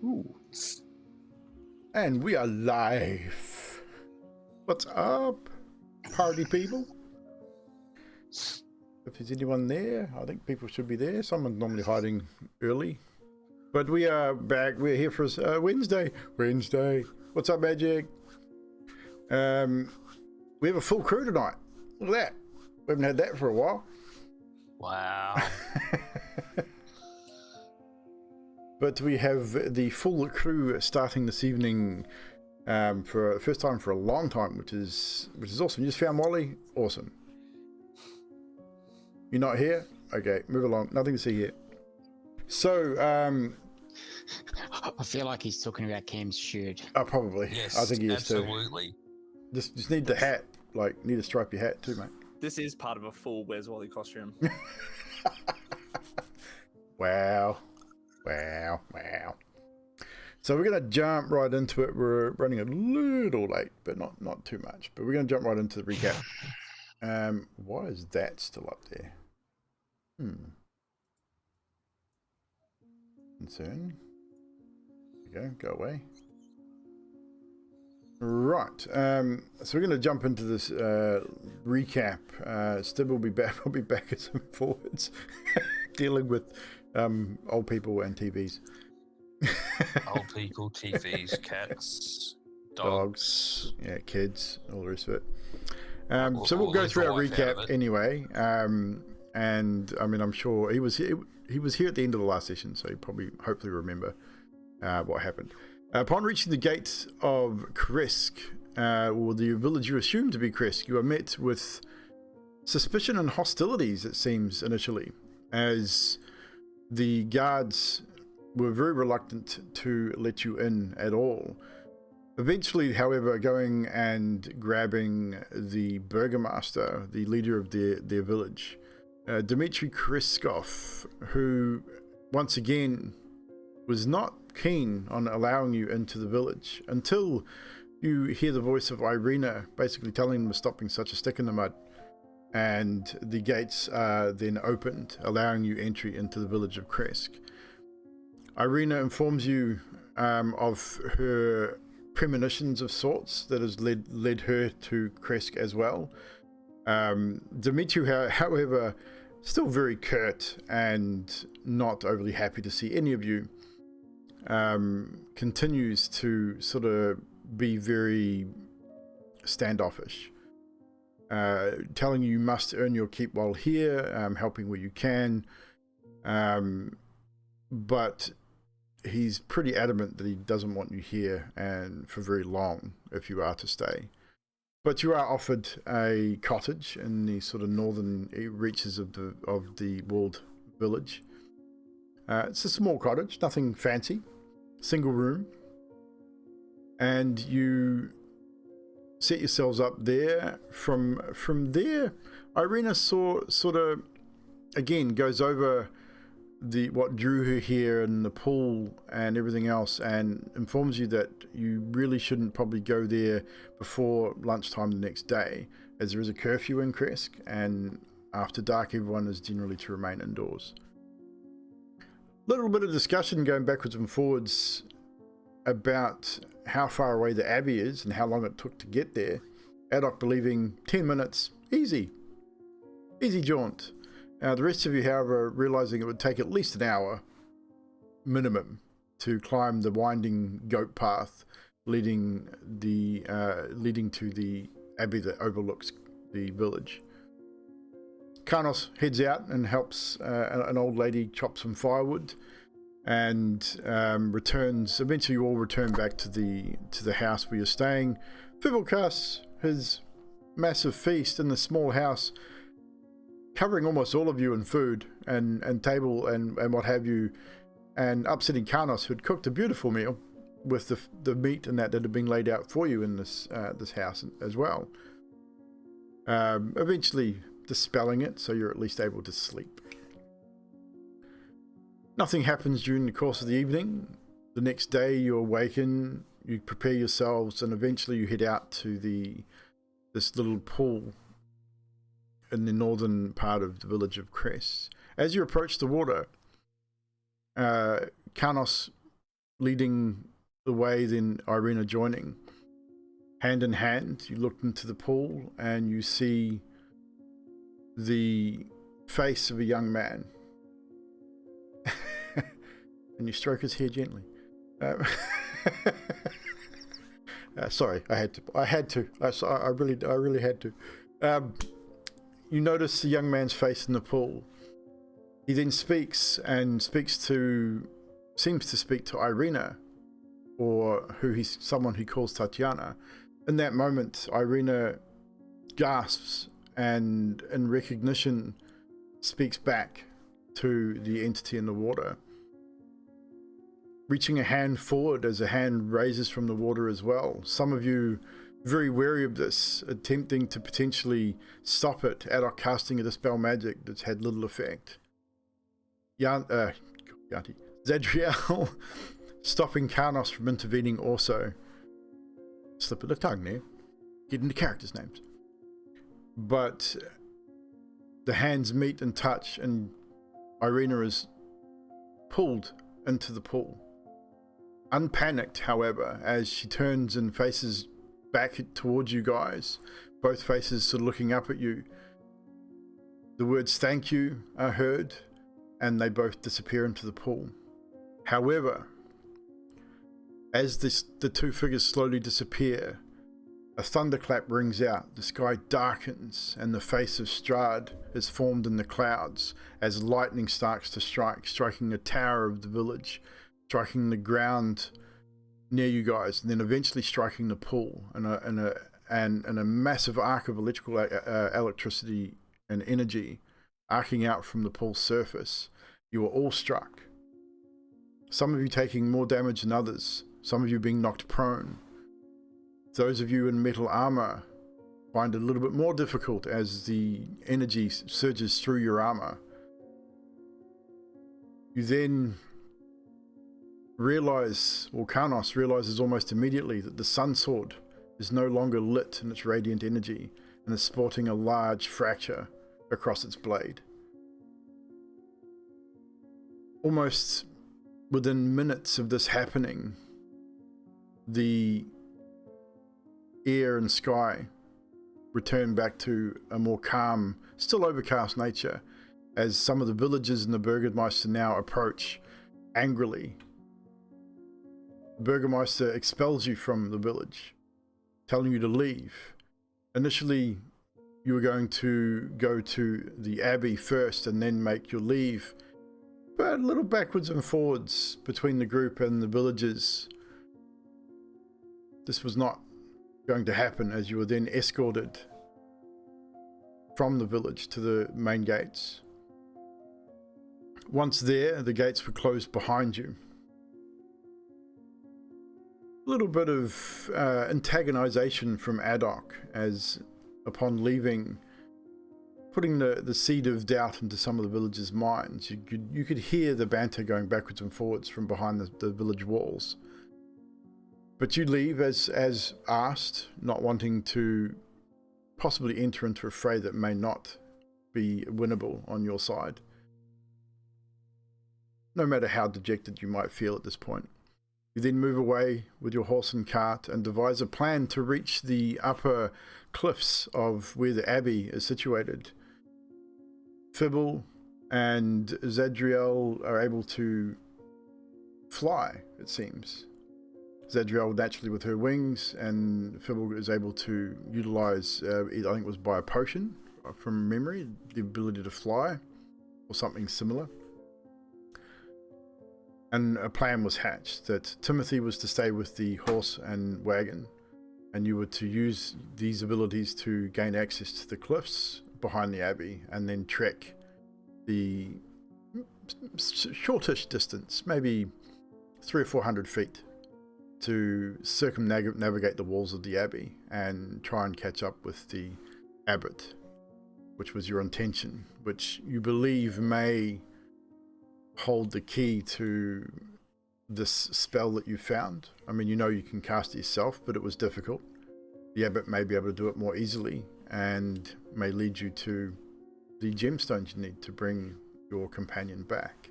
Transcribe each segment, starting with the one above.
Ooh. And we are live. What's up, party people? If there's anyone there, I think people should be there. Someone's normally hiding early. But we are back. We're here for Wednesday. What's up, Magic? We have a full crew tonight. Look at that. We haven't had that for a while. Wow. But we have the full crew starting this evening for the first time for a long time, which is awesome. You just found Wally? Awesome. You're not here? Okay, move along. Nothing to see here. So, I feel like he's talking about Cam's shirt. oh, probably. Yes, I think he is too. absolutely. Just need the hat. Like, need to stripe your hat too, mate. This is part of a full Where's Wally costume. Wow. So we're going to jump right into it. We're running a little late, but not too much. But we're going to jump right into the recap. Why is that still up there? Concern. There you go away. Right. So we're going to jump into this recap. Stib will be back. I'll be back at some forwards, dealing with old people and TVs. Old people, TVs, cats, dogs. Yeah, kids, all the rest of it. So we'll go through our recap anyway. And I mean, I'm sure he was here at the end of the last session, so you probably hopefully remember what happened. Upon reaching the gates of Kresk, or the village you assume to be Kresk, you are met with suspicion and hostilities, it seems, initially, as the guards were very reluctant to let you in at all. Eventually, however, going and grabbing the burgomaster, the leader of their village, Dmitry Kreskov, who once again was not keen on allowing you into the village until you hear the voice of Irina basically telling them to stop being such a stick in the mud, and the gates are then opened, allowing you entry into the village of Kresk. Irina informs you of her premonitions of sorts that has led her to Kresk as well. Dmitry, however, still very curt and not overly happy to see any of you, continues to sort of be very standoffish, telling you must earn your keep while here, helping where you can, but he's pretty adamant that he doesn't want you here and for very long if you are to stay. But you are offered a cottage in the sort of northern reaches of the walled village. It's a small cottage, nothing fancy, single room, and you set yourselves up there. From there, Irina sort of again goes over what drew her here and the pool and everything else, and informs you that you really shouldn't probably go there before lunchtime the next day, as there is a curfew in Kresk, and after dark everyone is generally to remain indoors. Little bit of discussion going backwards and forwards about how far away the Abbey is and how long it took to get there. Adok believing 10 minutes, easy jaunt. The rest of you, however, realizing it would take at least an hour minimum to climb the winding goat path leading to the abbey that overlooks the village. Karnos heads out and helps an old lady chop some firewood, and returns. Eventually, you all return back to the house where you're staying. Fibble casts his massive feast in the small house, covering almost all of you in food and table and what have you, and upsetting Karnos, who had cooked a beautiful meal with the meat and that had been laid out for you in this house as well. Eventually dispelling it, so you're at least able to sleep. Nothing happens during the course of the evening. The next day you awaken, you prepare yourselves, and eventually you head out to this little pool in the northern part of the village of Kresk. As you approach the water, Karnos leading the way, then Irina joining. Hand in hand, you look into the pool and you see the face of a young man. And you stroke his hair gently. Sorry, I had to. I really had to. You notice the young man's face in the pool. He then seems to speak to Irina, or someone he calls Tatiana. In that moment, Irina gasps and in recognition speaks back to the entity in the water, reaching a hand forward as a hand raises from the water as well. Some of you very wary of this, attempting to potentially stop it, ad hoc casting a dispel magic that's had little effect. Zadriel stopping Karnos from intervening also. Slip of the tongue there. Get into characters' names. But the hands meet and touch, and Irina is pulled into the pool. Unpanicked, however, as she turns and faces back towards you guys, both faces sort of looking up at you. The words "thank you" are heard, and they both disappear into the pool. However, as the two figures slowly disappear, a thunderclap rings out, the sky darkens, and the face of Strahd is formed in the clouds as lightning starts to strike, striking the tower of the village, striking the ground near you guys, and then eventually striking the pool in a massive arc of electricity and energy arcing out from the pool's surface. You are all struck. Some of you taking more damage than others, some of you being knocked prone. Those of you in metal armor find it a little bit more difficult as the energy surges through your armor. You then realize, or Karnos realizes almost immediately, that the sun sword is no longer lit in its radiant energy and is sporting a large fracture across its blade. Almost within minutes of this happening, the air and sky return back to a more calm, still overcast nature, as some of the villagers and the Burgermeister now approach angrily. The Burgermeister expels you from the village, telling you to leave. Initially, you were going to go to the Abbey first and then make your leave, but a little backwards and forwards between the group and the villagers. This was not going to happen, as you were then escorted from the village to the main gates. Once there, the gates were closed behind you. A little bit of antagonization from Adok, as upon leaving, putting the seed of doubt into some of the villagers' minds. You could hear the banter going backwards and forwards from behind the village walls. But you leave as asked, not wanting to possibly enter into a fray that may not be winnable on your side, no matter how dejected you might feel at this point. You then move away with your horse and cart and devise a plan to reach the upper cliffs of where the Abbey is situated. Fibble and Zadriel are able to fly, it seems. Zadriel naturally with her wings, and Fibble is able to utilize, I think it was by a potion from memory, the ability to fly, or something similar. And a plan was hatched that Timothy was to stay with the horse and wagon, and you were to use these abilities to gain access to the cliffs behind the Abbey, and then trek the shortish distance, maybe 300 or 400 feet, to circumnavigate the walls of the Abbey and try and catch up with the abbot, which was your intention, which you believe may hold the key to this spell that you found. I mean, you know you can cast it yourself, but it was difficult. The abbot may be able to do it more easily and may lead you to the gemstones you need to bring your companion back.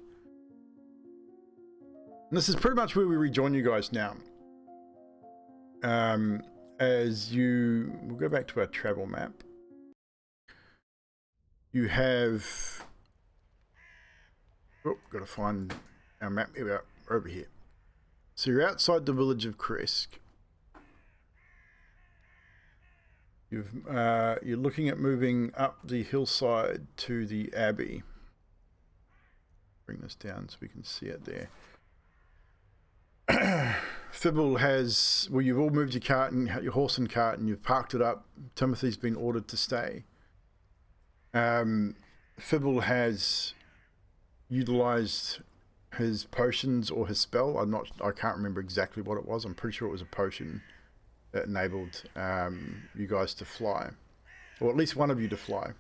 And this is pretty much where we rejoin you guys now. We'll go back to our travel map. You have, got to find our map over here. So you're outside the village of Kresk. You're looking at moving up the hillside to the Abbey. Bring this down so we can see it there. Fibble has, well, you've all moved your cart and your horse and cart, and you've parked it up. Timothy's been ordered to stay. Fibble has utilized his potions or his spell. I can't remember exactly what it was. I'm pretty sure it was a potion that enabled you guys to fly, or at least one of you to fly,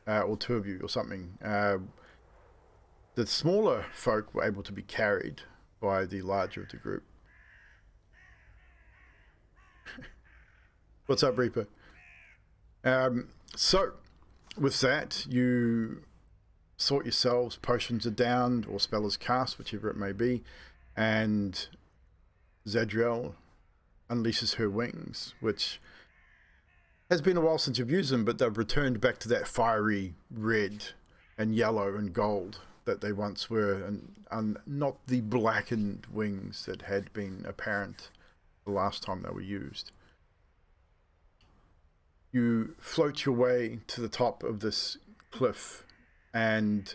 or two of you, or something. The smaller folk were able to be carried by the larger of the group. What's up, Reaper? So, with that, you sort yourselves, potions are down, or spell is cast, whichever it may be, and Zadriel unleashes her wings, which has been a while since you've used them, but they've returned back to that fiery red and yellow and gold that they once were, and not the blackened wings that had been apparent the last time they were used. You float your way to the top of this cliff, and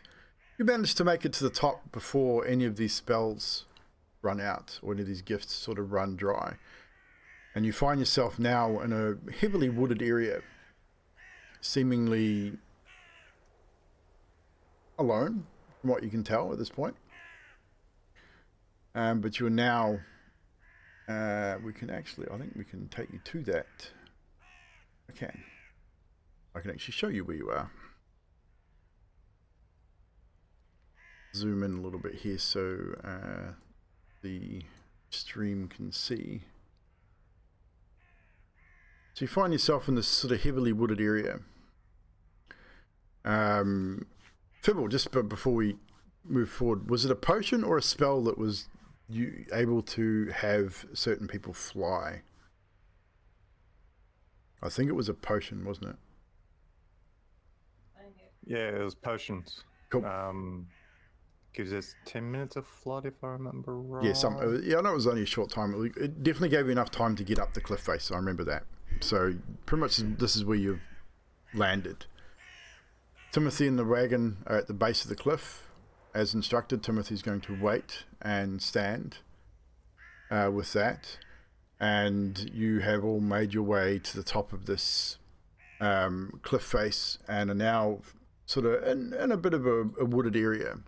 you manage to make it to the top before any of these spells run out, or any of these gifts sort of run dry. And you find yourself now in a heavily wooded area, seemingly alone, from what you can tell at this point. But you are now, I think we can take you to that. I can actually show you where you are. Zoom in a little bit here so the stream can see. So you find yourself in this sort of heavily wooded area. Fibble, just before we move forward, was it a potion or a spell that was you able to have certain people fly? I think it was a potion, wasn't it? Yeah, it was potions. Cool. Gives us 10 minutes of flight, if I remember right. Yeah, I know it was only a short time. It definitely gave you enough time to get up the cliff face. I remember that. So pretty much this is where you've landed. Timothy and the wagon are at the base of the cliff. As instructed, Timothy's going to wait and stand with that. And you have all made your way to the top of this cliff face and are now sort of in a bit of a wooded area.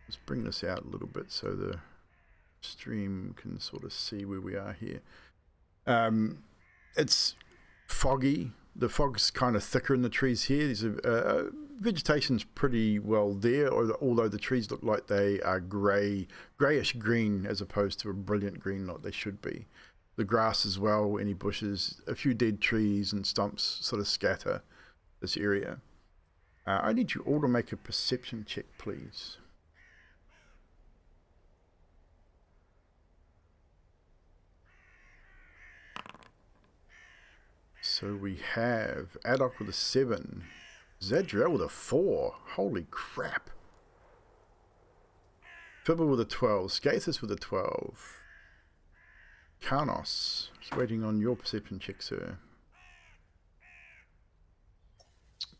Let's bring this out a little bit so the stream can sort of see where we are here. It's foggy. The fog's kind of thicker in the trees here. There's vegetation's pretty well there, although the trees look like they are greyish green as opposed to a brilliant green like they should be. The grass as well, any bushes, a few dead trees and stumps sort of scatter this area. I need you all to make a perception check, please. So we have Adok with a 7, Zadriel with a 4. Holy crap. Fibble with a 12, Skathis with a 12. Karnos, just waiting on your perception check, sir.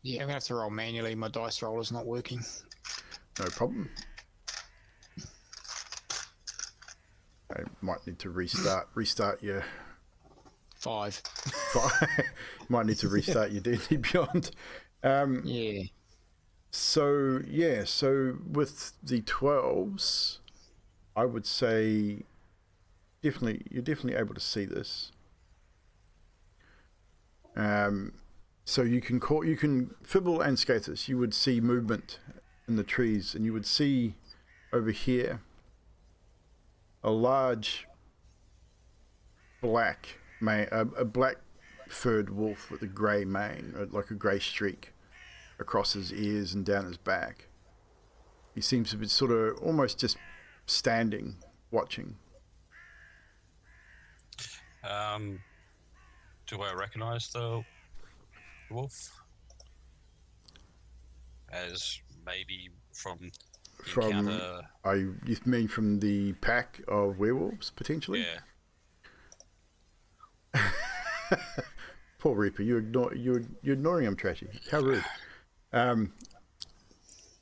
Yeah, I'm gonna have to roll manually. My dice roller's not working. No problem. I might need to restart your 5. Might need to restart your D&D Beyond. Yeah. So with the 12s, I would say you're definitely able to see this. So you can Fibble and Skathis, you would see movement in the trees, and you would see over here a large a black furred wolf with a grey mane, like a grey streak across his ears and down his back. He seems to be sort of almost just standing, watching. Do I recognize the wolf as maybe from the From, encounter? you mean from the pack of werewolves, potentially? Yeah. Poor Reaper, you're ignoring him, Trashy. How rude.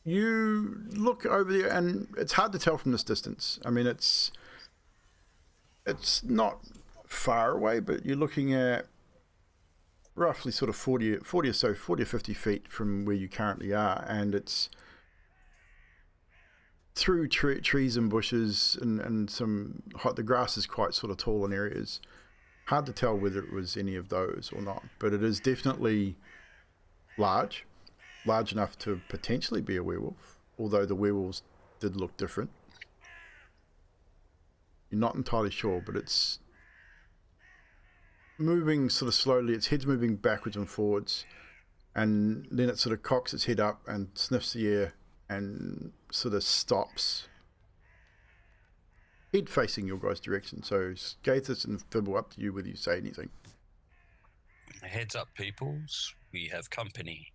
You look over there, and it's hard to tell from this distance. I mean, it's not far away, but you're looking at roughly sort of 40 or 50 feet from where you currently are, and it's through trees and bushes, and the grass is quite sort of tall in areas. Hard to tell whether it was any of those or not, but it is definitely large enough to potentially be a werewolf, although the werewolves did look different. You're not entirely sure, but it's moving sort of slowly. Its head's moving backwards and forwards, and then it sort of cocks its head up and sniffs the air and sort of stops, head facing your guys' direction. So Skathis and Fibble, up to you whether you say anything. Heads up, peoples. We have company.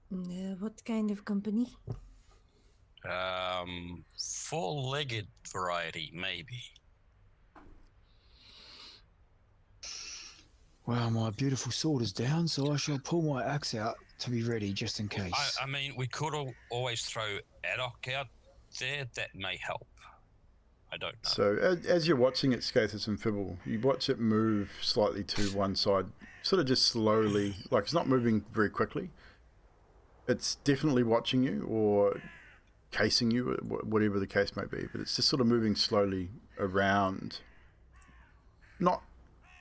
What kind of company? Four-legged variety, maybe. Well, my beautiful sword is down, so I shall pull my axe out to be ready just in case. I mean, we could always throw Adok out there. That may help. I don't know. So as you're watching it, Skathis and Fibble, you watch it move slightly to one side, sort of just slowly, like it's not moving very quickly. It's definitely watching you or casing you, whatever the case may be, but it's just sort of moving slowly around.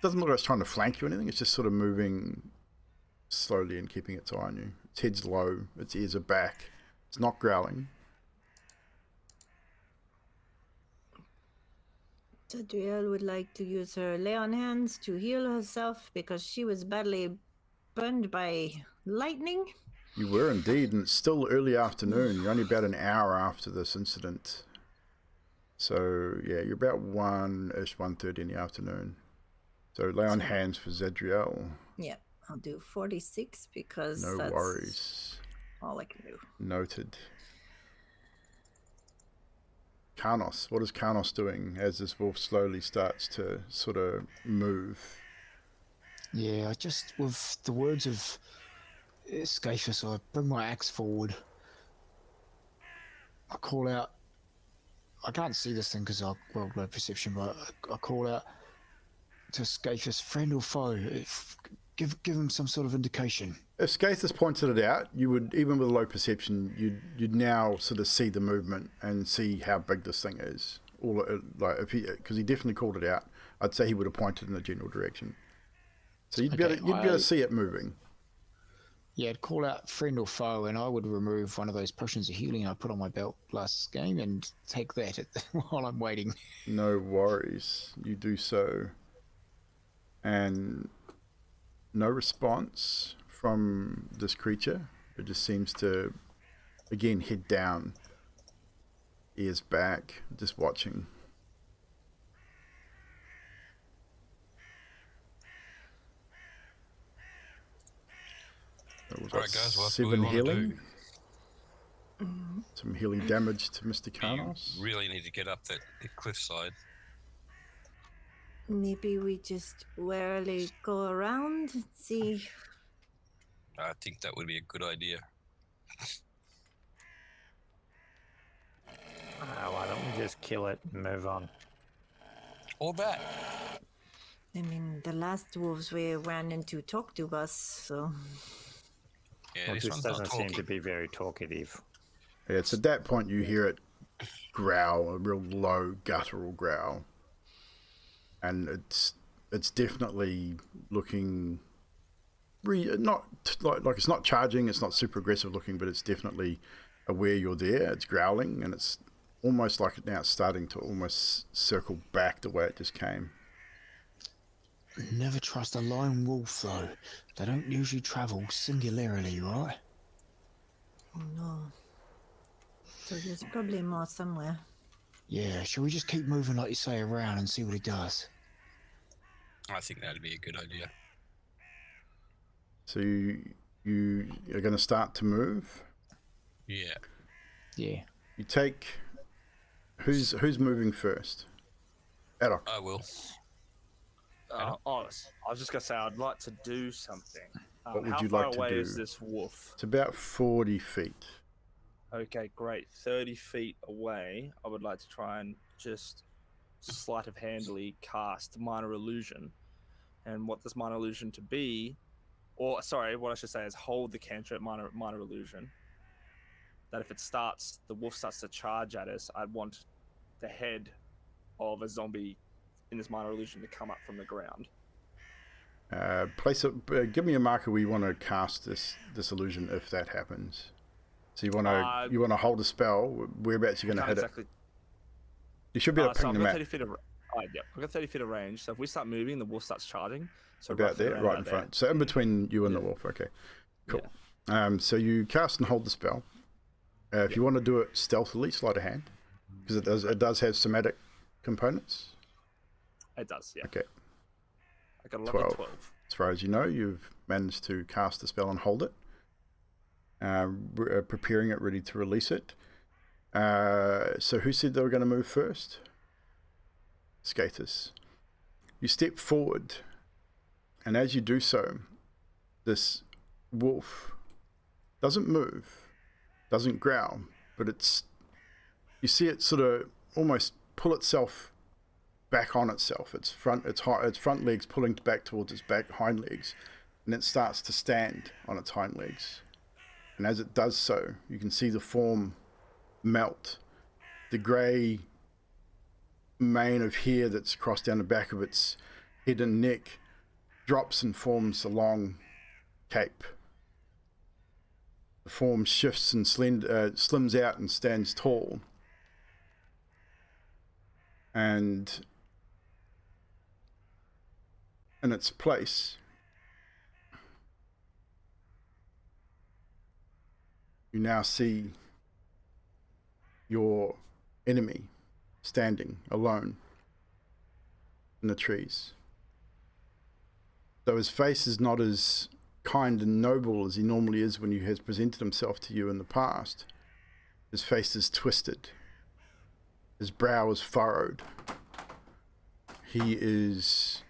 Doesn't look like it's trying to flank you or anything, it's just sort of moving slowly and keeping its eye on you. Its head's low, its ears are back, it's not growling. Zadriel would like to use her lay on hands to heal herself because she was badly burned by lightning. You were indeed, and it's still early afternoon. You're only about an hour after this incident. So, yeah, you're about 1:30 in the afternoon. So, lay on hands for Zadriel. Yeah, I'll do 46 because No that's worries. all I can do. Noted. Karnos, what is Karnos doing as this wolf slowly starts to sort of move? Yeah, I just, with the words of Skathis, I bring my axe forward. I call out, I can't see this thing because I've low perception, but I call out to Skathis, friend or foe, give him some sort of indication. If Skathis pointed it out, you would, even with low perception, you'd now sort of see the movement and see how big this thing is. Because he definitely called it out, I'd say he would have pointed in the general direction. So you'd be able to see it moving. Yeah, I'd call out friend or foe, and I would remove one of those potions of healing I put on my belt last game and take that while I'm waiting. No worries, you do so. And no response from this creature. It just seems to, again, head down, ears back, just watching. Alright guys, what do 7 we want to healing. do? Some healing damage to Mr. Karnos. You really need to get up that cliffside. Maybe we just warily go around and see. I think that would be a good idea. Why don't we just kill it and move on? Or that. I mean, the last wolves we ran into talked to us, so. Yeah, Well, this this one's not doesn't seem talking. to be very talkative. Yeah, it's at that point you hear it growl, a real low guttural growl. And it's definitely looking not like it's not charging, it's not super aggressive looking, but it's definitely aware you're there. It's growling, and it's almost like now it's starting to almost circle back the way it just came. Never trust a lone wolf, though. They don't usually travel singularly, right? Oh no. So there's probably more somewhere. Yeah, shall we just keep moving like you say around and see what he does? I think that'd be a good idea. So you are going to start to move. Yeah. Yeah. You take who's moving first? Adok. I will. I was just gonna say I'd like to do something. What would how you far like to away do? is this wolf? It's about 40 feet. Okay, great. 30 feet away, I would like to try and just sleight of handedly cast minor illusion. And what this minor illusion to be, or sorry, what I should say is hold the cantrip minor illusion. That if it starts, the wolf starts to charge at us, I'd want the head of a zombie in this minor illusion to come up from the ground. Give me a marker where you want to cast this illusion if that happens. So you want to hold a spell. Whereabouts you're going to hit it? You should be able to ping the map. 30 feet of, yeah, I've got 30 feet of range. So if we start moving, the wolf starts charging. So About there, right in front. So in between you and the wolf. Okay, cool. Yeah. So you cast and hold the spell. If you want to do it stealthily, sleight of hand, because it does have somatic components. It does, yeah. Okay. I got a level 12. As far as you know, you've managed to cast the spell and hold it. Preparing it, ready to release it. So who said they were going to move first? Skatus. You step forward, and as you do so, this wolf doesn't move, doesn't growl, but you see it sort of almost pull itself back on itself. Its front legs pulling back towards its back hind legs, and it starts to stand on its hind legs. And as it does so, you can see the form melt. The grey mane of hair that's crossed down the back of its head and neck drops and forms a long cape. The form shifts and slims out and stands tall. And in its place, you now see your enemy standing alone in the trees. Though his face is not as kind and noble as he normally is when he has presented himself to you in the past, his face is twisted. His brow is furrowed. His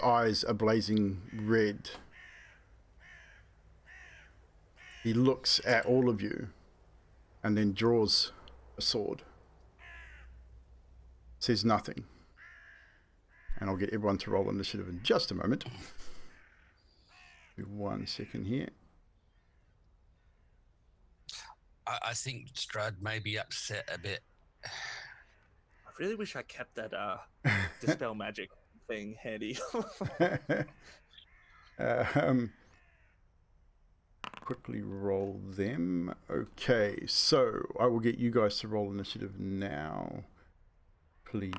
eyes are blazing red. He looks at all of you and then draws a sword. Says nothing. And I'll get everyone to roll initiative in just a moment. 1 second here. I think Strahd may be upset a bit. I really wish I kept that dispel magic thing handy. Quickly roll them. Okay, so I will get you guys to roll initiative now, please.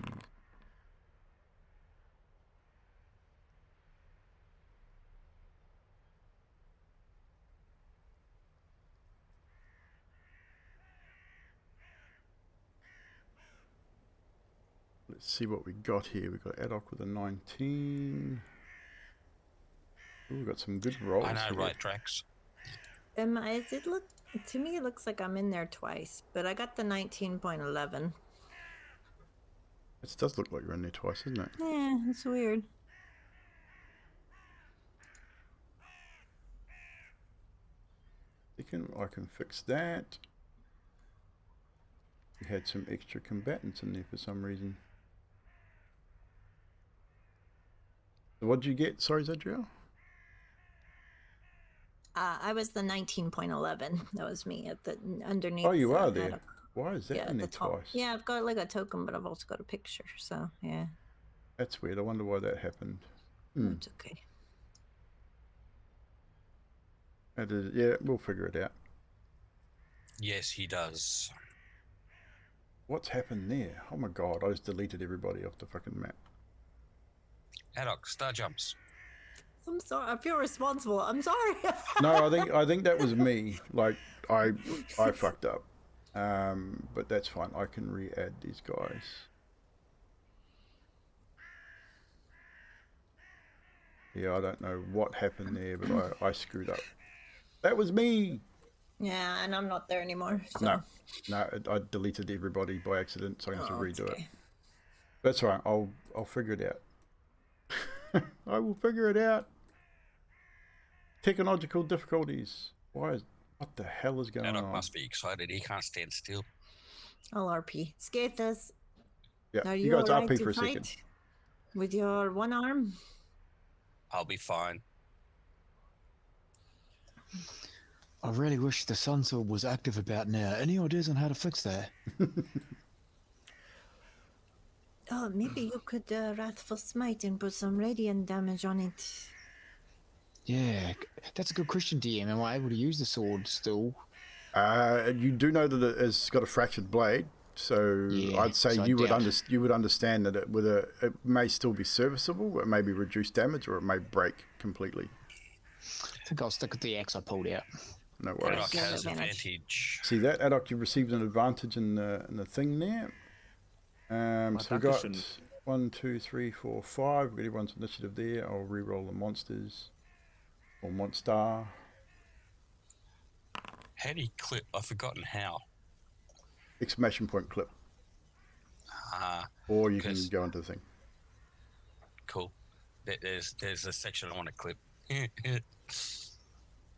Let's see what we got here. We got Adok with a 19. Ooh, we've got some good rolls. I know, here. right, Drax? It look to me? It looks like I'm in there twice, but I got the 19.11. It does look like you're in there twice, isn't it? Yeah, it's weird. I can fix that. We had some extra combatants in there for some reason. So what did you get? Sorry, Zadriel? I was the 19.11. That was me at the underneath. Oh, you are there. Why is that yeah, in there the top. twice? Yeah, I've got like a token, but I've also got a picture. So yeah. That's weird. I wonder why that happened. It's okay. It is, yeah, we'll figure it out. Yes, he does. What's happened there? Oh my god, I just deleted everybody off the fucking map. Adok, star jumps. I'm sorry. I feel responsible. I'm sorry. No, I think that was me. Like I fucked up. But that's fine. I can re-add these guys. Yeah, I don't know what happened there, but I screwed up. That was me. Yeah, and I'm not there anymore. So. No, I deleted everybody by accident, so I'm going to have to redo okay. it. That's all right. I'll figure it out. I will figure it out. Technological difficulties. What the hell is going Adok on? must be excited. He can't stand still. I'll RP. Skathus, Yeah, are you you guys alright RP to for a fight second. with your one arm? I'll be fine. I really wish the sun sword was active about now. Any ideas on how to fix that? Oh, maybe you could Wrathful Smite and put some radiant damage on it. Yeah, that's a good question, DM. Am I able to use the sword still? You do know that it's got a fractured blade, so Yeah, I'd say so I you would doubt. you would understand that it may still be serviceable, it may be reduced damage, or it may break completely. I think I'll stick with the axe I pulled out. No worries. Adok Yeah, has advantage. advantage. See that, Adok? You received an advantage in the thing there. So we got Dankeschön. 1, 2, 3, 4, 5. We've got everyone's initiative there. I'll re-roll the monsters or monster. How do you clip? I've forgotten how. Exclamation point clip, Ah, or you can 'cause- go into the thing. cool. There's a section I want to clip.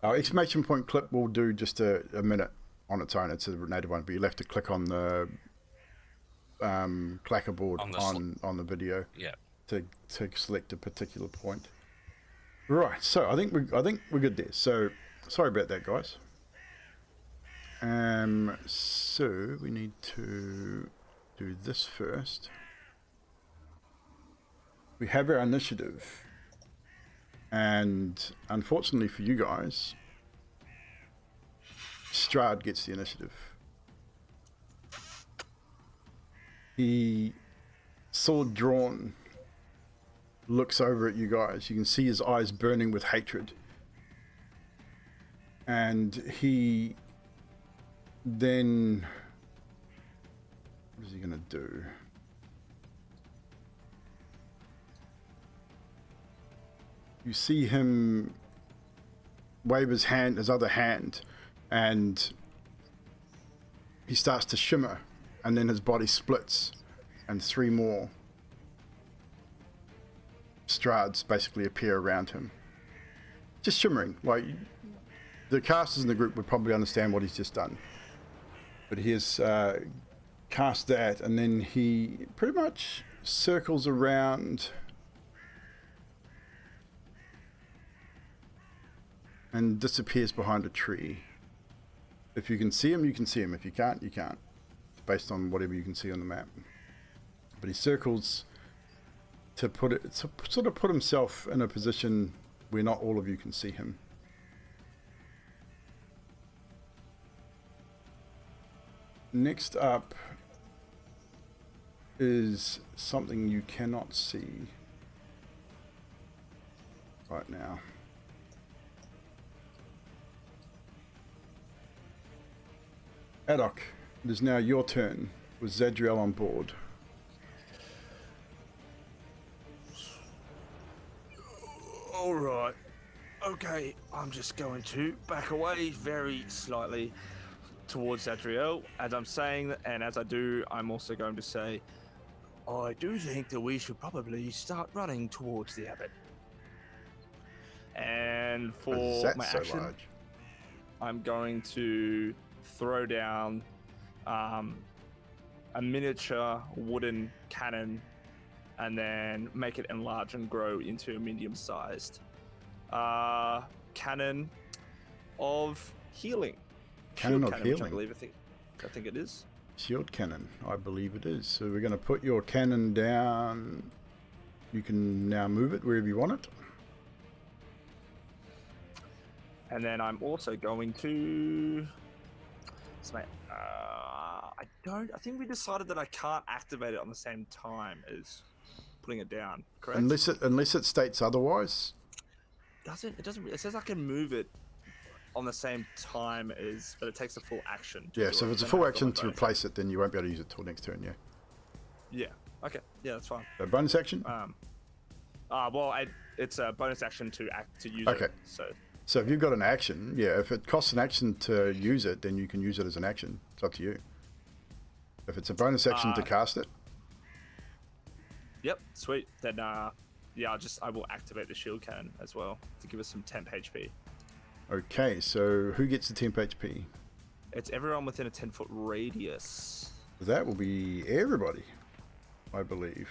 Exclamation point clip will do just a minute on its own. It's a native one, but you'll have to click on the clacker board on the video Yeah. to select a particular point. Right. So I think we're good there. So sorry about that, guys. So we need to do this first. We have our initiative, and unfortunately for you guys, Strahd gets the initiative. He, sword drawn, looks over at you guys. You can see his eyes burning with hatred, and he then, what is he gonna do? You see him wave his other hand, and he starts to shimmer, and then his body splits, and 3 more Strahds basically appear around him, just shimmering. Like, the casters in the group would probably understand what he's just done, but he has cast that, and then he pretty much circles around and disappears behind a tree. If you can see him, you can see him. If you can't, you can't. Based on whatever you can see on the map. But he circles to sort of put himself in a position where not all of you can see him. Next up is something you cannot see right now. Adok, it is now your turn with Zadriel on board. All right. Okay, I'm just going to back away very slightly towards Zadriel as I'm saying that, and as I do, I'm also going to say, I do think that we should probably start running towards the abbot. And for my action, large? I'm going to throw down a miniature wooden cannon and then make it enlarge and grow into a medium-sized cannon of healing. Cannon Shield of which healing? I think it is. Shield cannon, I believe it is. So we're going to put your cannon down. You can now move it wherever you want it. And then I'm also going to... I think we decided that I can't activate it on the same time as putting it down, correct? Unless it states otherwise. It doesn't. It says I can move it on the same time as, but it takes a full action. To Yeah, do so it. if it's a Then I full have got action my to bonus replace it, then you won't be able to use it till next turn, yeah. Yeah. Okay. Yeah, that's fine. So bonus action? Well, it's a bonus action to use Okay. it. So if you've got an action, yeah, if it costs an action to use it, then you can use it as an action. It's up to you. If it's a bonus action to cast it, Yep, sweet. Then, yeah, I will activate the shield cannon as well to give us some temp HP. okay, so who gets the temp HP? It's everyone within a 10-foot radius. That will be everybody, I believe.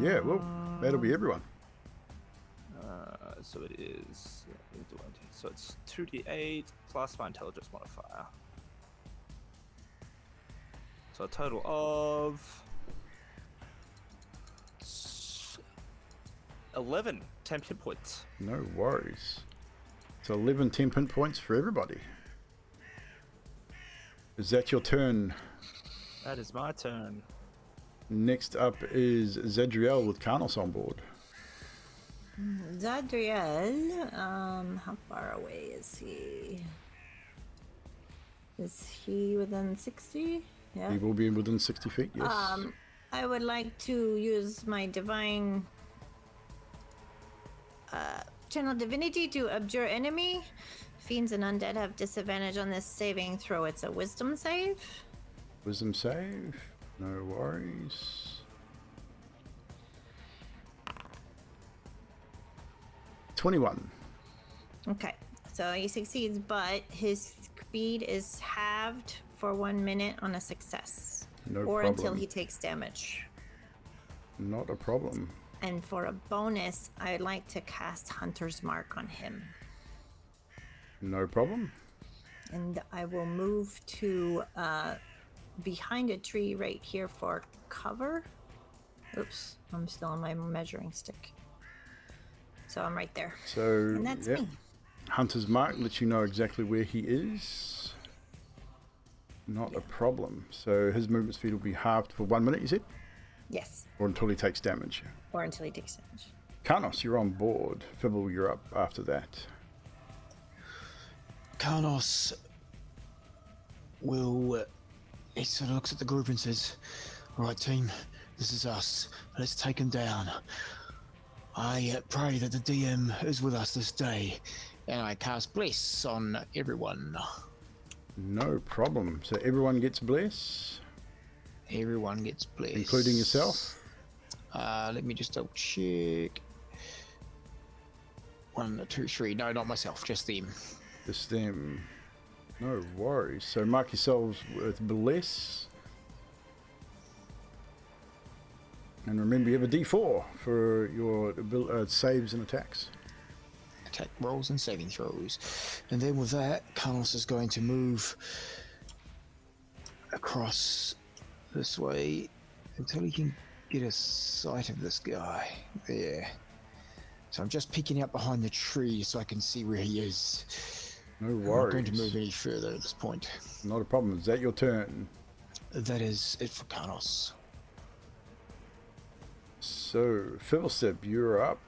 Yeah, well, that'll be everyone. So it is. So it's 2d8 plus my intelligence modifier. So a total of 11 temp hit points. No worries. So 11 temp hit points for everybody. Is that your turn? That is my turn. Next up is Zadriel with Karnos on board. Zadriel, how far away is he? Is he within 60? Yeah. He will be within 60 feet, yes. I would like to use my divine channel divinity to abjure enemy. Fiends and undead have disadvantage on this saving throw. It's a wisdom save. Wisdom save, no worries. $21. Okay, so he succeeds, but his speed is halved for 1 minute on a success. No or problem. until he takes damage. Not a problem. And for a bonus, I'd like to cast Hunter's Mark on him. No problem. And I will move to behind a tree right here for cover. Oops, I'm still on my measuring stick. So I'm right there. So, And that's me. Hunter's Mark lets you know exactly where he is. Not a problem. So his movement speed will be halved for 1 minute, you said? Yes, Or until he takes damage. or until he takes damage. Karnos, you're on board. Fibble, you're up after that. Karnos will. He sort of looks at the group and says, "All right, team, this is us. Let's take him down. I pray that the DM is with us this day." And I cast Bless on everyone. No problem. So everyone gets bless, Everyone gets Bless. including yourself. Let me just double check. 1, 2, 3. No, not myself, just them. Just them. No worries. So mark yourselves with bless. And remember, you have a D4 for your saves and attacks. Attack rolls and saving throws. And then with that, Karnos is going to move across this way until he can get a sight of this guy. There. So I'm just peeking out behind the tree so I can see where he is. No I'm worries. not going to move any further at this point. Not a problem. Is that your turn? That is it for Karnos. So, Fiddlestep, you're up.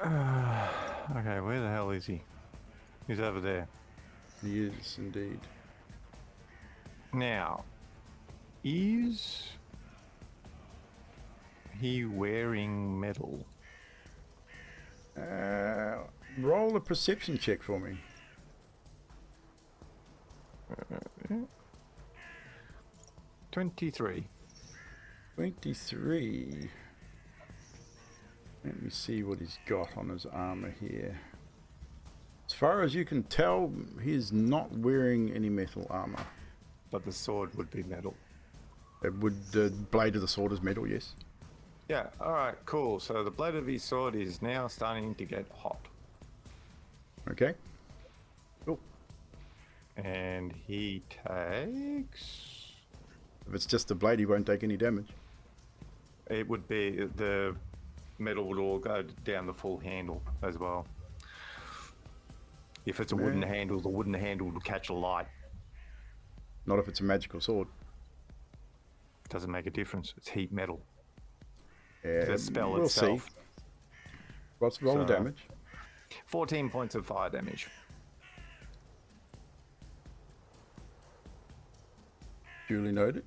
Okay, where the hell is he? He's over there. He is indeed. Now, is he wearing metal? Roll a perception check for me. 23. 23. Let me see what he's got on his armor here. As far as you can tell, he is not wearing any metal armor. But the sword would be metal. It would, the blade of the sword is metal, yes. Yeah, alright, cool. So the blade of his sword is now starting to get hot. Okay. Cool. And he takes... If it's just the blade, he won't take any damage. It would be... the metal would all go down the full handle as well. If it's a wooden handle, the wooden handle will catch a light. Not if it's a magical sword. Doesn't make a difference. It's heat metal. The spell we'll itself. see. What's roll the So- damage? 14 points of fire damage. Duly noted.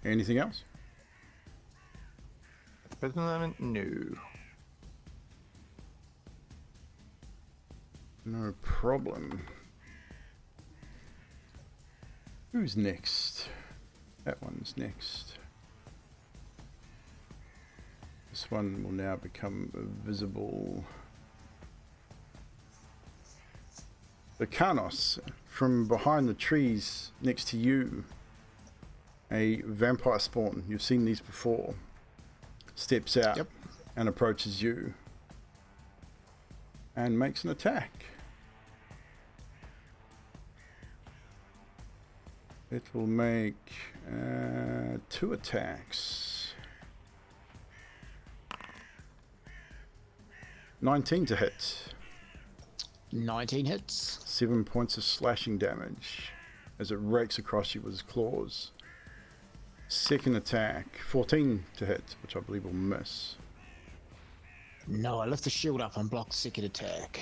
Anything else? At the present moment, no. No problem. Who's next? That one's next. This one will now become visible. The Carnos, from behind the trees next to you, a vampire spawn, you've seen these before, steps out Yep. and approaches you and makes an attack. It will make 2 attacks. 19 to hit. 19 hits. 7 points of slashing damage as it rakes across you with its claws. Second attack, 14 to hit, which I believe will miss. No, I lift the shield up and block the second attack.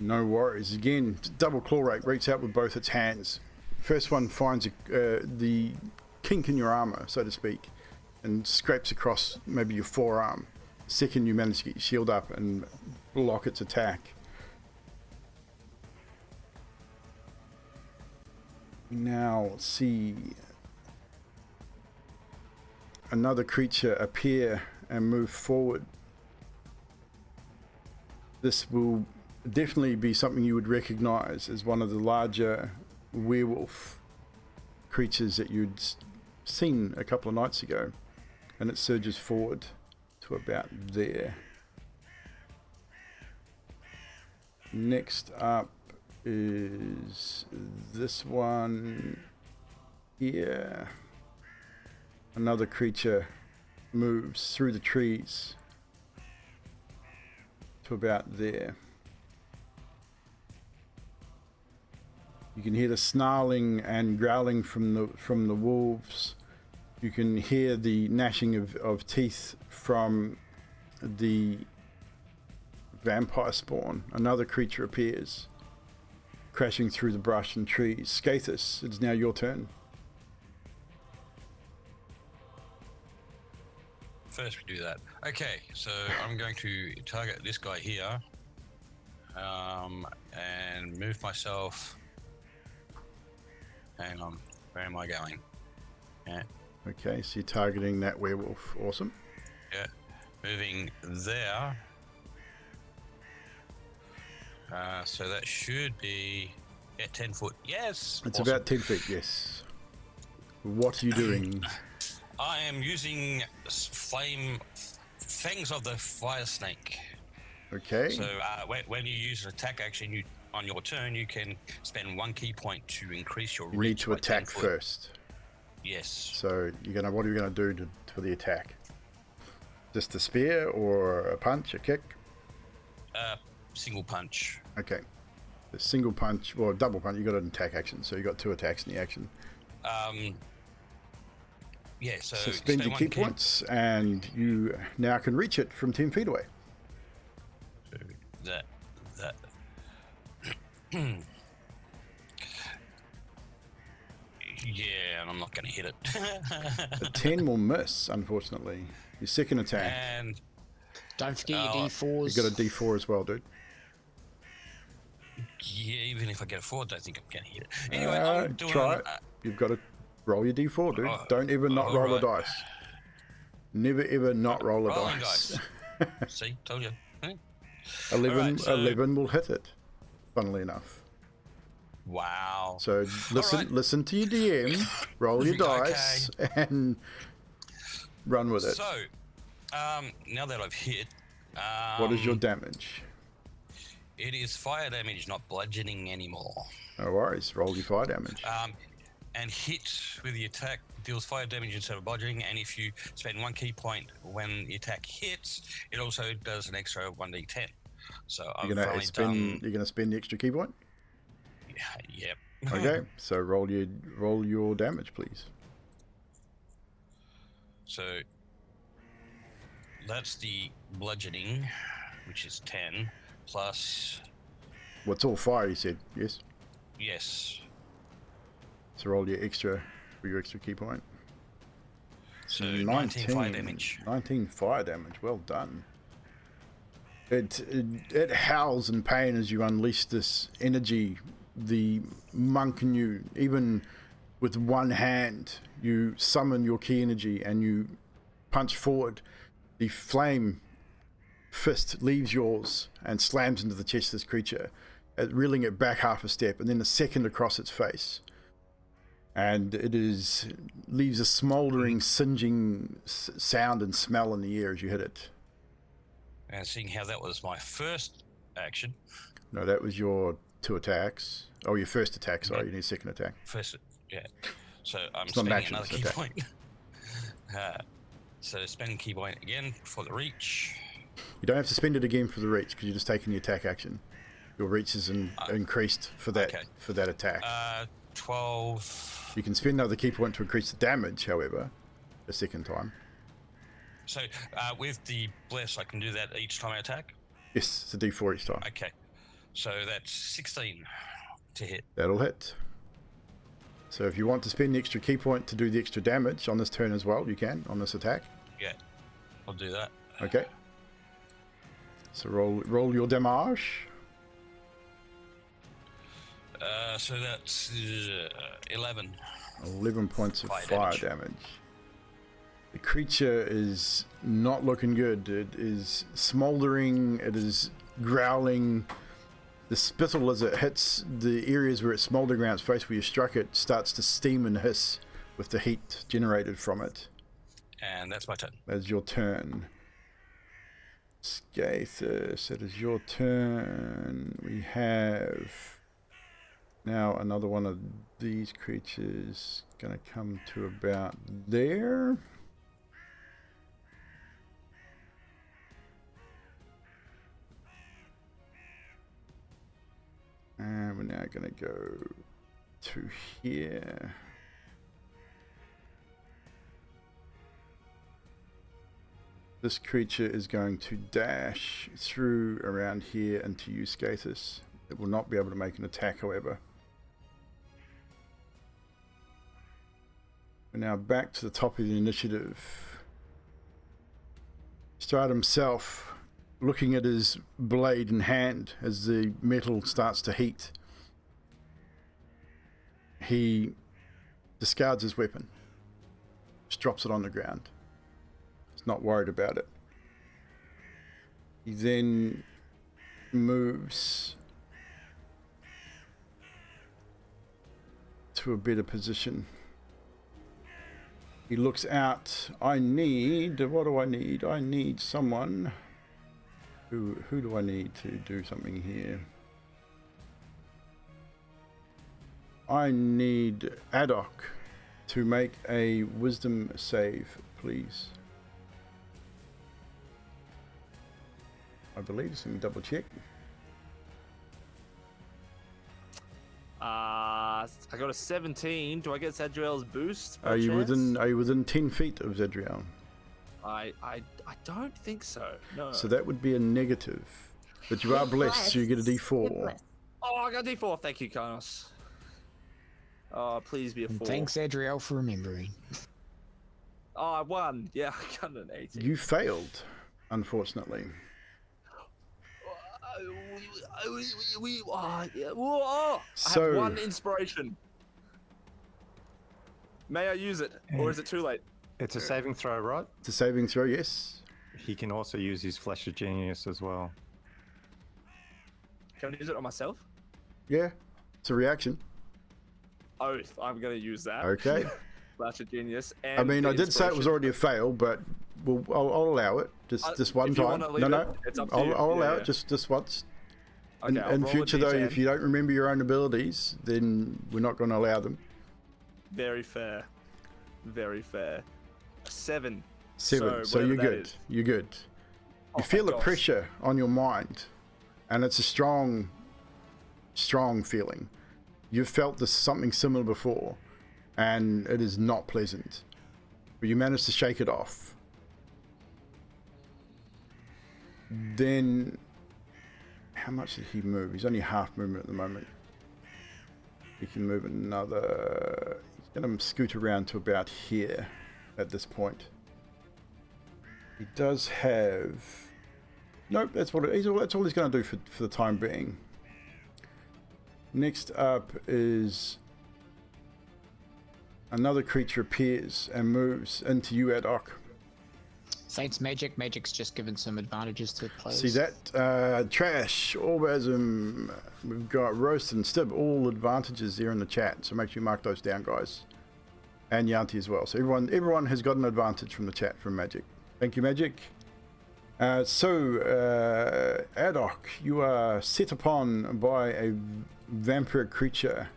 No worries. Again, double claw rake, reaches out with both its hands. First one finds the kink in your armor, so to speak, and scrapes across maybe your forearm. Second, you manage to get your shield up and block its attack. Now, let's see. Another creature appear and move forward. This will definitely be something you would recognize as one of the larger werewolf creatures that you'd seen a couple of nights ago, and it surges forward to about there. Next up is this one here. Another creature moves through the trees to about there. You can hear the snarling and growling from the wolves. You can hear the gnashing of teeth from the vampire spawn. Another creature appears, crashing through the brush and trees. Skathis, it's now your turn. First we do that. Okay, so I'm going to target this guy here, and move myself. Hang on, where am I going? Yeah, Okay, so you're targeting that werewolf. Awesome. yeah, moving there. So that should be 10 foot. Yes. It's awesome. about 10 feet, yes. What are you doing? I am using fangs of the fire snake. Okay. So when you use an attack action, on your turn, you can spend 1 key point to increase your You reach. need to by 10 attack foot. first. Yes. So what are you going to do for the attack? Just a spear or a punch, a kick? Single punch. Okay. The single punch, or double punch, you got an attack action, so you got 2 attacks in the action. Yeah. So Spend your key points, and you now can reach it from 10 feet away. That. Yeah, and I'm not going to hit it. A 10 will miss, unfortunately. Your second attack, And Don't forget your you D4s. got a D4 as well, dude. yeah, even if I get a 4, I don't think I'm going to hit it. Anyway, I'm doing. Try it. You've got to roll your D4, dude. Don't ever not roll a dice. Never ever not roll a rolling dice. See, told you. 11, Alright, so- 11 will hit it, funnily enough. Wow. So listen to your DM, roll your Okay. dice, and run with it. So, now that I've hit, What is your damage? it is fire damage, not bludgeoning anymore. No worries, roll your fire damage. And hit with the attack deals fire damage instead of bludgeoning, and if you spend 1 key point when the attack hits, it also does an extra 1d10. So I've You're gonna only spend. You're gonna spend the extra key point. Yep. Okay, so roll your damage, please. So that's the bludgeoning, which is 10 plus. What's all fire? You said yes. Yes. So roll your extra for your extra key point. So 19 fire damage. 19 fire damage. Well done. It howls in pain as you unleash this energy. The monk in you, even with one hand, you summon your key energy and you punch forward. The flame fist leaves yours and slams into the chest of this creature, reeling it back half a step and then a second across its face. And it leaves a smouldering, singeing sound and smell in the air as you hit it. And seeing how that was my first action. No, that was your 2 attacks. Oh, your first attack, sorry. You need a second attack. First, yeah. So I'm It's not spending natural, another it's key attack. point. So spending key point again for the reach. You don't have to spend it again for the reach because you're just taking the attack action. Your reach is increased for that attack. 12. You can spend another key point to increase the damage, however, a second time. So with the bless, I can do that each time I attack? Yes, it's a d4 each time. Okay. So that's 16 to hit. That'll hit. So if you want to spend the extra key point to do the extra damage on this turn as well, you can on this attack. Yeah, I'll do that. Okay. So roll your damage. So that's 11. 11 points of fire damage. damage. The creature is not looking good. It is smoldering. It is growling. The spittle, as it hits the areas where it's smoldering around its face where you struck it, starts to steam and hiss with the heat generated from it. And that's my turn. That's your turn. Scathus, it is your turn. We have now another one of these creatures going to come to about there. And we're now going to go to here. This creature is going to dash through around here into you, Scathus. It will not be able to make an attack, however. We're now back to the top of the initiative. Strahd himself, looking at his blade in hand as the metal starts to heat. He discards his weapon, just drops it on the ground. He's not worried about it. He then moves to a better position. He looks out. What do I need? I need someone. Who do I need to do something here? I need Adok to make a wisdom save, please. I believe. Let me double check. I got a 17. Do I get Zadriel's boost? Are you within 10 feet of Zadriel? I don't think so. No. So that would be a negative. But you are blessed, so you get a d4. Oh, I got a d4. Thank you, Carlos. Oh, please be a 4. Thanks, Adriel, for remembering. Oh, I won. Yeah, I got an 18. You failed, unfortunately. I have 1 inspiration. May I use it, or is it too late? It's a saving throw, right? It's a saving throw, yes. He can also use his Flash of Genius as well. Can I use it on myself? Yeah, it's a reaction. Oath. I'm going to use that. Okay. Flash of Genius. And I mean, I did say it was already a fail, but I'll allow it. Just one time. No. It's up to I'll allow it just once. Okay, in future, though, if you don't remember your own abilities, then we're not going to allow them. Very fair. Very fair. 7. 7. So you're good. You're good. You feel the pressure on your mind, and it's a strong feeling. You've felt this something similar before, and it is not pleasant. but you manage to shake it off. Then, how much did he move? He's only half movement at the moment. He can move another. He's going to scoot around to about here at this point. He does have. Nope, that's what that's all he's going to do for the time being. Next up is another creature appears and moves into you, Adok. Saints magic. Magic's just given some advantages to players. See that? Trash, Orbasm, we've got Roast and Stib, all advantages there in the chat. So make sure you mark those down, guys. And Yanti as well. So everyone has got an advantage from the chat from Magic. Thank you, Magic. So, Adok, you are set upon by a vampire creature.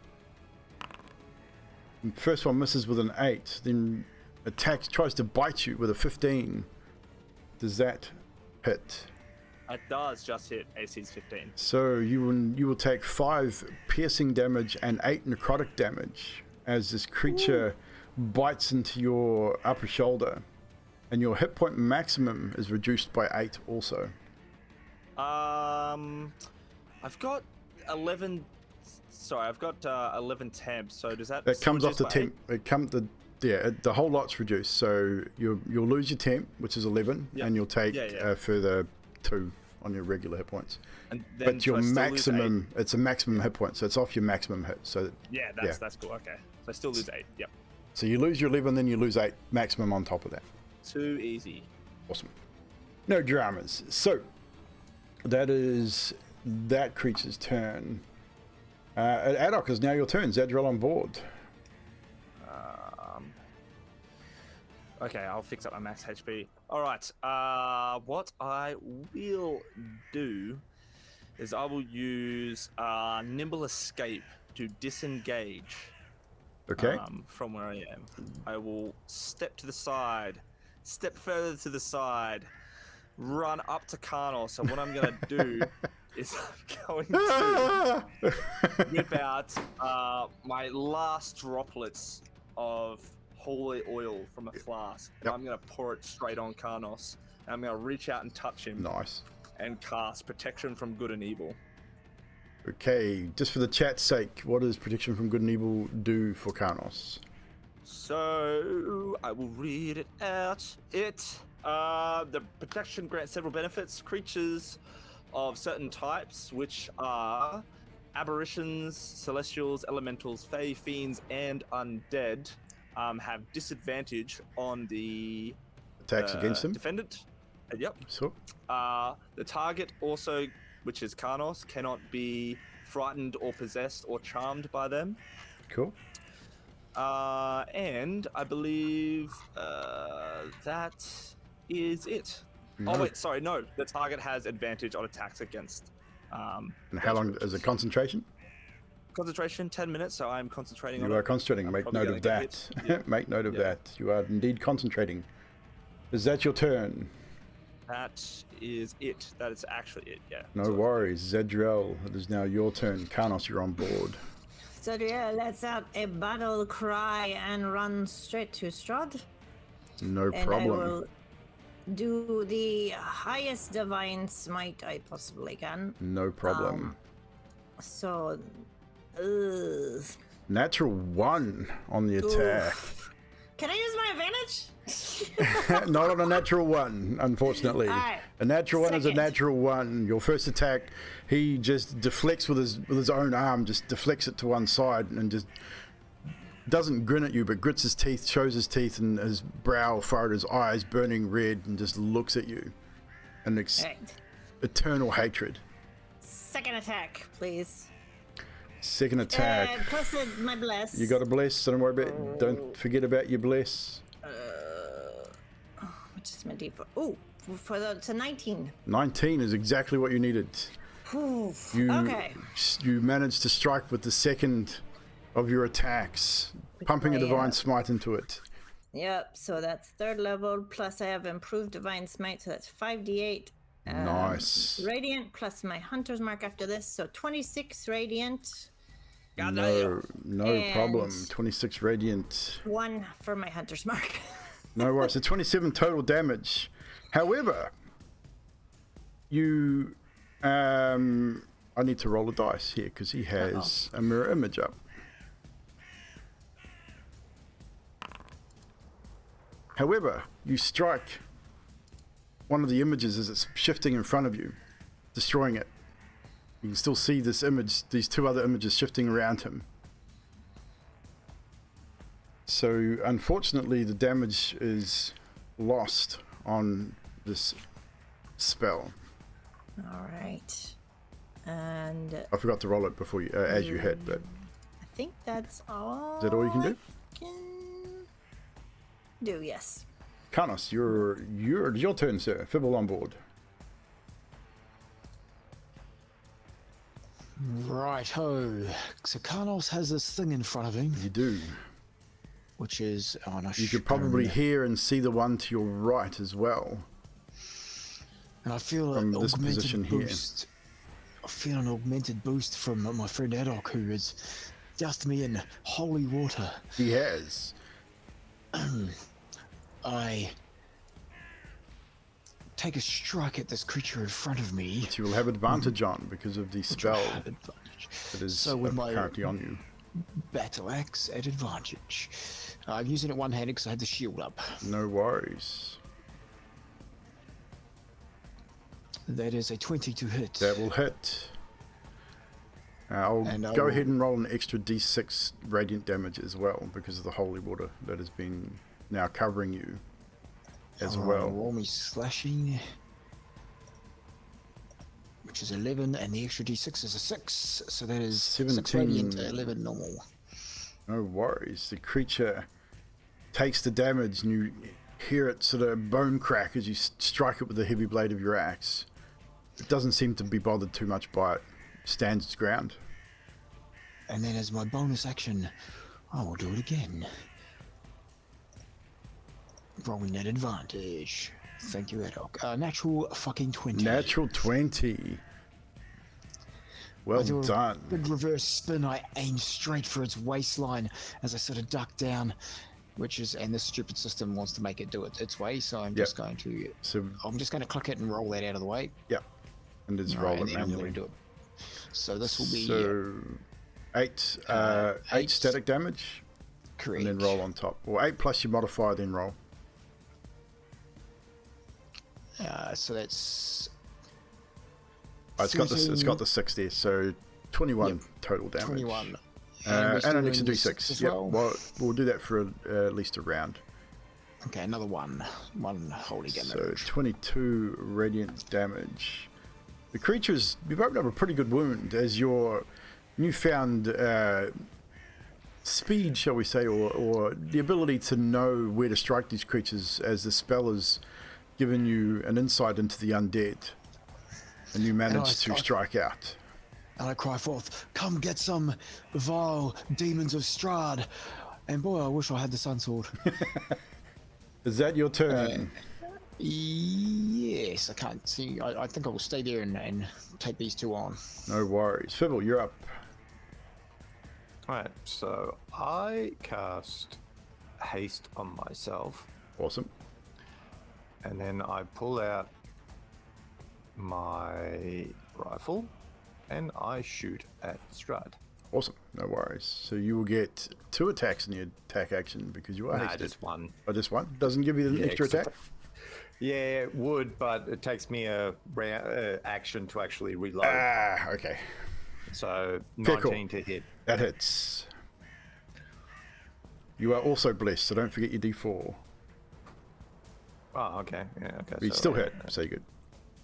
First one misses with an 8, then attacks, tries to bite you with a 15. Does that hit? It does just hit. AC's 15. So you will take 5 piercing damage and 8 necrotic damage as this creature bites into your upper shoulder. And your hit point maximum is reduced by 8 also. I've got 11. Sorry, I've got 11 temps. So does that? That comes off the temp. temp. The whole lot's reduced. So you'll lose your temp, which is 11, Yep. and you'll take a further 2 on your regular hit points. And then But your do I still lose maximum, it's a maximum hit point, so it's off your maximum hit. So 8? That's cool. Okay, so I still lose 8. Yep. So you lose your 11, then you lose 8 maximum on top of that. Too easy. Awesome. No dramas. So that is that creature's turn. Adok, is now your turn. Zadriel on board. Okay, I'll fix up my max HP. All right. What I will do is I will use Nimble Escape to disengage. Okay. From where I am. I will step to the side, step further to the side, run up to Karnal. So what I'm going to do is I'm going to whip out my last droplets of holy oil from a flask. And Yep. I'm going to pour it straight on Karnos. And I'm going to reach out and touch him Nice. and cast Protection from Good and Evil. Okay, just for the chat's sake, what does Protection from Good and Evil do for Karnos? So I will read it out. The protection grants several benefits. Creatures of certain types, which are aberrations, celestials, elementals, fae, fiends, and undead, have disadvantage on the Attacks against them? defendant. Yep. So, The target also, which is Karnos, cannot be frightened or possessed or charmed by them. cool. And I believe that is it. No. Oh wait, sorry, no. The target has advantage on attacks against. And how long is it concentration? Concentration 10 minutes, so I'm concentrating on You are it. concentrating. I'm Make probably note gonna of get that. hit. Yeah. Make note of Yeah. that. You are indeed concentrating. Is that your turn? That is it. That is actually it. Yeah. No So- worries. Zadriel, it is now your turn. Karnos, you're on board. Zadriel lets out a battle cry and runs straight to Strahd. No And I problem. will do the highest divine smite I possibly can. No problem. So, Natural 1 on the attack. can I use my advantage? Not on a natural 1, unfortunately. Alright. A natural 1 is a Second. natural 1. Your first attack, he just deflects with his own arm, just deflects it to one side and just doesn't grin at you, but grits his teeth, shows his teeth and his brow, forehead, his eyes burning red, and just looks at you. An Alright. eternal hatred. Second attack, please. Second attack. Plus my bless. You got a bless, so don't worry about. Don't forget about your bless. Which is my default. Oh, to 19. 19 is exactly what you needed. Whew. You Okay. you managed to strike with the second of your attacks, pumping a Yeah. divine smite into it. Yep, so that's third level, plus I have improved divine smite, so that's 5d8. Nice. Radiant, plus my hunter's mark after this, so 26 radiant, No And- problem. 26 radiant. 1 for my hunter's mark. No worries. So 27 total damage. However, you... I need to roll a dice here because he has a mirror image up. However, you strike one of the images as it's shifting in front of you, destroying it. You can still see this image, these two other images shifting around him. So unfortunately the damage is lost on this spell. All right. And I forgot to roll it before you, as you hit, but I think that's all. is that all you can do? Yes. Carnos, your turn, sir. Fibble on board. Right-ho. So Carnos has this thing in front of him, You do. which is... Oh, no, You could probably hear and see the one to your right as well. And I feel from an this position augmented here. boost. I feel an augmented boost from my friend Adok, who has doused me in holy water. He has. I take a strike at this creature in front of me. Which you will have advantage on because of the which I spell have advantage. that is So with my currently on you. battle axe at advantage. I'm using it one-handed because I have the shield up. No worries. That is a 20 to hit. That will hit. I'll And I go will- ahead and roll an extra d6 radiant damage as well because of the holy water that has been now covering you as well. Roll me slashing, which is 11, and the extra d6 is a 6, so that is 6 radiant, 17. 11 normal. No worries. The creature takes the damage and you hear it sort of bone crack as you strike it with the heavy blade of your axe. It doesn't seem to be bothered too much by it. Stands its ground. And then as my bonus action, I will do it again. Rolling at advantage. Thank you, Adok. Natural fucking 20. Natural 20. Well I do a done. big reverse spin. I aim straight for its waistline as I sort of duck down, which is, and this stupid system wants to make it do it its way, so I'm just going to, So, I'm just going to click it and roll that out of the way. yeah. And it's Right, roll and it then I'm manually. going to do it. So this will be So, eight eight. static damage, correct. and then roll on top. Or 8 plus your modifier, then roll. So that's It's got the 13, 6 there, so 21 Yep. total damage. 21. And we're an extra doing d6. as Yep. well? Well, we'll do that for at least a round. Okay, another one holy damage. So 22 radiant damage. The creature's, you've opened up a pretty good wound as your newfound speed, shall we say, or the ability to know where to strike these creatures as the spell has given you an insight into the undead. And you manage to strike out. And I cry forth, "Come get some vile demons of Strahd!" And boy, I wish I had the sun sword. Is that your turn? Yes, I can't see. I think I will stay there and take these two on. No worries. Fibble, you're up. Alright, so I cast haste on myself, Awesome. and then I pull out my rifle and I shoot at Strahd. Awesome. No worries. So you will get 2 attacks in your attack action because you are Nah, hasted. just one. Oh, just one? Doesn't give you the extra attack? Yeah, it would, but it takes me a action to actually reload. Ah, okay. So Fair call. 19 to hit. That hits. You are also blessed, so don't forget your d4. Oh, okay. Yeah, okay. But you so, still hit, so you're good.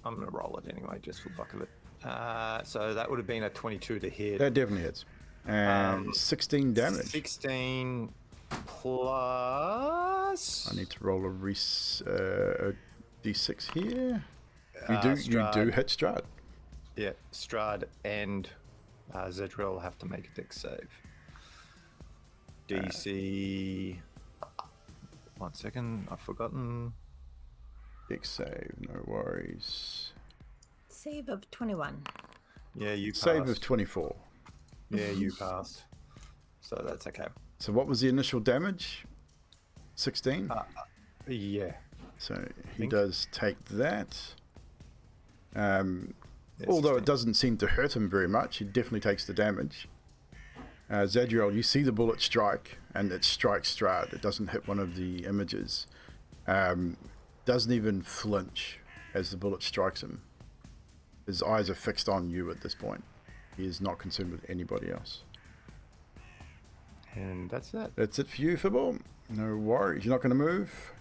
I'm going to roll it anyway, just for the fuck of it. So that would have been a 22 to hit. That definitely hits. And 16 damage. 16 plus... I need to roll a d6 here. You do hit Strahd. Yeah, Strahd and Zedril have to make a dex save. DC... 1 second, I've forgotten. Dex save, no worries. Save of 21. Yeah, you passed. Save of 24. Yeah, you passed. So that's okay. So what was the initial damage? 16? Yeah. So he Think. does take that. Yes, Although he's it doesn't seem to hurt him very much, he definitely takes the damage. Zadriel, you see the bullet strike, and it strikes Strahd. It doesn't hit one of the images. Doesn't even flinch as the bullet strikes him. His eyes are fixed on you at this point. He is not concerned with anybody else. And that's it. That's it for you, Fibble. No worries. You're not going to move?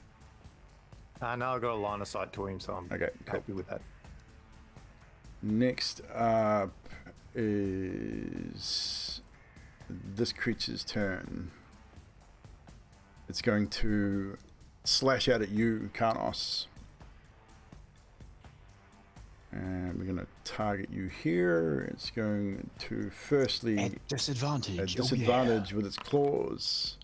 Now I've got a line of sight to him, so I'm Okay, cool. happy with that. Next up is this creature's turn. It's going to slash out at you, Karnos. And we're going to target you here. It's going to firstly At disadvantage. at disadvantage with its claws.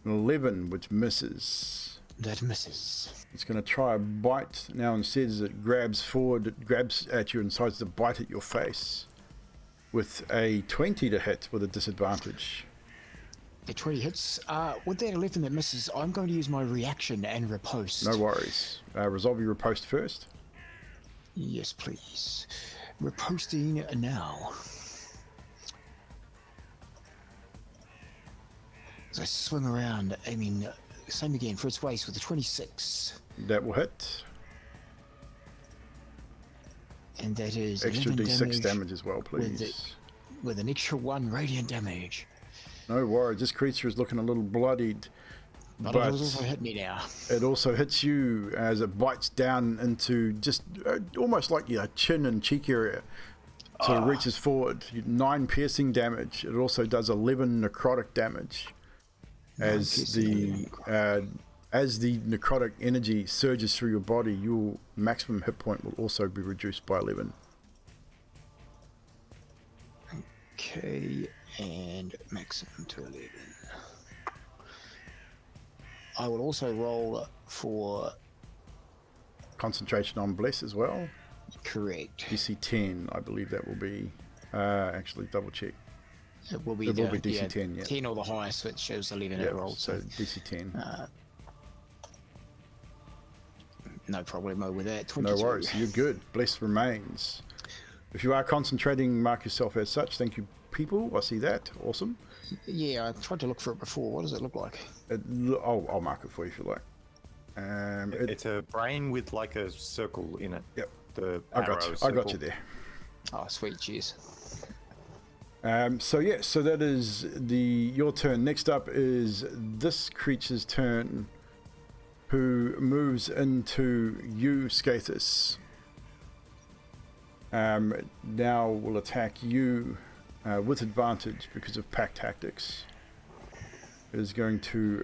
An 11, which misses. That misses. It's going to try a bite now instead as it grabs forward. It grabs at you and decides to bite at your face with a 20 to hit with a disadvantage. The 20 hits. With that 11 that misses, I'm going to use my reaction and riposte. No worries. Resolve your riposte first. Yes, please. Riposting now. As I swing around, aiming same again for its waist with a 26. That will hit. And that is Extra 11 d6 damage as well, please. With an extra 1 radiant damage. No worries. This creature is looking a little bloodied. But But it also hit me now. it also hits you as it bites down into just almost like your chin and cheek area. So it reaches forward. 9 piercing damage. It also does 11 necrotic damage. As the necrotic energy surges through your body, your maximum hit point will also be reduced by 11. Okay, and maximum to 11. I will also roll for... Concentration on Bless as well. Correct. DC 10, I believe that will be. Actually, double check. It will be, It will be DC 10, yeah. 10 or the highest, which shows 11 Yeah, at roll. so DC 10. No problemo with that. 22. No worries, you're good. Bless remains. If you are concentrating, mark yourself as such. Thank you, people. I see that. Awesome. Yeah, I tried to look for it before. What does it look like? I'll mark it for you if you like. It's a brain with like a circle in it. Yep. The I got arrow you. I circle. got you there. Oh, sweet. Cheers. So yeah, so that is your turn. Next up is this creature's turn, who moves into you, Skathis. Now will attack you with advantage because of pack tactics. It is going to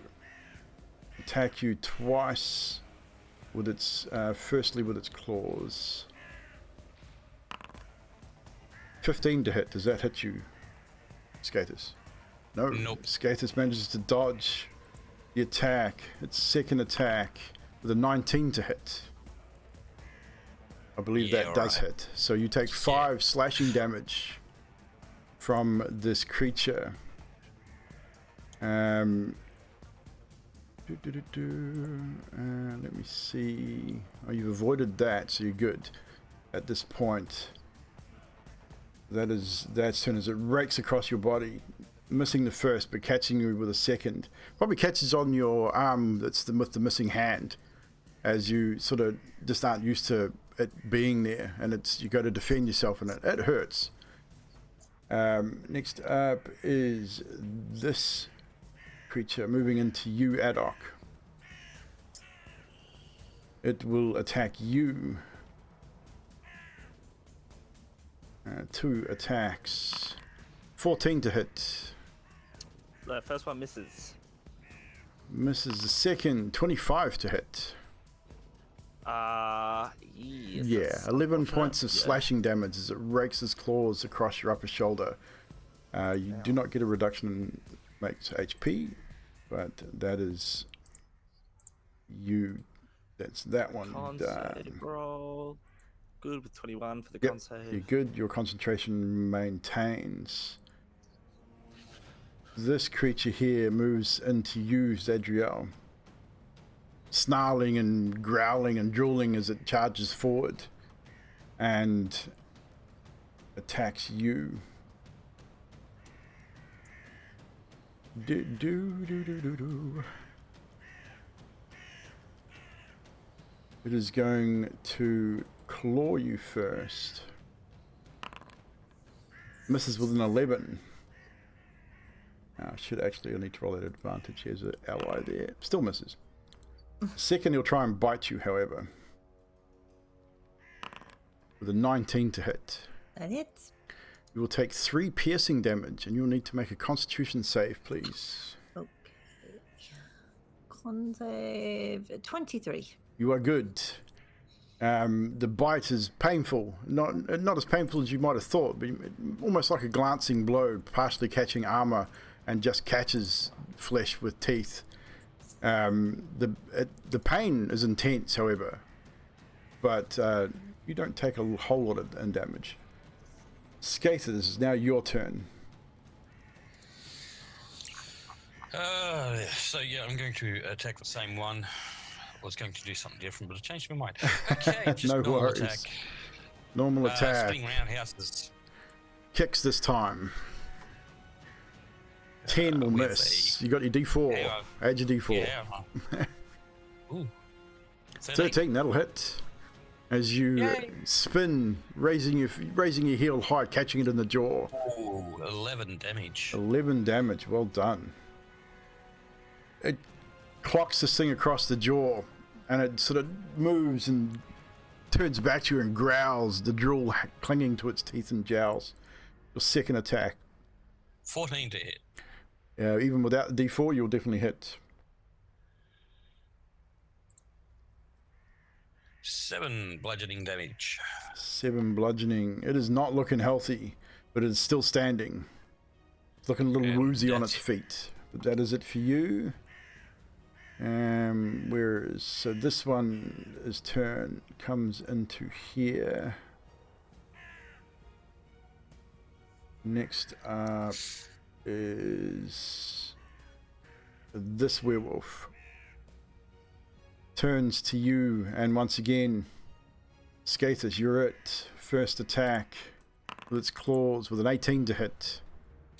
attack you twice with its firstly with its claws. 15 to hit. Does that hit you, Skathis? No. Nope. Skathis manages to dodge the attack. Its second attack with a 19 to hit. I believe Yeah, that does alright. hit. So you take 5 slashing damage from this creature. Let me see. Oh, you've avoided that, so you're good at this point. That's turn as it rakes across your body, missing the first but catching you with a second. Probably catches on your arm that's with the missing hand, as you sort of just aren't used to it being there, and you go to defend yourself and it hurts. Next up is this creature moving into you, Adok. It will attack you. 2 attacks. 14 to hit. The first one misses. Misses the second. 25 to hit. Yes, Yeah, that's 11 unfortunate. points of Yeah. slashing damage as it rakes its claws across your upper shoulder. You do not get a reduction in mate's HP, but that is you. That's that one Con done. save roll. Good with 21 for the Yep, con save. you're good. Your concentration maintains. This creature here moves into you, Zadriel. snarling and growling and drooling as it charges forward and attacks you. Do do do do do do. It is going to claw you first. Misses with an 11. I should actually need to roll that advantage. There's an ally there. Still misses. Second, he'll try and bite you, however. With a 19 to hit. That hits. You will take 3 piercing damage, and you'll need to make a Constitution save, please. Okay. Con save 23. You are good. The bite is painful. Not as painful as you might have thought, but almost like a glancing blow, partially catching armor and just catches flesh with teeth. The pain is intense, however, but you don't take a whole lot of damage. Skater, this is now your turn. So yeah, I'm going to attack the same one. I was going to do something different, but I changed my mind. Okay, just No normal worries. attack. Normal attack. Spinning roundhouses. Kicks this time. 10 will with miss. You got your D4. Yeah, Add your D4. Yeah. Ooh. 13, that'll hit. As you Yay. spin, raising your heel high, catching it in the jaw. Ooh, 11 damage. 11 damage, well done. It clocks this thing across the jaw, and it sort of moves and turns back to you and growls, the drool clinging to its teeth and jowls. Your second attack. 14 to hit. Even without the D4, you'll definitely hit. 7 bludgeoning damage. 7 bludgeoning. It is not looking healthy, but it is still standing. It's looking a little And woozy on that's- its feet. But that is it for you. So this one, his turn comes into here. Next up is this werewolf. Turns to you, and once again, Skathis, you're it. First attack with its claws with an 18 to hit.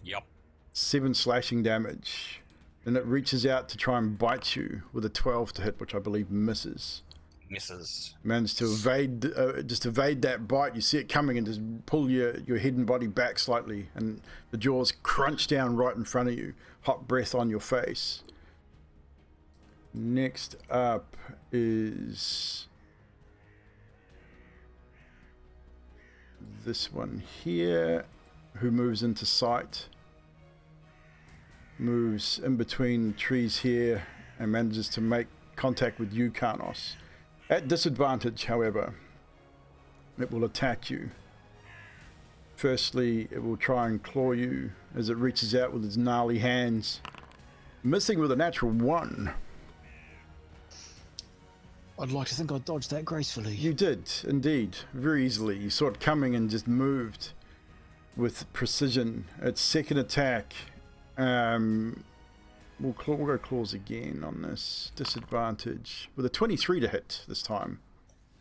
Yup. 7 slashing damage. And it reaches out to try and bite you with a 12 to hit, which I believe misses. Misses. Managed to evade that bite. You see it coming and just pull your head and body back slightly, and the jaws crunch down right in front of you. Hot breath on your face. Next up is this one here, who moves into sight. Moves in between trees here and manages to make contact with you, Karnos. At disadvantage, however, it will attack you. Firstly, it will try and claw you as it reaches out with its gnarly hands, missing with a natural 1. I'd like to think I dodged that gracefully. You did, indeed, very easily. You saw it coming and just moved with precision. Its second attack, we'll go claws again on this. Disadvantage with a 23 to hit this time.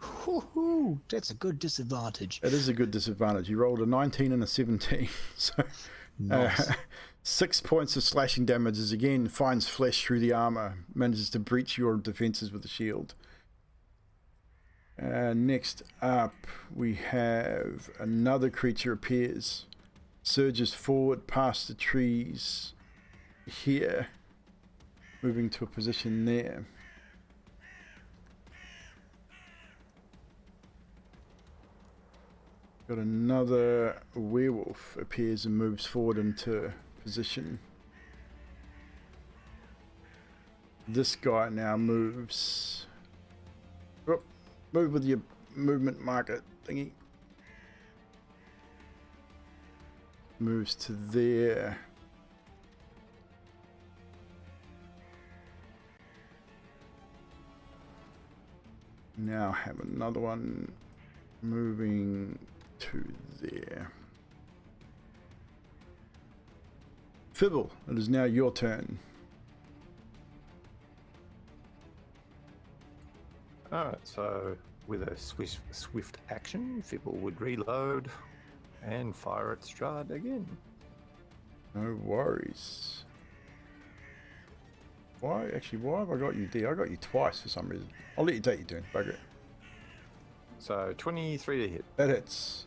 Woohoo! That's a good disadvantage. It is a good disadvantage. You rolled a 19 and a 17, so Nice. 6 points of slashing damage as again finds flesh through the armor, manages to breach your defenses with the shield. Next up, we have another creature appears, surges forward past the trees here, moving to a position there. Got another werewolf appears and moves forward into position. This guy now moves. Oh, move with your movement marker thingy. Moves to there. Now have another one moving to there. Fibble, it is now your turn. Alright, so with a swift action, Fibble would reload and fire at Strahd again. No worries. Why have I got you, D? I got you twice for some reason. I'll let you take your turn. Bugger it. So 23 to hit. That hits.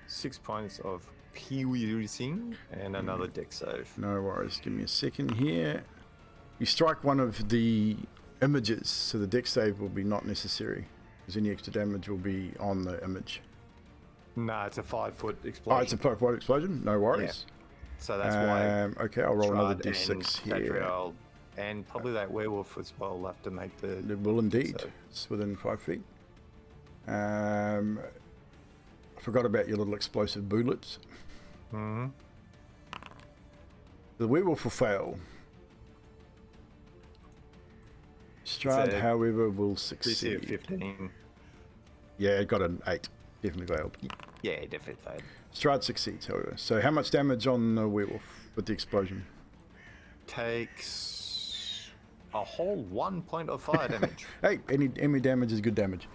6 points of piercing and another deck save. No worries. Give me a second here. You strike one of the images, so the deck save will be not necessary, because any extra damage will be on the image. Nah, it's a 5-foot explosion. Oh, it's a 5-point explosion? No worries. Yeah. So that's why. Okay, I'll roll another Strahd d6 and here. Zadriel and probably that werewolf as well will have to make the. It will indeed. So- It's within 5 feet. I forgot about your little explosive bullets. Mm-hmm. The werewolf will fail. Strahd, a however, will DC succeed. of 15. Yeah, it got an 8. Definitely failed. Yeah, definitely failed. Strahd succeeds, however. So how much damage on the werewolf with the explosion? Takes a whole 1 point of fire damage. Hey, any damage is good damage.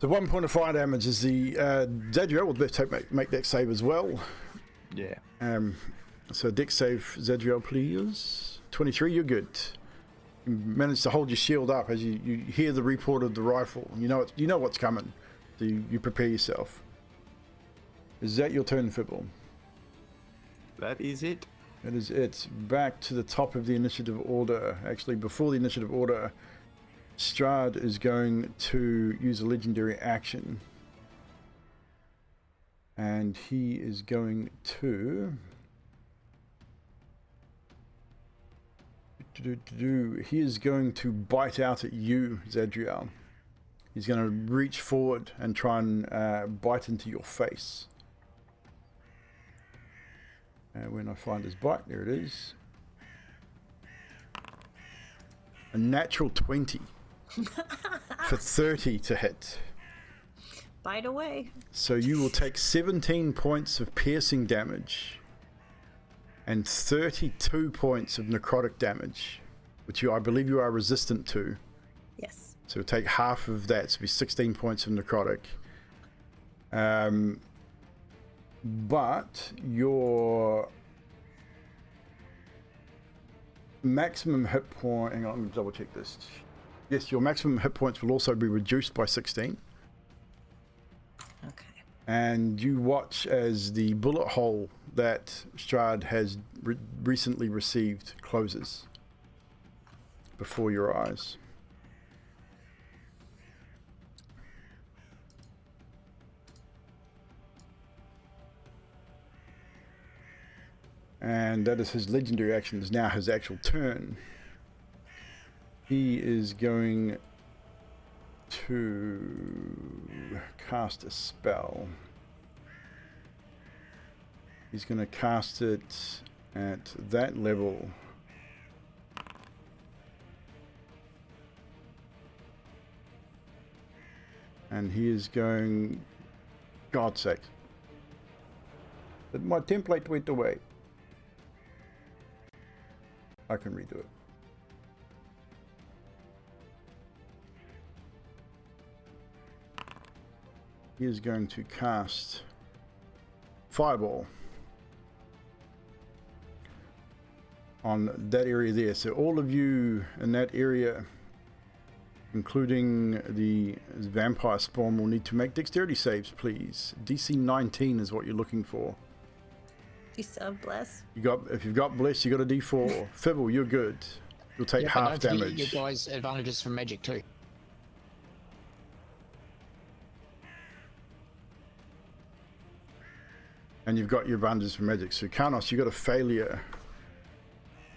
So 1 point of fire damage is the Zadriel will make dex save as well. Yeah. So dex save, Zadriel, please. 23, you're good. You managed to hold your shield up as you hear the report of the rifle. You know what's coming. So you prepare yourself. Is that your turn, Fibble? That is it. That is it. Back to the top of the initiative order. Actually, before the initiative order, Strahd is going to use a legendary action. And he is going to... He is going to bite out at you, Zadriel. He's going to reach forward and try and bite into your face. When I find his bite, there it is. A natural 20 for 30 to hit. Bite away. So you will take 17 points of piercing damage and 32 points of necrotic damage, which I believe you are resistant to. Yes. So take half of that, so it'll be 16 points of necrotic. But your maximum hit point, hang on, let me double check this. Yes, your maximum hit points will also be reduced by 16. Okay. And you watch as the bullet hole that Strahd has recently received closes before your eyes. And that is his legendary action. Is now his actual turn. He is going to cast a spell. He's going to cast it at that level. And he is going... God's sake. But my template went away. I can redo it. He is going to cast Fireball on that area there. So all of you in that area, including the vampire spawn, will need to make dexterity saves, please. DC 19 is what you're looking for. You still have bless? If you've got bless, you got a D4. Fibble, you're good. You'll take Yeah, half but don't forget damage. you guys advantages from magic too. And you've got your advantages from magic. So Karnos, you got a failure.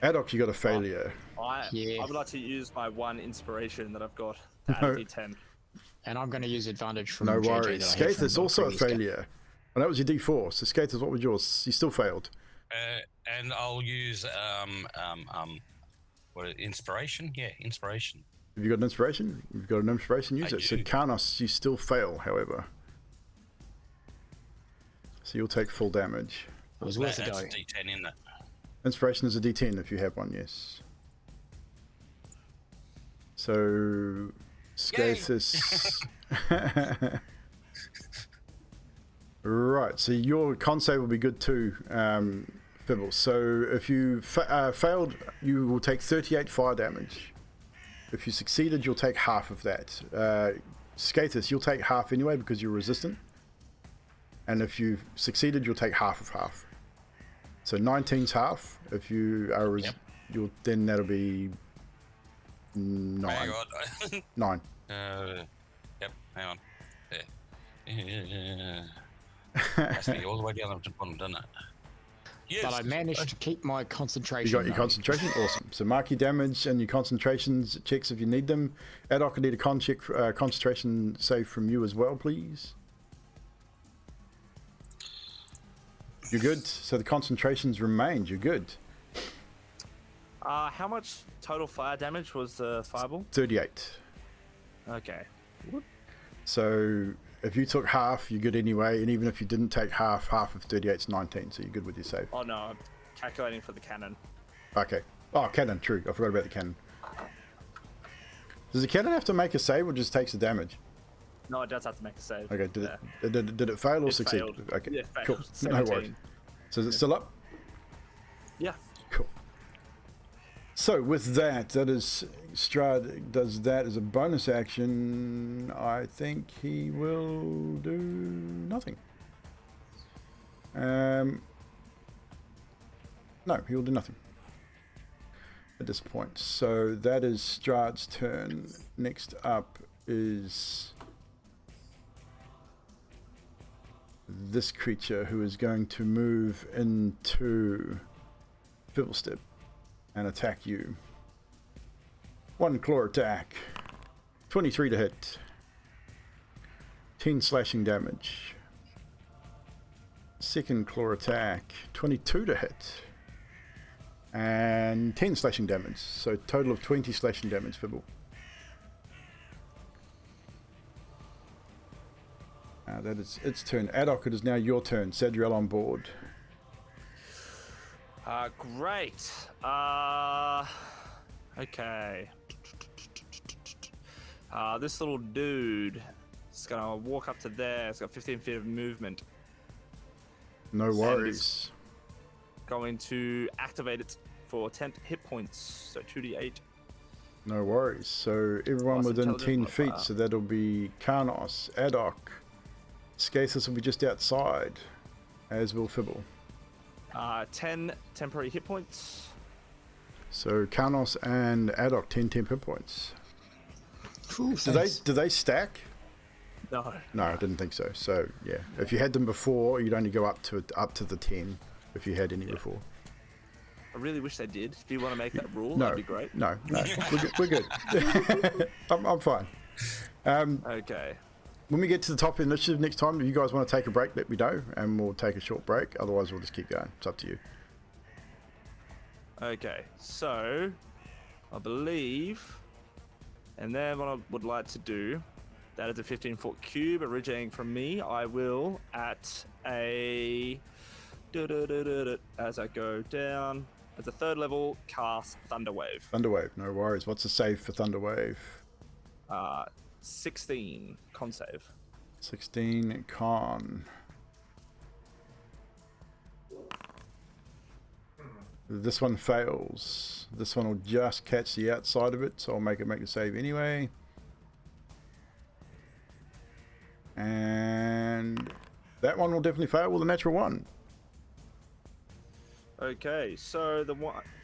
Adok, you got a failure. Yeah. I would like to use my one inspiration that I've got to add No. a D10. And I'm going to use advantage from No JJ worries. that I had Skaith from is the also a previous game. failure. And that was your D4. So Skaith, what was yours? You still failed. And I'll use inspiration? Yeah, inspiration. Have you got an inspiration? You've got an inspiration, use I it. So do. Karnos, you still fail, however. So you'll take full damage. It was worth a That's go. a D10 in it. Inspiration is a D10 if you have one, yes. So, Scathus. Right, so your con save will be good too, Fibble. So if you failed, you will take 38 fire damage. If you succeeded, you'll take half of that. Scathus, you'll take half anyway because you're resistant. And if you succeeded, you'll take half of half. So 19's half. If you are, you'll then that'll be 9. Hang on. 9. Yep. Hang on. Yeah. Has to be all the way down to the bottom, doesn't it? Yes. But I managed to keep my concentration. You got your concentration? Awesome. So mark your damage and your concentrations checks if you need them. Adok, I need a concentration save from you as well, please. You're good. So the concentrations remained. You're good. How much total fire damage was the fireball? 38. Okay. So if you took half, you're good anyway. And even if you didn't take half of 38 is 19. So you're good with your save. Oh no, I'm calculating for the cannon. Okay. Oh, cannon. True. I forgot about the cannon. Does the cannon have to make a save or just takes the damage? No, it does have to make a save. Okay. Did it fail or succeed? Failed. Okay. Yeah, failed. Cool. No 17. worries. So is it still up? Yeah. Cool. So with that is Strahd does that as a bonus action. I think he will do nothing. No, he will do nothing at this point. So that is Strahd's turn. Next up is this creature who is going to move into Fiddlestep and attack you. 1 claw attack. 23 to hit. 10 slashing damage. Second claw attack. 22 to hit. And 10 slashing damage. So total of 20 slashing damage, Fibble. That is its turn. Adok, it is now your turn. Sadriel on board. Great. Okay. This little dude is gonna walk up to there. It's got 15 feet of movement. No worries. Going to activate it for 10 hit points, so 2d8. No worries. So everyone Plus within 10 intelligence feet. modifier. So that'll be Karnos, Adok. Scathus will be just outside, as will Fibble. 10 temporary hit points. So Karnos and Adok 10 hit points. Ooh, Do they stack? No. No, I didn't think so. So yeah, if you had them before, you'd only go up to the 10 if you had any before. I really wish they did. Do you want to make that rule? No, That'd be great. No, we're good. I'm fine. Okay. When we get to the top of the initiative next time, if you guys want to take a break, let me know, and we'll take a short break. Otherwise, we'll just keep going. It's up to you. Okay, so I believe, and then what I would like to do, that is a 15-foot cube originating from me. I will, at a as I go down, as a 3rd level, cast Thunderwave. Thunderwave, no worries. What's the save for Thunderwave? 16 con save. 16 con. This one fails. This one will just catch the outside of it, so I'll make a save anyway. And that one will definitely fail with a natural 1. Okay, so the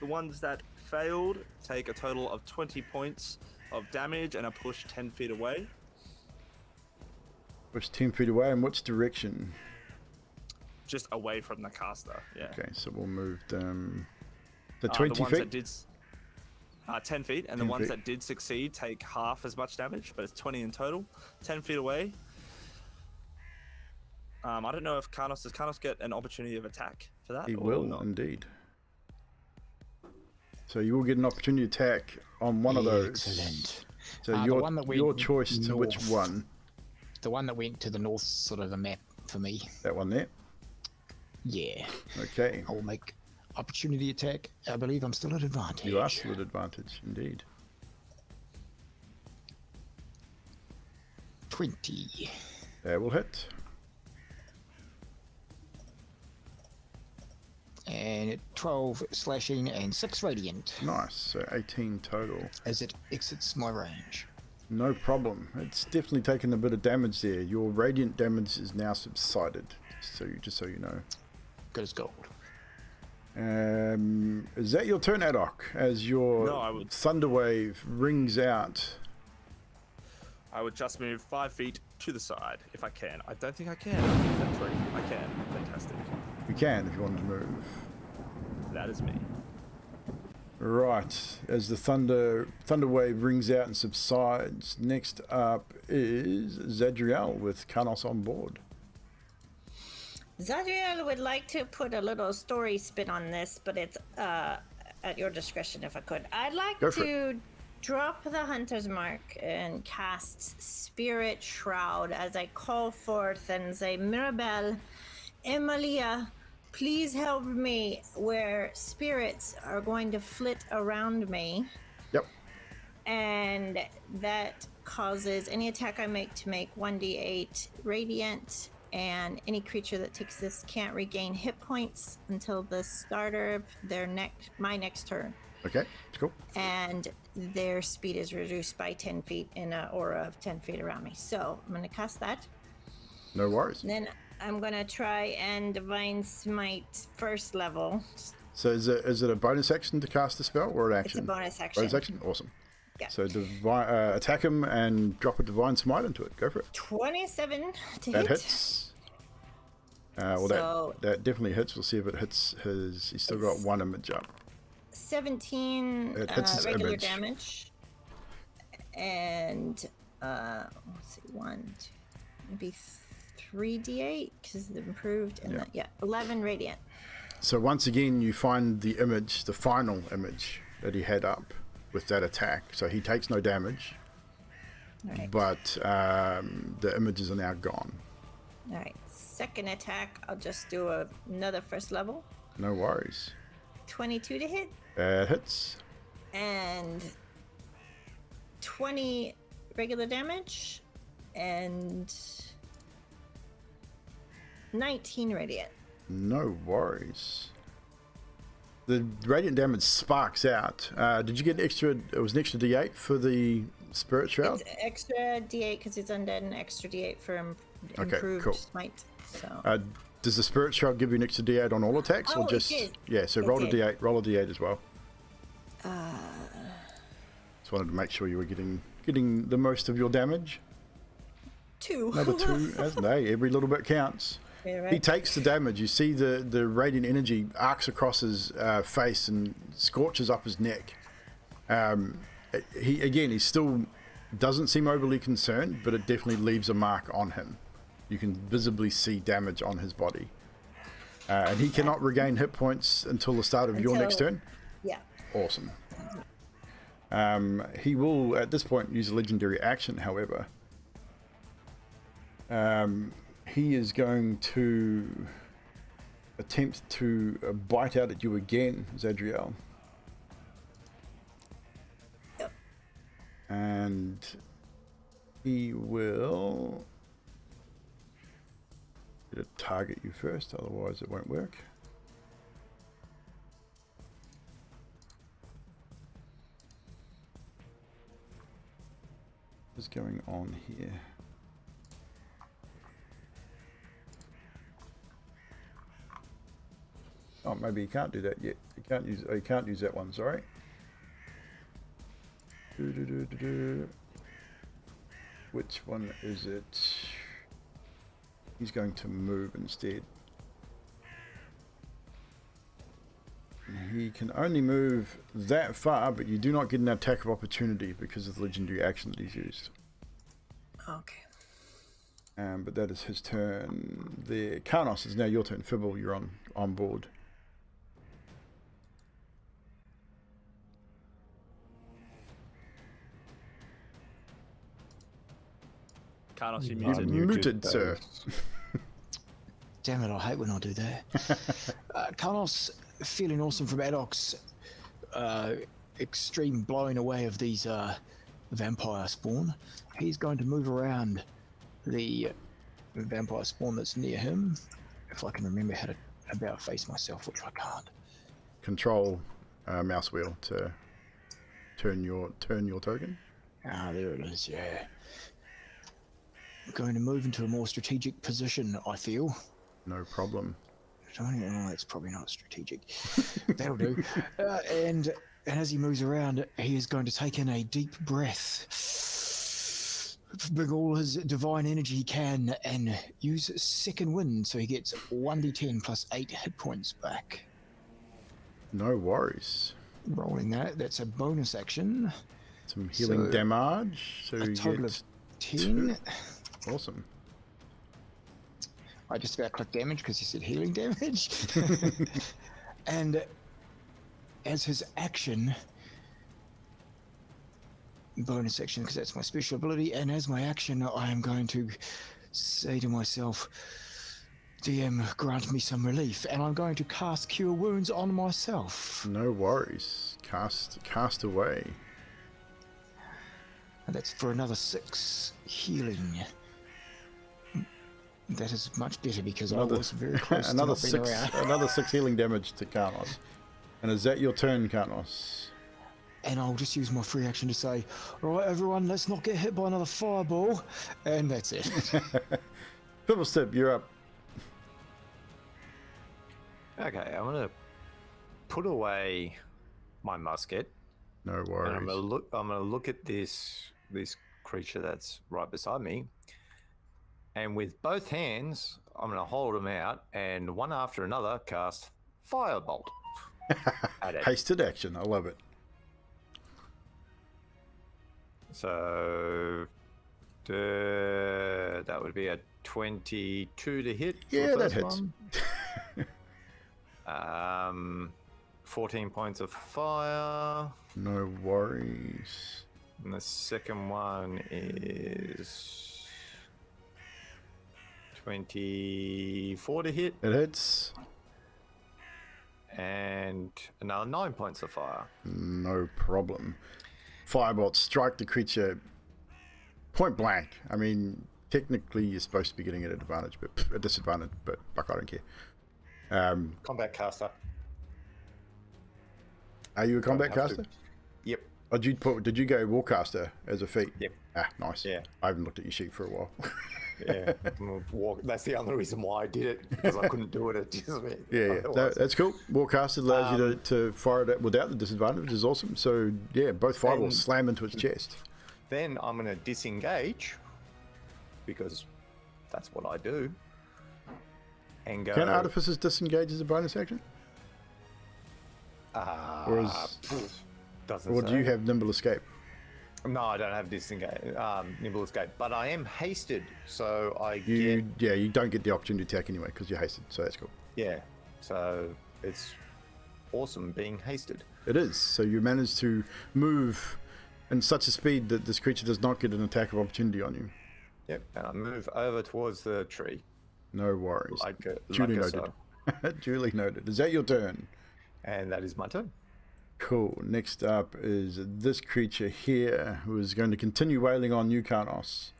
ones that failed take a total of 20 points of damage and are pushed 10 feet away. Push 10 feet away, in which direction? Just away from the caster, yeah. Okay, so we'll move them to 20 the ones feet. That did, 10 feet, and 10 the ones feet. that did succeed take half as much damage, but it's 20 in total. 10 feet away. I don't know if does Karnos get an opportunity of attack for that? He or will not? indeed. So you will get an opportunity to attack on one of those. Excellent. So The your one that went your choice to which north. one? The one that went to the north sort of the map for me. That one there. Yeah. Okay. I will make opportunity attack. I believe I'm still at advantage. You are still at advantage, indeed. 20. That will hit. And 12 slashing and 6 radiant Nice. So 18 total. as it exits my range. No problem. It's definitely taken a bit of damage there. Your radiant damage is now subsided. Just so you know. Good as gold. Is that your turn, Adok? As your No, I would- Thunderwave rings out. I would just move 5 feet to the side if I can. I don't think I can. I'm at 3. I can. Fantastic. You can if you want to move. That is me. Right. As the Thunderwave rings out and subsides, next up is Zadriel with Karnos on board. Zadriel would like to put a little story spin on this, but it's at your discretion if I could. I'd like Go for to drop the Hunter's Mark and cast Spirit Shroud as I call forth and say, Mirabelle, Emilia, please help me, where spirits are going to flit around me. Yep. And that causes any attack I make to make 1d8 radiant, and any creature that takes this can't regain hit points until the start of my next turn. Okay. Cool. And their speed is reduced by 10 feet in an aura of 10 feet around me. So I'm going to cast that. No worries. Then I'm going to try and Divine Smite first level. So is it a bonus action to cast the spell or an action? It's a bonus action. Bonus action? Awesome. Yeah. So attack him and drop a Divine Smite into it. Go for it. 27 to That hit. hits. Well, So- that definitely hits. We'll see if it hits his... He's still got one image up. 17 It hits his regular image. damage. And, let's see, 1, 2, maybe 3d8 because it improved. And Yeah. 11 radiant. So once again, you find the image, the final image that he had up with that attack. So he takes no damage, All right. but the images are now gone. All right. Second attack, I'll just do another first level. No worries. 22 to hit. That hits. And 20 regular damage. And 19 radiant. No worries. The radiant damage sparks out. Did you get an extra? It was an extra D8 for the Spirit Shroud. It's extra d8 because it's undead, and extra d8 for Okay, improved cool. smite. So Does the Spirit Shroud give you an extra D8 on all attacks, Oh, or it just did. yeah? So It roll a did. D8. Roll a D8 as well. Just wanted to make sure you were getting the most of your damage. 2. Another 2. Hey, every little bit counts. Yeah, right. He takes the damage. You see the radiant energy arcs across his face and scorches up his neck. He still doesn't seem overly concerned, but it definitely leaves a mark on him. You can visibly see damage on his body. And he cannot regain hit points until the start of your next turn. Yeah. Awesome. He will, at this point, use a legendary action, however. He is going to attempt to bite out at you again, Zadriel. Yep. And he will target you first, otherwise it won't work. What's going on here? Oh, maybe you can't do that yet. You can't use that one. Sorry. Which one is it? He's going to move instead. He can only move that far, but you do not get an attack of opportunity because of the legendary action that he's used. Okay. But that is his turn there. Karnos, is now your turn. Fibble, you're on board. Carlos, you You're muted. Muted, sir. Damn it, I hate when I do that. Carlos, feeling awesome from Adok's extreme blowing away of these vampire spawn. He's going to move around the vampire spawn that's near him. If I can remember how to about face myself, which I can't. Control mouse wheel to turn your token. Ah, there it is, yeah. Going to move into a more strategic position, I feel. No problem. Oh, it's probably not strategic. That'll do. And as he moves around, he is going to take in a deep breath. Bring all his divine energy he can and use second wind, so he gets 1d10 plus 8 hit points back. No worries. Rolling that's a bonus action. Some healing So, damage. So A you total get of 10. Awesome. I just about clicked damage because he said healing damage. And as his action, bonus action, because that's my special ability, and as my action, I am going to say to myself, DM, grant me some relief, and I'm going to cast Cure Wounds on myself. No worries. Cast away. And that's for another 6 healing. That is much better because I was very close to not being around. Another 6 healing damage to Carnos. And is that your turn, Carnos? And I'll just use my free action to say, all right, everyone, let's not get hit by another fireball. And that's it. Fiddlestep, you're up. Okay, I'm gonna put away my musket. No worries. And I'm gonna look at this creature that's right beside me. And with both hands, I'm going to hold them out and one after another cast Firebolt at it. Hasted action. I love it. So that would be a 22 to hit. Yeah, that hits. 14 points of fire. No worries. And the second one is 24 to hit. It hits. And another 9 points of fire. No problem. Firebolts strike the creature point blank. I mean, technically you're supposed to be getting it at advantage, but a disadvantage, but fuck, I don't care. Combat caster. Are you a combat caster? Yep. Oh, did you go Warcaster as a feat? Yep. Ah, nice. Yeah. I haven't looked at your sheet for a while. Yeah, that's the only reason why I did it, because I couldn't do it. Yeah. That's cool. Warcaster allows you to fire it without the disadvantage, which is awesome. So yeah, both fireballs slam into its chest. Then I'm going to disengage, because that's what I do. And go. Can Artificers disengage as a bonus action? Or do you have Nimble Escape? No, I don't have Nimble Escape, but I am hasted, so you don't get the opportunity to attack anyway because you're hasted, so that's cool. Yeah, so it's awesome being hasted. It is. So you manage to move in such a speed that this creature does not get an attack of opportunity on you. Yep, and I move over towards the tree. No worries. Duly noted. Duly noted. Is that your turn? And that is my turn. Cool. Next up is this creature here, who is going to continue wailing on you, Carnos,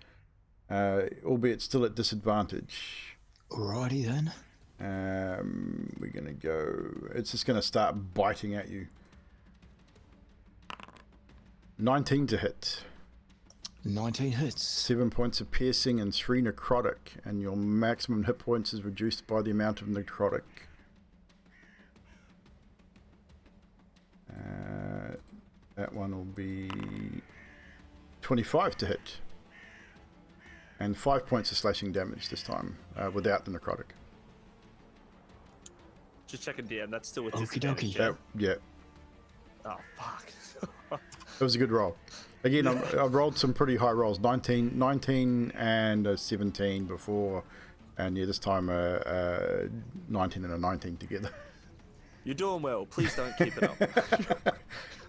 albeit still at disadvantage. Alrighty then. We're going to go... It's just going to start biting at you. 19 to hit. 19 hits. 7 points of piercing and 3 necrotic, and your maximum hit points is reduced by the amount of necrotic. That one will be 25 to hit. And 5 points of slashing damage this time, without the necrotic. Just checking, DM. That's still with Okie disadvantage. dokie. Yeah. Oh, fuck. It was a good roll. Again, I've rolled some pretty high rolls. 19 and a 17 before. And yeah, this time 19 and a 19 together. You're doing well. Please don't keep it up.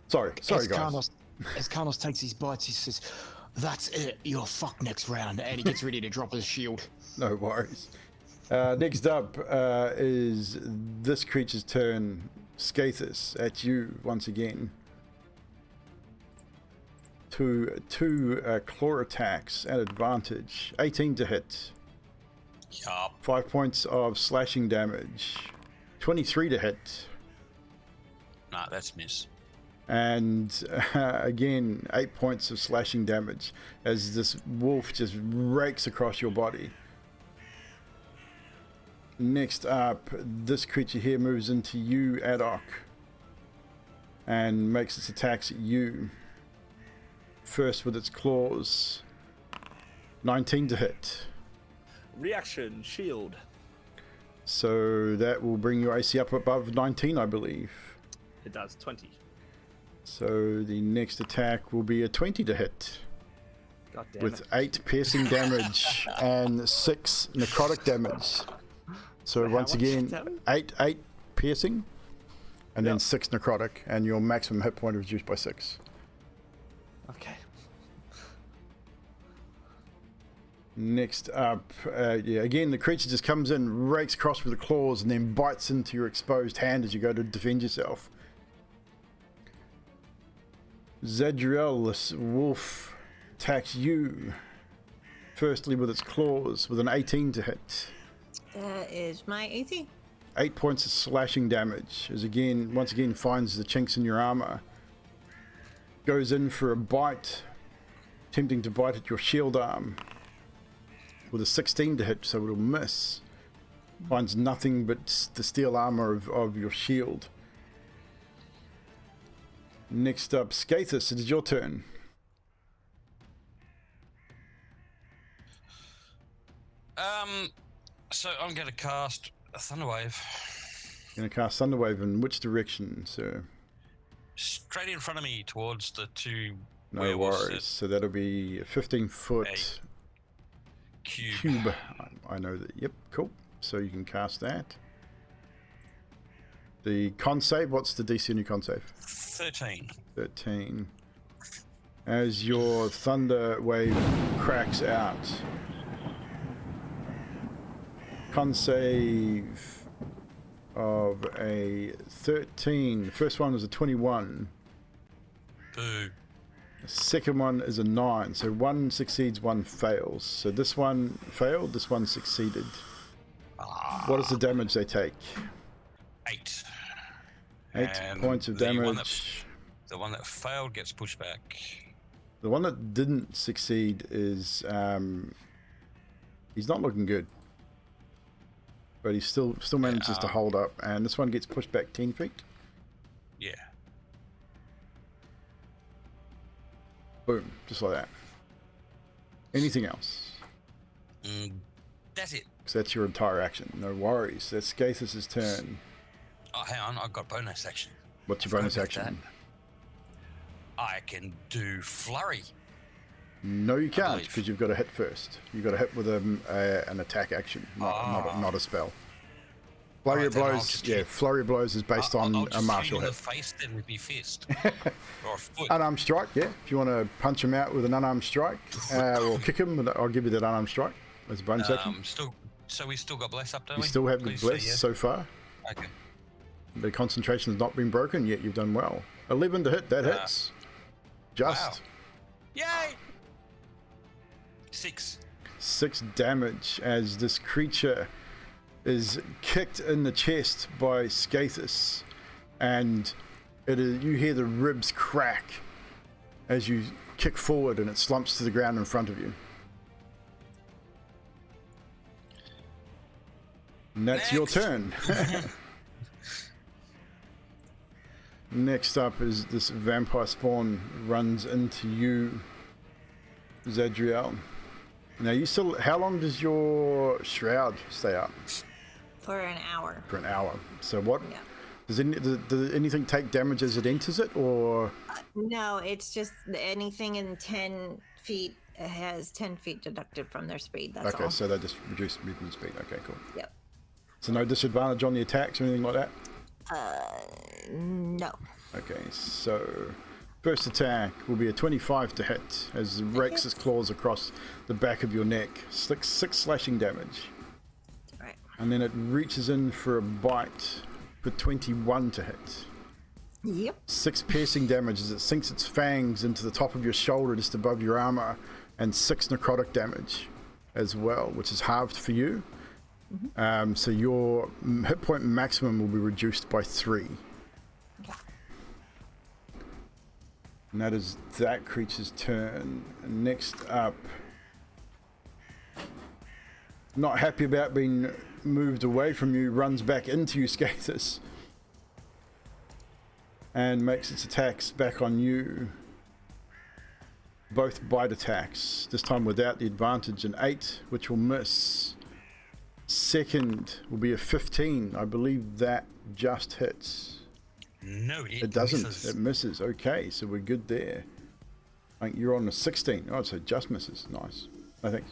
Sorry, guys. As Carlos takes his bites, he says, "That's it. You're fucked next round," and he gets ready to drop his shield. No worries. Next up is this creature's turn. Scathus, at you once again. to 2 claw attacks at advantage. 18 to hit. Yup. 5 points of slashing damage. 23 to hit. Nah, that's miss. And again, 8 points of slashing damage as this wolf just rakes across your body. Next up, this creature here moves into you, Adok, and makes its attacks at you. First with its claws. 19 to hit. Reaction, shield. So that will bring your AC up above 19, I believe. It does, 20. So the next attack will be a 20 to hit. God damn With it. 8 piercing damage and 6 necrotic damage. So How once much again, damage? 8 piercing, and then Yep. 6 necrotic, and your maximum hit point is reduced by 6. Okay. Next up, again, the creature just comes in, rakes across with the claws, and then bites into your exposed hand as you go to defend yourself. Zadriel, this wolf, attacks you. Firstly with its claws, with an 18 to hit. That is my AC. 8 points of slashing damage, as once again finds the chinks in your armor. Goes in for a bite, attempting to bite at your shield arm. With a 16 to hit, so it'll miss. Finds nothing but the steel armor of your shield. Next up, Skathis, it is your turn. So I'm going to cast a Thunderwave Going to cast Thunderwave in which direction, sir? straight in front of me towards the 2 No werewolves. worries. So that'll be a 15-foot A cube. cube. I know that. Yep, cool. So you can cast that. The con save, what's the DC on your con save? 13. 13. As your thunder wave cracks out. Con save of a 13. The first one was a 21. Boo. The second one is a 9. So one succeeds, one fails. So this one failed, this one succeeded. What is the damage they take? 8. 8 And points of the one damage. The one that failed gets pushed back. The one that didn't succeed is he's not looking good, but he still manages to hold up, and this one gets pushed back 10 feet. Yeah. Boom, just like that. Anything else? That's it. Because that's your entire action. No worries. That's Skathis' turn. Oh, hang on. I've got bonus action. What's your Forgot bonus about action? I can do Flurry. No, you can't, believe. because you've got to hit first. You've got to hit with an attack action, not a spell. Flurry Alright, of then I'll blows. just Yeah, hit- flurry of blows is based I'll on just a hit him martial in the hit. face then with my fist. Or a foot. Unarmed strike, yeah. If you want to punch him out with an unarmed strike, or kick him, I'll give you that unarmed strike as a bonus action. So we still got Bless up, don't You we? still have the Please bless say so far. yeah. Okay. The concentration has not been broken yet. You've done well. 11 to hit. That hits. Just Yay! 6. 6 damage as this creature is kicked in the chest by Skathis, and you hear the ribs crack as you kick forward, and it slumps to the ground in front of you. And that's your Next. turn. Next up is this vampire spawn runs into you, Zadriel. Now you still. How long does your shroud stay up? For an hour. For an hour. So what? Yeah. Does anything take damage as it enters it, or? No, it's just anything in 10 feet has 10 feet deducted from their speed. That's Okay, all. so they just reduce movement speed. Okay, cool. Yep. So no disadvantage on the attacks or anything like that? No. Okay, so first attack will be a 25 to hit as it rakes its claws across the back of your neck. 6 slashing damage. Right. And then it reaches in for a bite for 21 to hit. Yep. 6 piercing damage as it sinks its fangs into the top of your shoulder just above your armor, and 6 necrotic damage as well, which is halved for you. So your hit point maximum will be reduced by 3. And that is that creature's turn. Next up, not happy about being moved away from you, runs back into you, Scathus, and makes its attacks back on you. Both bite attacks, this time without the advantage. An 8, which will miss. Second will be a 15. I believe that just hits. No, It doesn't. misses. It misses. Okay, so we're good there. I think you're on a 16. Oh, so it just misses. Nice. I think.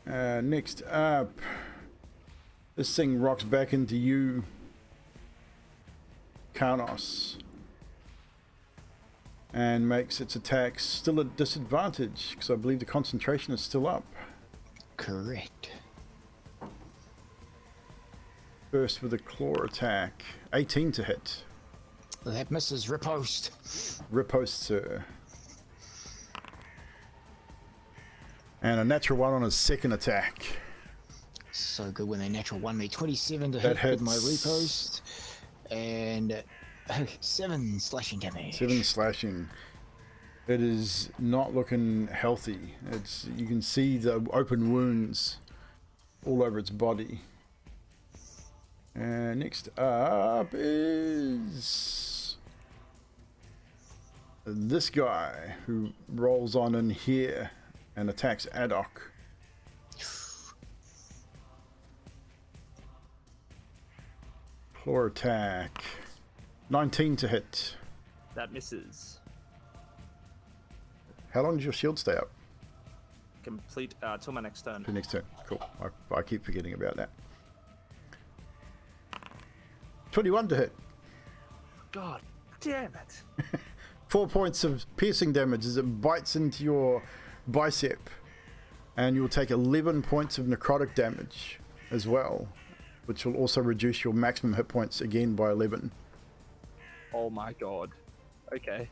Next up, this thing rocks back into you, Karnos, and makes its attacks still at disadvantage because I believe the concentration is still up. Correct. First with a claw attack, 18 to hit. That misses. Riposte. Riposte, sir. And a natural 1 on his second attack. So good when they natural 1 me. 27 to That hit with my hits. riposte. And 7 slashing damage. 7 slashing. It is not looking healthy. You can see the open wounds all over its body. And next up is this guy who rolls on in here and attacks Adok. Claw attack. 19 to hit. That misses. How long does your shield stay up? Complete till my next turn. The next turn. Cool. I keep forgetting about that. 21 to hit. God damn it. 4 points of piercing damage as it bites into your bicep. And you'll take 11 points of necrotic damage as well, which will also reduce your maximum hit points again by 11. Oh my god. Okay.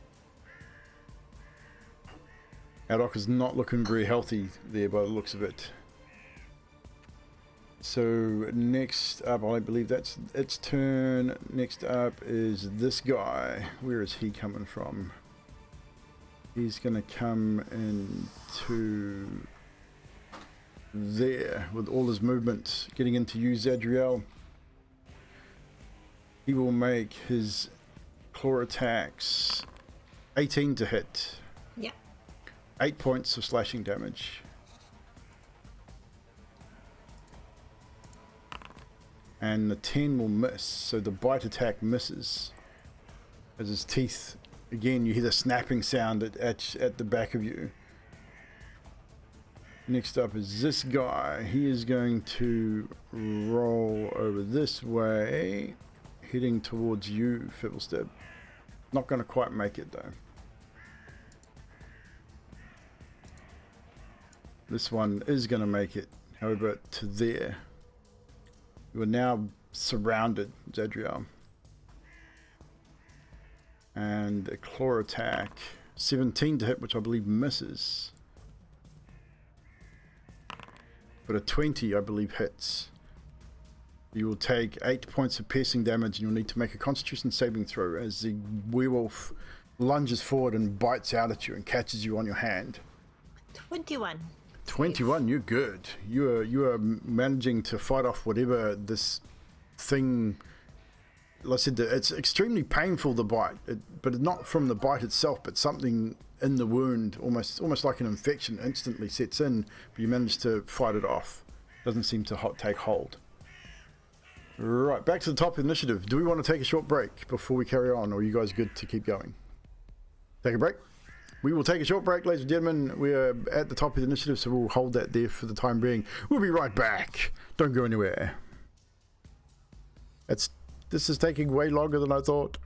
Adok is not looking very healthy there by the looks of it. So next up, I believe that's its turn. Next up is this guy. Where is he coming from? He's going to come into there with all his movement, getting into you, Zadriel. He will make his claw attacks. 18 to hit. Yeah. 8 points of slashing damage. And the 10 will miss, so the bite attack misses. As his teeth, again, you hear the snapping sound at the back of you. Next up is this guy. He is going to roll over this way, heading towards you, Fiddlestep. Not going to quite make it though. This one is going to make it, however, to there. You are now surrounded, Zadriel. And a claw attack. 17 to hit, which I believe misses. But a 20, I believe, hits. You will take 8 points of piercing damage, and you'll need to make a Constitution saving throw as the werewolf lunges forward and bites out at you and catches you on your hand. 21. 21, you're good. You are managing to fight off whatever this thing. Like I said, it's extremely painful, the bite, but not from the bite itself, but something in the wound, almost like an infection, instantly sets in. But you manage to fight it off. Doesn't seem to take hold. Right, back to the top of the initiative. Do we want to take a short break before we carry on, or are you guys good to keep going? Take a break. We will take a short break, ladies and gentlemen. We are at the top of the initiative, so we'll hold that there for the time being. We'll be right back. Don't go anywhere. This is taking way longer than I thought.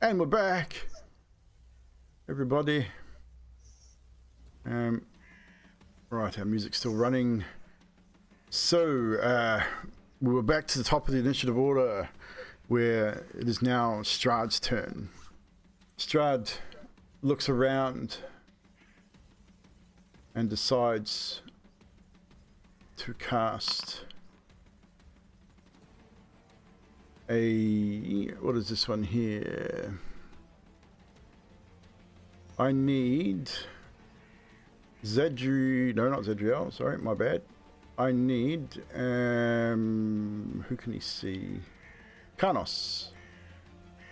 And we're back, everybody. Right, our music's still running. So, we were back to the top of the initiative order, where it is now Strahd's turn. Strahd looks around and decides to cast what is this one here? I need no, not Zedriel, sorry, my bad. I need, who can he see? Karnos.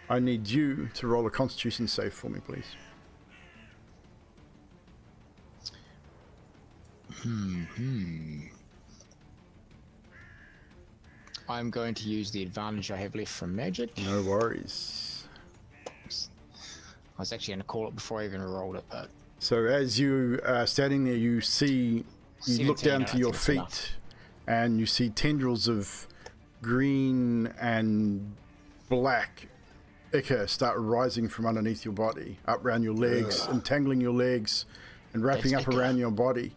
I need you to roll a Constitution save for me, please. I'm going to use the advantage I have left from magic. No worries. I was actually going to call it before I even rolled it, but... So as you are standing there, you look down to your feet, and you see tendrils of green and black ichor start rising from underneath your body, up around your legs, entangling your legs, and wrapping up around your body.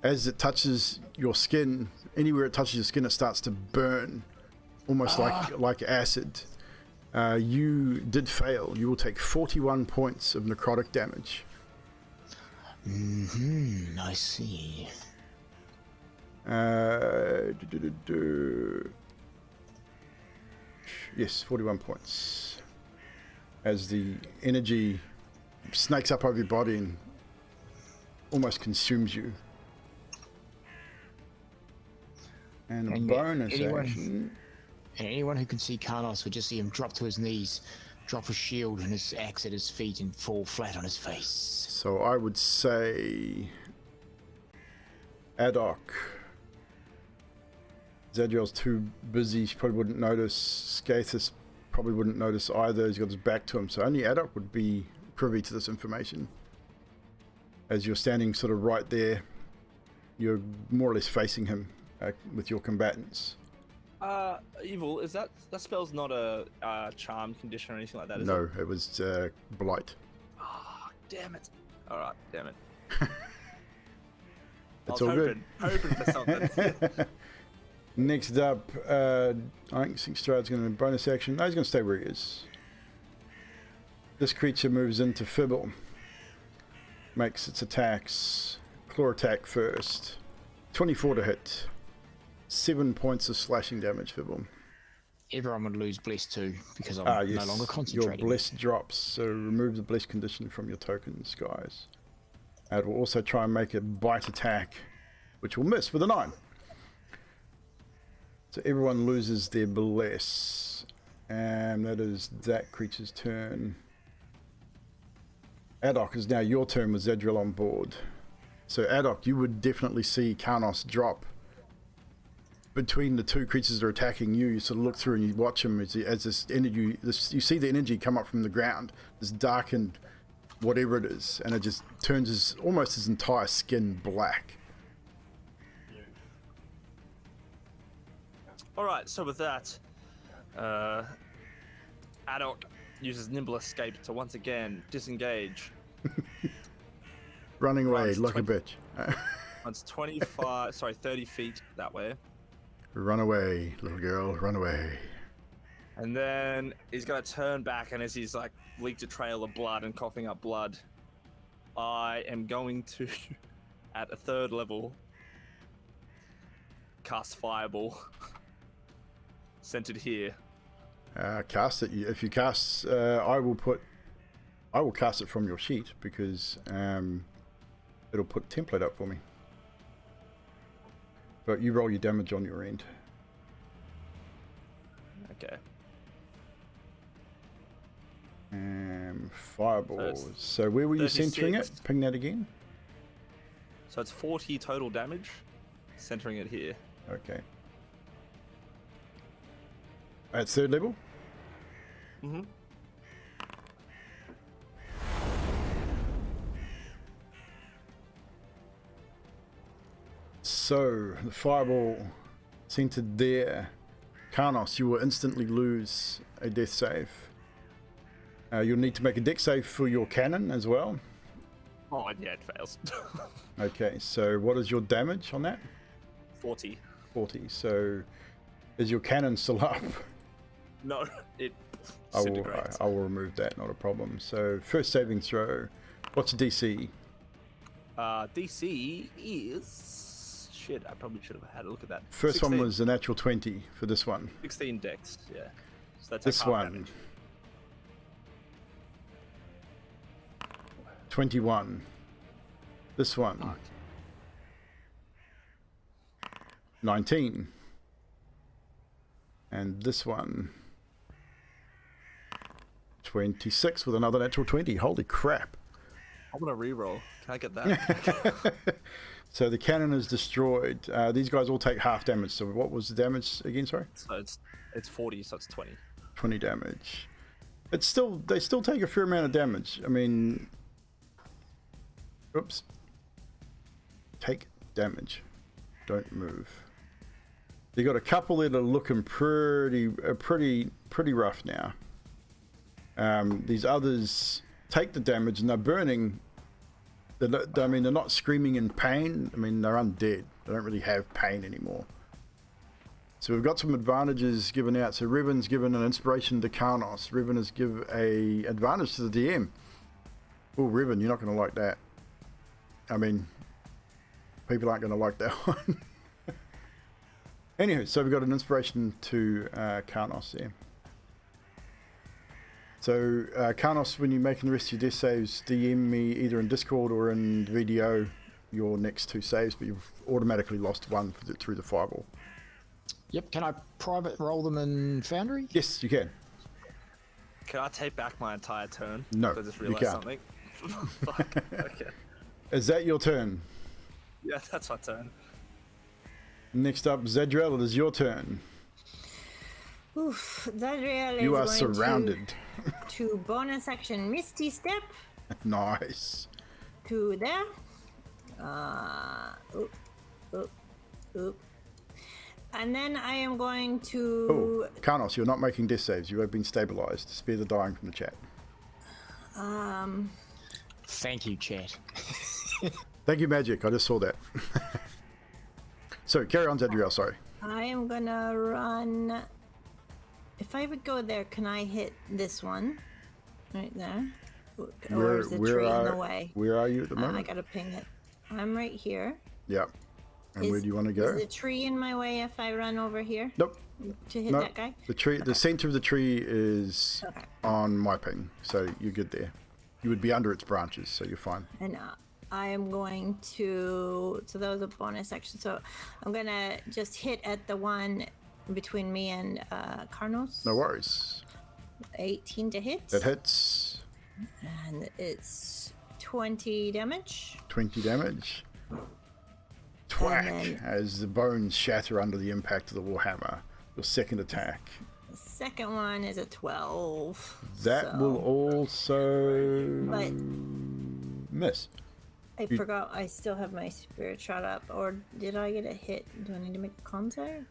As it touches your skin, anywhere it touches your skin, it starts to burn, almost like acid. You did fail. You will take 41 points of necrotic damage. I see. Yes, 41 points. As the energy snakes up over your body and almost consumes you. And a bonus action. And anyone who can see Karnos would just see him drop to his knees, drop his shield and his axe at his feet, and fall flat on his face. So I would say Adok. Zadriel's too busy, she probably wouldn't notice. Skathis probably wouldn't notice either, he's got his back to him. So only Adok would be privy to this information. As you're standing sort of right there, you're more or less facing him with your combatants. Evil, is that spell's not a charm condition or anything like that, is it? No, it was blight. Oh, damn it. Alright, damn it. It's all good. Hoping for something. Next up, I think Strahd's going to bonus action. No, he's going to stay where he is. This creature moves into Fibble. Makes its attacks. Claw attack first. 24 to hit. 7 points of slashing damage, Fibble. Everyone would lose Bless too, because I'm yes. no longer Your concentrating. Bless drops, so remove the Bless condition from your tokens, guys. It will also try and make a bite attack, which will miss with a 9. So everyone loses their Bless. And that is that creature's turn. Adok, is now your turn with Zedriel on board. So Adok, you would definitely see Karnos drop between the two creatures that are attacking you. You sort of look through and you watch him as this energy, you see the energy come up from the ground, this darkened whatever it is, and it just turns almost his entire skin black. Alright, so with that, Adok uses Nimble Escape to once again disengage. Running away Runs like a bitch. Runs 30 feet that way. Run away, little girl, run away. And then he's gonna turn back, and as he's like leaked a trail of blood and coughing up blood, I am going to, at a 3rd level, cast Fireball. Centered here. Cast it. If you cast, I will cast it from your sheet because it'll put template up for me. But you roll your damage on your end. Okay. Fireballs. So where were you centering it? 36. Ping that again. So it's 40 total damage, centering it here. Okay. At 3rd level? Mm-hmm. So, the fireball centered there. Karnos, you will instantly lose a death save. You'll need to make a dex save for your cannon as well. Oh, yeah, it fails. Okay, so what is your damage on that? 40. 40. So is your cannon still up? No, it I disintegrates. will remove that, not a problem. So first saving throw. What's your DC? DC is... Shit, I probably should have had a look at that. First 16. one was a natural 20 for this one. 16 dex, yeah. So that's This half one. damage. 21. This one. Fuck. 19. And this one. 26 with another natural 20. Holy crap. I want to reroll. Can I get that? So the cannon is destroyed. These guys all take half damage. So what was the damage again, sorry? So it's 40, so it's 20. 20 damage. They still take a fair amount of damage. I mean, oops. Take damage. Don't move. You got a couple that are looking pretty rough now. These others take the damage and they're burning. They're not screaming in pain. I mean, they're undead. They don't really have pain anymore. So we've got some advantages given out. So Revan's given an inspiration to Karnos. Revan has given a advantage to the DM. Oh, Revan, you're not going to like that. I mean, people aren't going to like that one. Anywho, so we've got an inspiration to Karnos there. So Karnos, when you're making the rest of your death saves, DM me either in Discord or in video your next 2 saves, but you've automatically lost one through the fireball. Yep, can I private roll them in Foundry? Yes, you can. Can I take back my entire turn? No, I just you realized can't. something. Fuck. Okay. Is that your turn? Yeah, that's my turn. Next up, Zadriel, it is your turn. Oof, Zadriel You are is going surrounded. to bonus action Misty Step Nice. to there. Oop. And then I am going to... Oh, Karnos, you're not making death saves. You have been stabilized. Spare the dying from the chat. Thank you, chat. Thank you, Magic. I just saw that. So, carry on, Zadriel, sorry. I am gonna run... If I would go there, can I hit this one? Right there? Or is the tree in the way? Where are you at the moment? I gotta ping it. I'm right here. Yep. And where do you want to go? Is the tree in my way if I run over here Nope. to hit No. that guy? The tree, the center of the tree is Okay. on my ping, so you're good there. You would be under its branches, so you're fine. And I am going to... So that was a bonus action. So I'm gonna just hit at the one between me and Karnos. No worries. 18 to hit. That hits. And it's 20 damage. 20 damage. Twack, then- as the bones shatter under the impact of the warhammer. Your second attack. The second one is a 12. That so- will also But miss. I forgot I still have my spirit shot up. Or did I get a hit? Do I need to make a con save?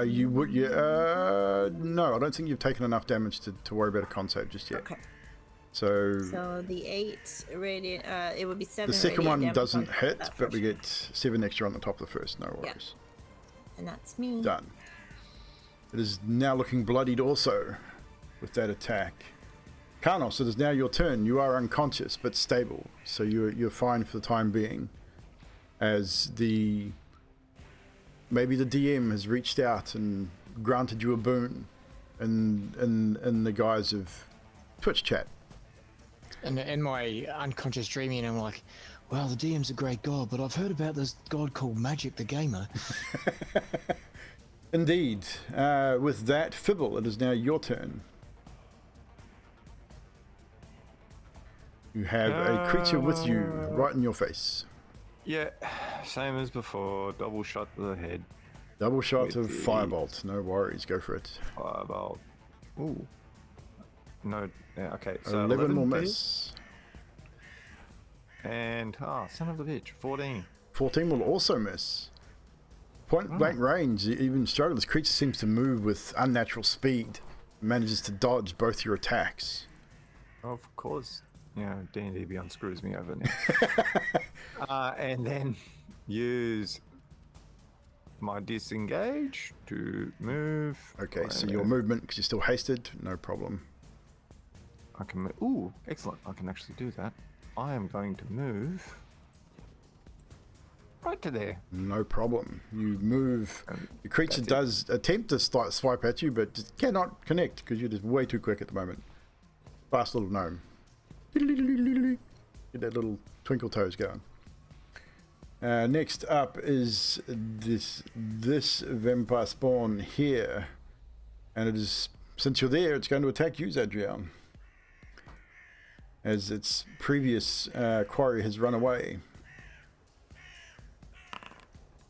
You would, no, I don't think you've taken enough damage to worry about a con save just yet. Okay. So So the 8 radiant, it would be 7 the second radiant one damage doesn't on hit, that but we first. get 7 extra on the top of the first. No worries. And that's me. Done. It is now looking bloodied also with that attack. Karnos, it is now your turn. You are unconscious but stable, so you're fine for the time being. As maybe the DM has reached out and granted you a boon in the guise of Twitch chat. And in my unconscious dreaming, I'm like, well, the DM's a great god, but I've heard about this god called Magic the Gamer. Indeed. With that, Fibble, it is now your turn. You have a creature with you right in your face. Yeah, same as before. Double shot to the head. Double shot With of the- Firebolt. No worries. Go for it. Fireball. Ooh. No. Yeah, okay. So 11 will to hit. miss. And son of a bitch, 14. 14 will also miss. Point blank range, even struggle. This creature seems to move with unnatural speed. Manages to dodge both your attacks. Of course. D&D Beyond screws me over now. And then use my disengage to move. Okay, so your movement, because you're still hasted, no problem. I can move. Ooh, excellent. I can actually do that. I am going to move right to there. No problem. You move. The creature that's does attempt to swipe at you, but just cannot connect because you're just way too quick at the moment. Fast little gnome. Get that little twinkle toes going. Next up is this vampire spawn here, and it is, since you're there, it's going to attack you, Zadriel, as its previous quarry has run away.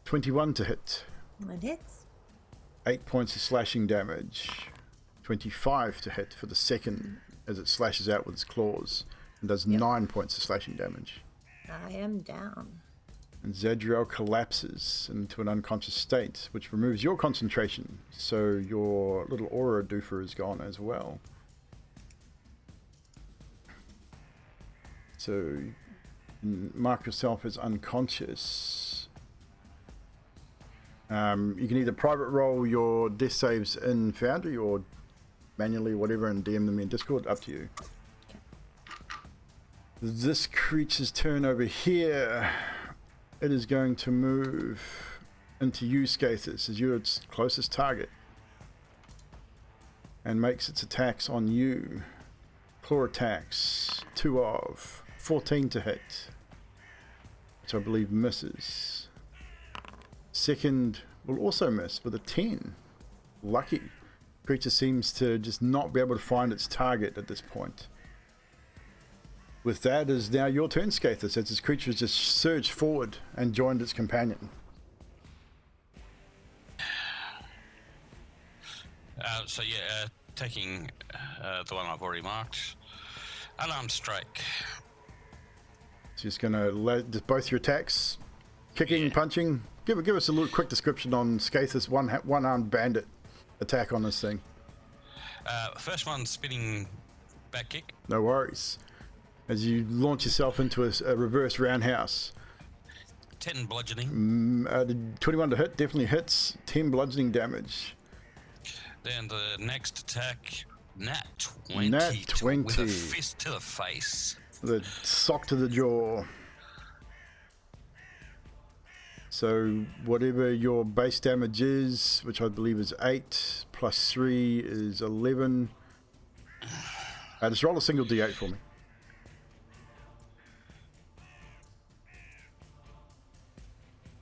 21 to hit. It hits. 8 points of slashing damage. 25 to hit for the second as it slashes out with its claws and does 9 points of slashing damage. I am down. And Zadriel collapses into an unconscious state, which removes your concentration, so your little aura doofer is gone as well. So you can mark yourself as unconscious. You can either private roll your death saves in Foundry or manually, whatever, and DM them in Discord, up to you. This creature's turn over here. It is going to move into you, Skathis, as you're its closest target, and makes its attacks on you. Claw attacks, 2 of 14 to hit, which I believe misses. Second will also miss with a 10. Lucky. Creature seems to just not be able to find its target at this point. With that is now your turn, Skathis, as this creature has just surged forward and joined its companion. Taking the one I've already marked. Unarmed strike. So just going to let both your attacks, kicking, punching. Give us a little quick description on Skathis' one-armed bandit attack on this thing. First one, spinning back kick. No worries. As you launch yourself into a reverse roundhouse. 10 bludgeoning. 21 to hit, definitely hits. 10 bludgeoning damage. Then the next attack, nat 20. Nat 20. With a fist to the face. The sock to the jaw. So whatever your base damage is, which I believe is 8, plus 3 is 11. Just roll a single d8 for me.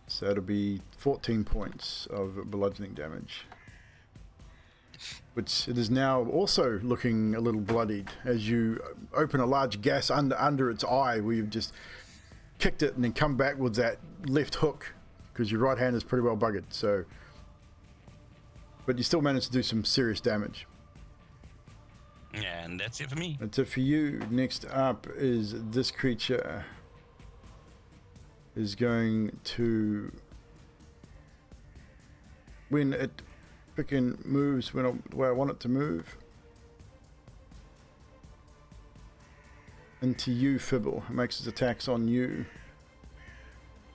So that'll be 14 points of bludgeoning damage. Which it is now also looking a little bloodied as you open a large gash under its eye where you've just kicked it and then come back with that left hook because your right hand is pretty well buggered. So, but you still managed to do some serious damage. And that's it for me. That's it for you. Next up is this creature is going to, when it freaking moves the way I want it to move, into you, Fibble. It makes its attacks on you.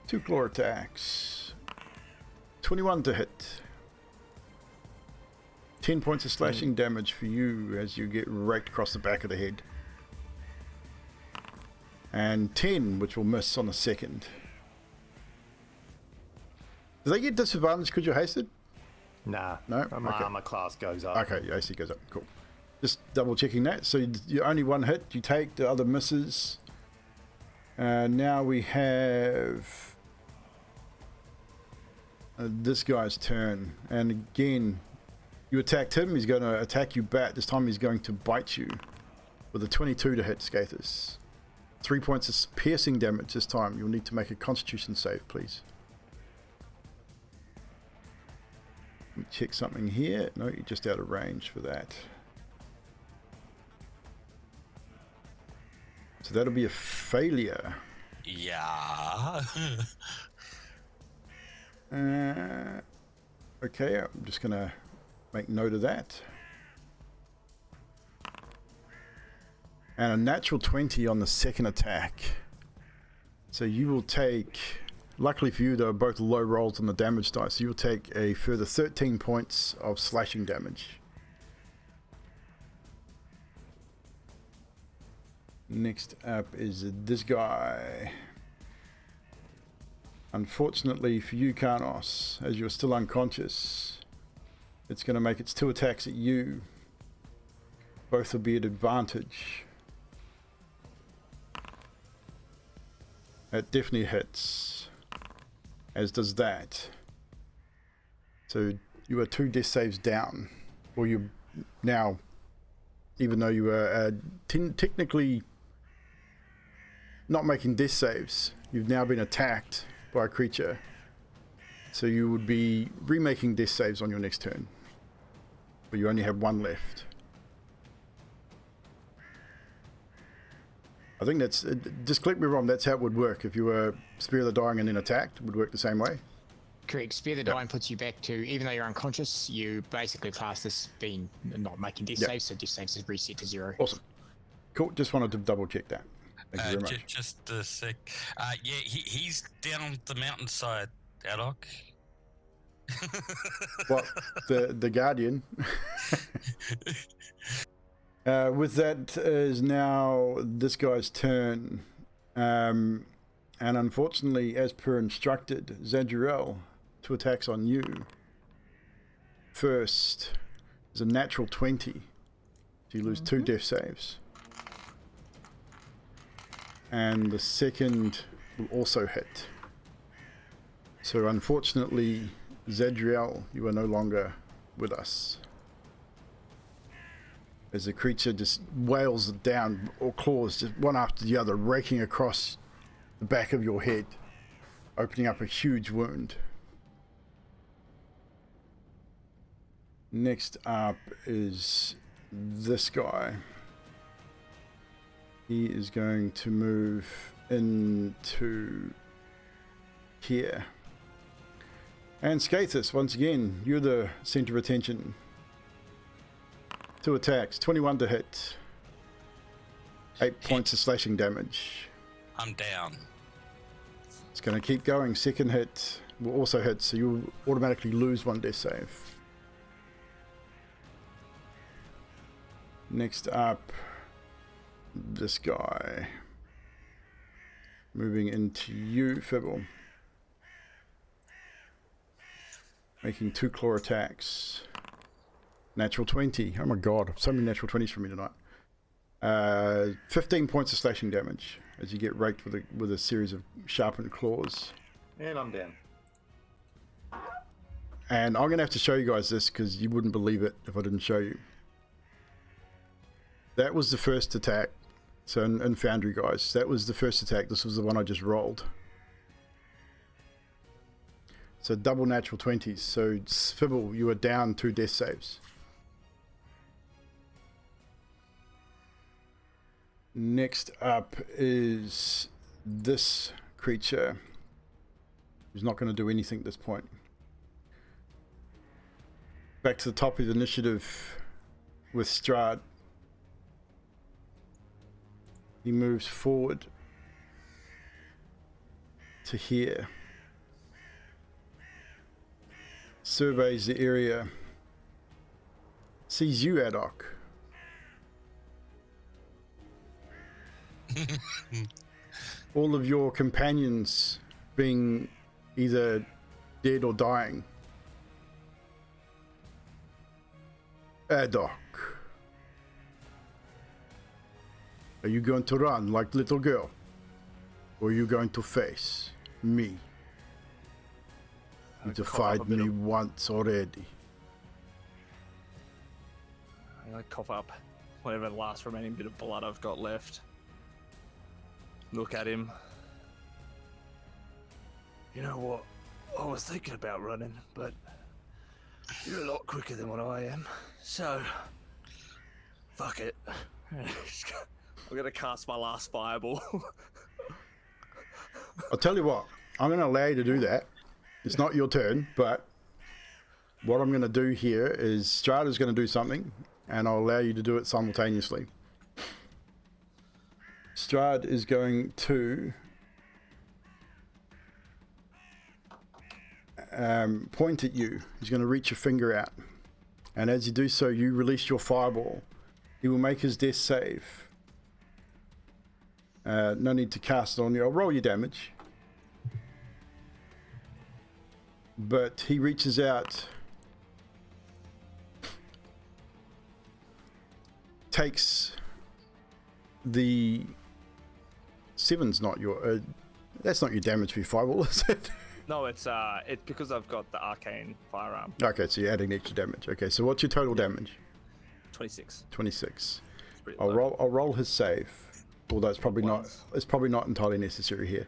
2 claw attacks. 21 to hit. 10 points of slashing damage for you as you get raked across the back of the head. And 10, which will miss on the second. Do they get disadvantage because you're hasted? Nah. No? My Okay. armor class goes up. Okay, your AC goes up. Cool. Just double checking that. So you only one hit, you take, the other misses. Now we have this guy's turn. And again, you attacked him, he's going to attack you back. This time he's going to bite you with a 22 to hit, Skathis. 3 points of piercing damage this time. You'll need to make a constitution save, please. Let me check something here. No, you're just out of range for that. So that'll be a failure. Yeah. Okay, I'm just going to make note of that. and a natural 20 on the second attack. So you will take, luckily for you, they were both low rolls on the damage dice, so you'll take a further 13 points of slashing damage. Next up is this guy. Unfortunately for you, Karnos, as you're still unconscious, it's going to make its 2 attacks at you. Both will be at advantage. That definitely hits, as does that. So you are 2 death saves down. Or you now, even though you were technically not making death saves, you've now been attacked by a creature. So you would be remaking death saves on your next turn. But you only have 1 left. I think that's, just correct me wrong, that's how it would work. If you were Spear the Dying and then attacked, it would work the same way. Correct. Spear the Dying puts you back to, even though you're unconscious, you basically class this being not making death saves, so death saves is reset to 0. Awesome. Cool, just wanted to double check that. Thank you very much. Just a sec. Yeah, he's down the mountainside, Adok. What? The Guardian? With that is now this guy's turn. And unfortunately, as per instructed, Zadriel, 2 attacks on you. First is a natural 20. So you lose 2 death saves. And the second will also hit. So unfortunately, Zadriel, you are no longer with us. As the creature just wails down, or claws just one after the other, raking across the back of your head, opening up a huge wound. Next up is this guy. He is going to move into here. And Skathis, once again, you're the center of attention. 2 attacks, 21 to hit. 8 points of slashing damage. I'm down. It's going to keep going. Second hit will also hit, so you'll automatically lose 1 death save. Next up, this guy. Moving into you, Fibble. Making 2 claw attacks. Natural 20. Oh my god, so many natural 20s for me tonight. 15 points of slashing damage as you get raked with a series of sharpened claws. And I'm down. And I'm going to have to show you guys this because you wouldn't believe it if I didn't show you. That was the first attack. So in Foundry, guys, that was the first attack. This was the one I just rolled. So double natural 20s. So Fibble, you are down 2 death saves. Next up is this creature, who's not going to do anything at this point. Back to the top of the initiative with Strahd. He moves forward to here. Surveys the area. Sees you, Adok. All of your companions being either dead or dying. Adok, are you going to run like little girl? Or are you going to face me? You defied me once already. I'm gonna cough up whatever last remaining bit of blood I've got left. Look at him. You know what? I was thinking about running, but you're a lot quicker than what I am. So, fuck it. I'm gonna cast my last fireball. I'll tell you what, I'm going to allow you to do that. It's not your turn, but what I'm going to do here is Strahd is going to do something, and I'll allow you to do it simultaneously. Strahd is going to point at you. He's going to reach a finger out. And as you do so, you release your fireball. He will make his death save. No need to cast it on you. I'll roll your damage. But he reaches out, takes the 7's not your that's not your damage for your fireball, is it? No, it's because I've got the arcane firearm. Okay, so you're adding extra damage. Okay, so what's your total damage? 26. 26. It's pretty I'll low. roll his save, although it's probably Once. not entirely necessary here.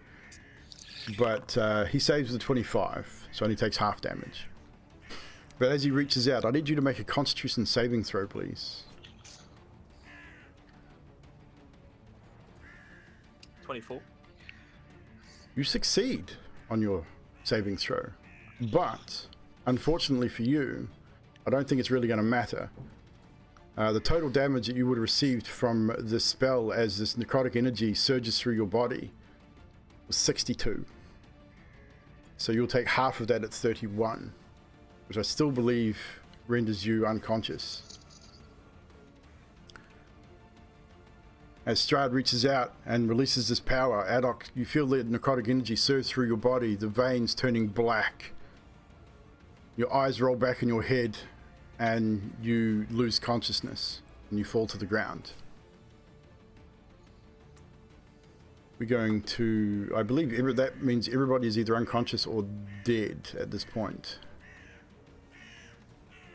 But he saves with a 25, so only takes half damage. But as he reaches out, I need you to make a Constitution saving throw, please. 24. You succeed on your saving throw, but unfortunately for you, I don't think it's really going to matter. The total damage that you would have received from this spell as this necrotic energy surges through your body was 62. So you'll take half of that at 31, which I still believe renders you unconscious. As Strahd reaches out and releases this power, Adok, you feel the necrotic energy surge through your body, the veins turning black. Your eyes roll back in your head and you lose consciousness and you fall to the ground. We're going to, I believe that means everybody is either unconscious or dead at this point.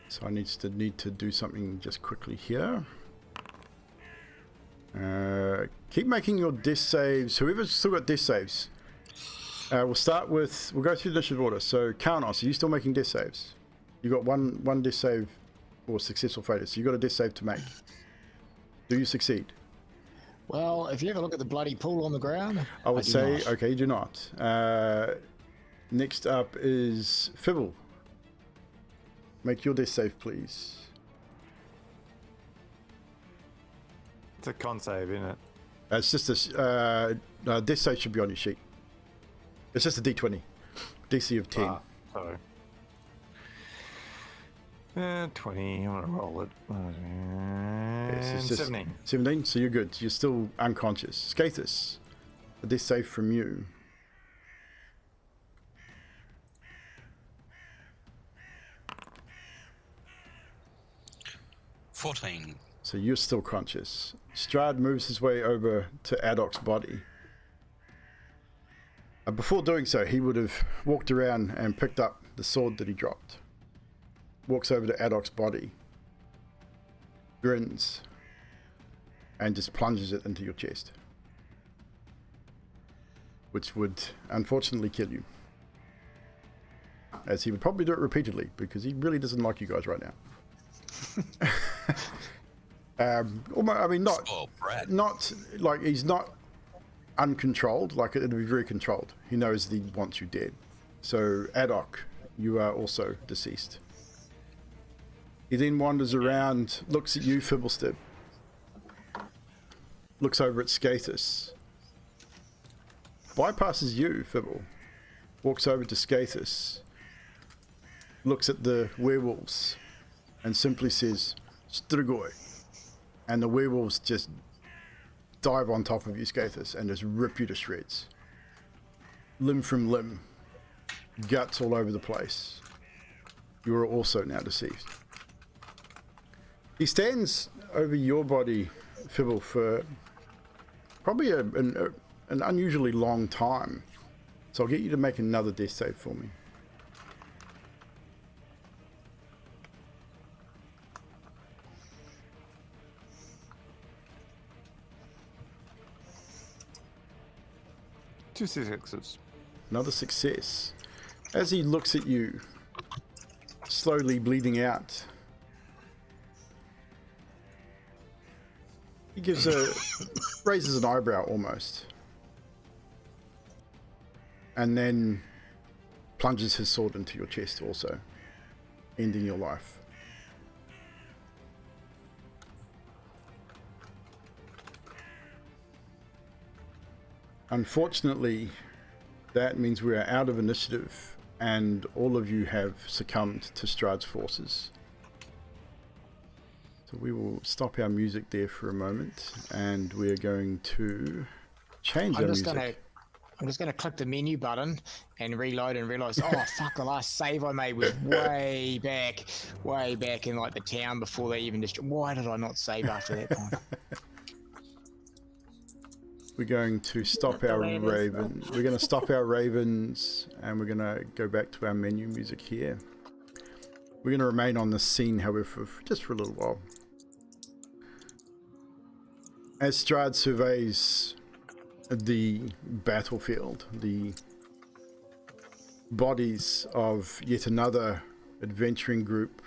So I need to do something just quickly here. Keep making your death saves. Whoever's still got death saves. We'll go through the initiative order. So Karnos, are you still making death saves? You got one death save or successful failure. So you got a death save to make. Do you succeed? Well, if you have a look at the bloody pool on the ground, I would say, not. okay, you do not. Next up is Fibble. Make your death save, please. It's a con save, isn't it? It's just a death save should be on your sheet. It's just a D20, DC of 10. Sorry. 20. I'm gonna roll it. Yes, it's And just 17. 17. So you're good. You're still unconscious. Skathis, a death save from you. $14. So you're still conscious. Strahd moves his way over to Adok's body. Before doing so, he would have walked around and picked up the sword that he dropped. Walks over to Adok's body. Grins. And just plunges it into your chest. Which would unfortunately kill you. As he would probably do it repeatedly, because he really doesn't like you guys right now. I mean, not like he's not uncontrolled. Like it'd be very controlled. He knows that he wants you dead. So Adok, you are also deceased. He then wanders around, looks at you, Fibblestib. Looks over at Skathis. Bypasses you, Fibble. Walks over to Skathis. Looks at the werewolves and simply says, Strigoi. And the werewolves just dive on top of you, Skathis, and just rip you to shreds. Limb from limb. Guts all over the place. You are also now deceased. He stands over your body, Fibble, for probably an unusually long time. So I'll get you to make another death save for me. Two successes. Another success. As he looks at you, slowly bleeding out, he raises an eyebrow almost, and then plunges his sword into your chest also, ending your life. Unfortunately, that means we are out of initiative, and all of you have succumbed to Strahd's forces. So we will stop our music there for a moment, and we are going to change our music. I'm just gonna click the menu button and reload and realize, oh fuck, the last save I made was way back in like the town before they even destroyed. Why did I not save after that point? We're going to stop our raven. We're going to stop our ravens, and we're going to go back to our menu music here. We're going to remain on the scene, however, for just for a little while. As Strahd surveys the battlefield, the bodies of yet another adventuring group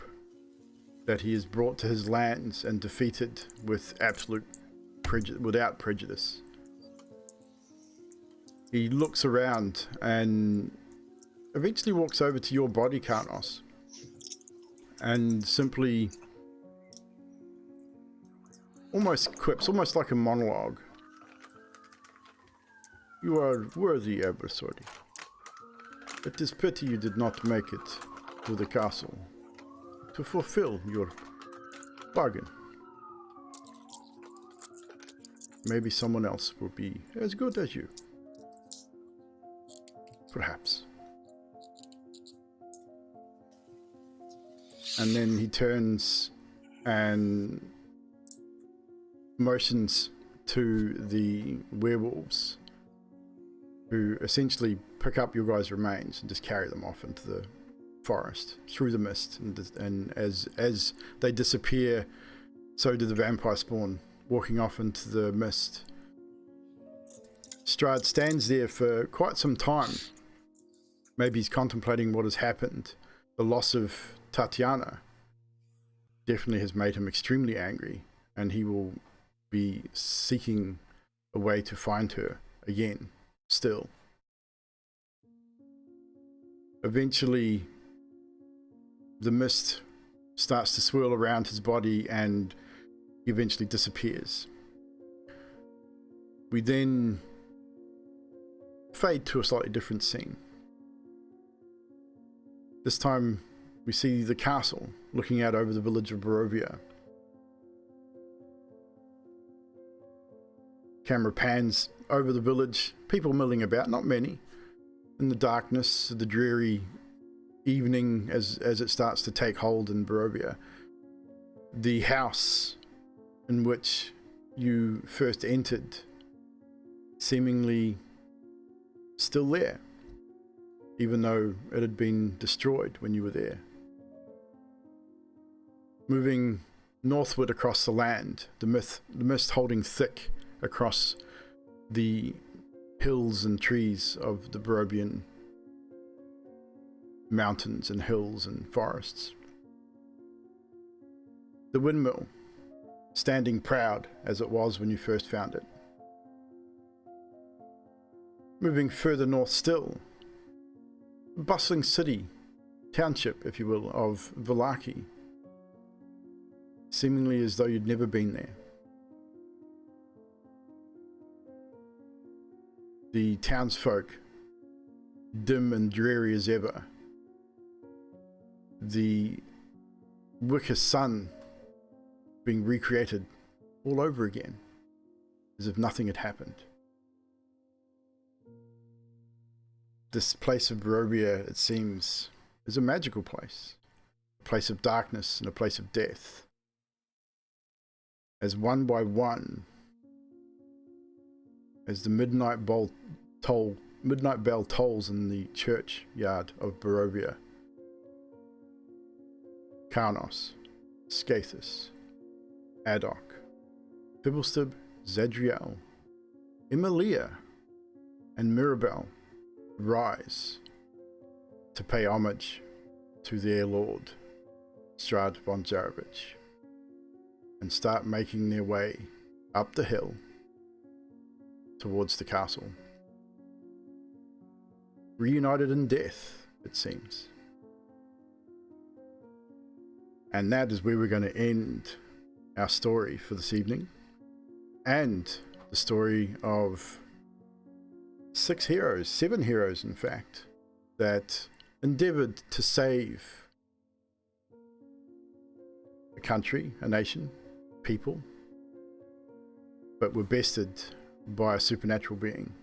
that he has brought to his lands and defeated with without prejudice. He looks around and eventually walks over to your body, Karnos, and simply almost quips, almost like a monologue. You are worthy adversary. It is pity you did not make it to the castle to fulfill your bargain. Maybe someone else will be as good as you. Perhaps. And then he turns and motions to the werewolves, who essentially pick up your guys' remains and just carry them off into the forest through the mist. And as they disappear, so do the vampire spawn, walking off into the mist. Strahd stands there for quite some time. Maybe he's contemplating what has happened. The loss of Tatiana definitely has made him extremely angry, and he will be seeking a way to find her again, still. Eventually, the mist starts to swirl around his body, and he eventually disappears. We then fade to a slightly different scene. This time we see the castle looking out over the village of Barovia. Camera pans over the village, people milling about, not many. In the darkness, the dreary evening as it starts to take hold in Barovia. The house in which you first entered, seemingly still there, even though it had been destroyed when you were there. Moving northward across the land, the mist holding thick across the hills and trees of the Barovian mountains and hills and forests. The windmill, standing proud as it was when you first found it. Moving further north still, bustling city, township, if you will, of Vallaki, seemingly as though you'd never been there. The townsfolk, dim and dreary as ever. The wicker sun being recreated all over again, as if nothing had happened. This place of Barovia, it seems, is a magical place. A place of darkness and a place of death. As one by one, as the midnight bell tolls in the churchyard of Barovia, Karnos, Skathis, Adok, Fibblestib, Zadriel, Emilia, and Mirabelle rise to pay homage to their lord, Strahd von Zarovich, and start making their way up the hill towards the castle. Reunited in death, it seems. And that is where we're going to end our story for this evening, and the story of 7 heroes, in fact, that endeavored to save a country, a nation, people, but were bested by a supernatural being.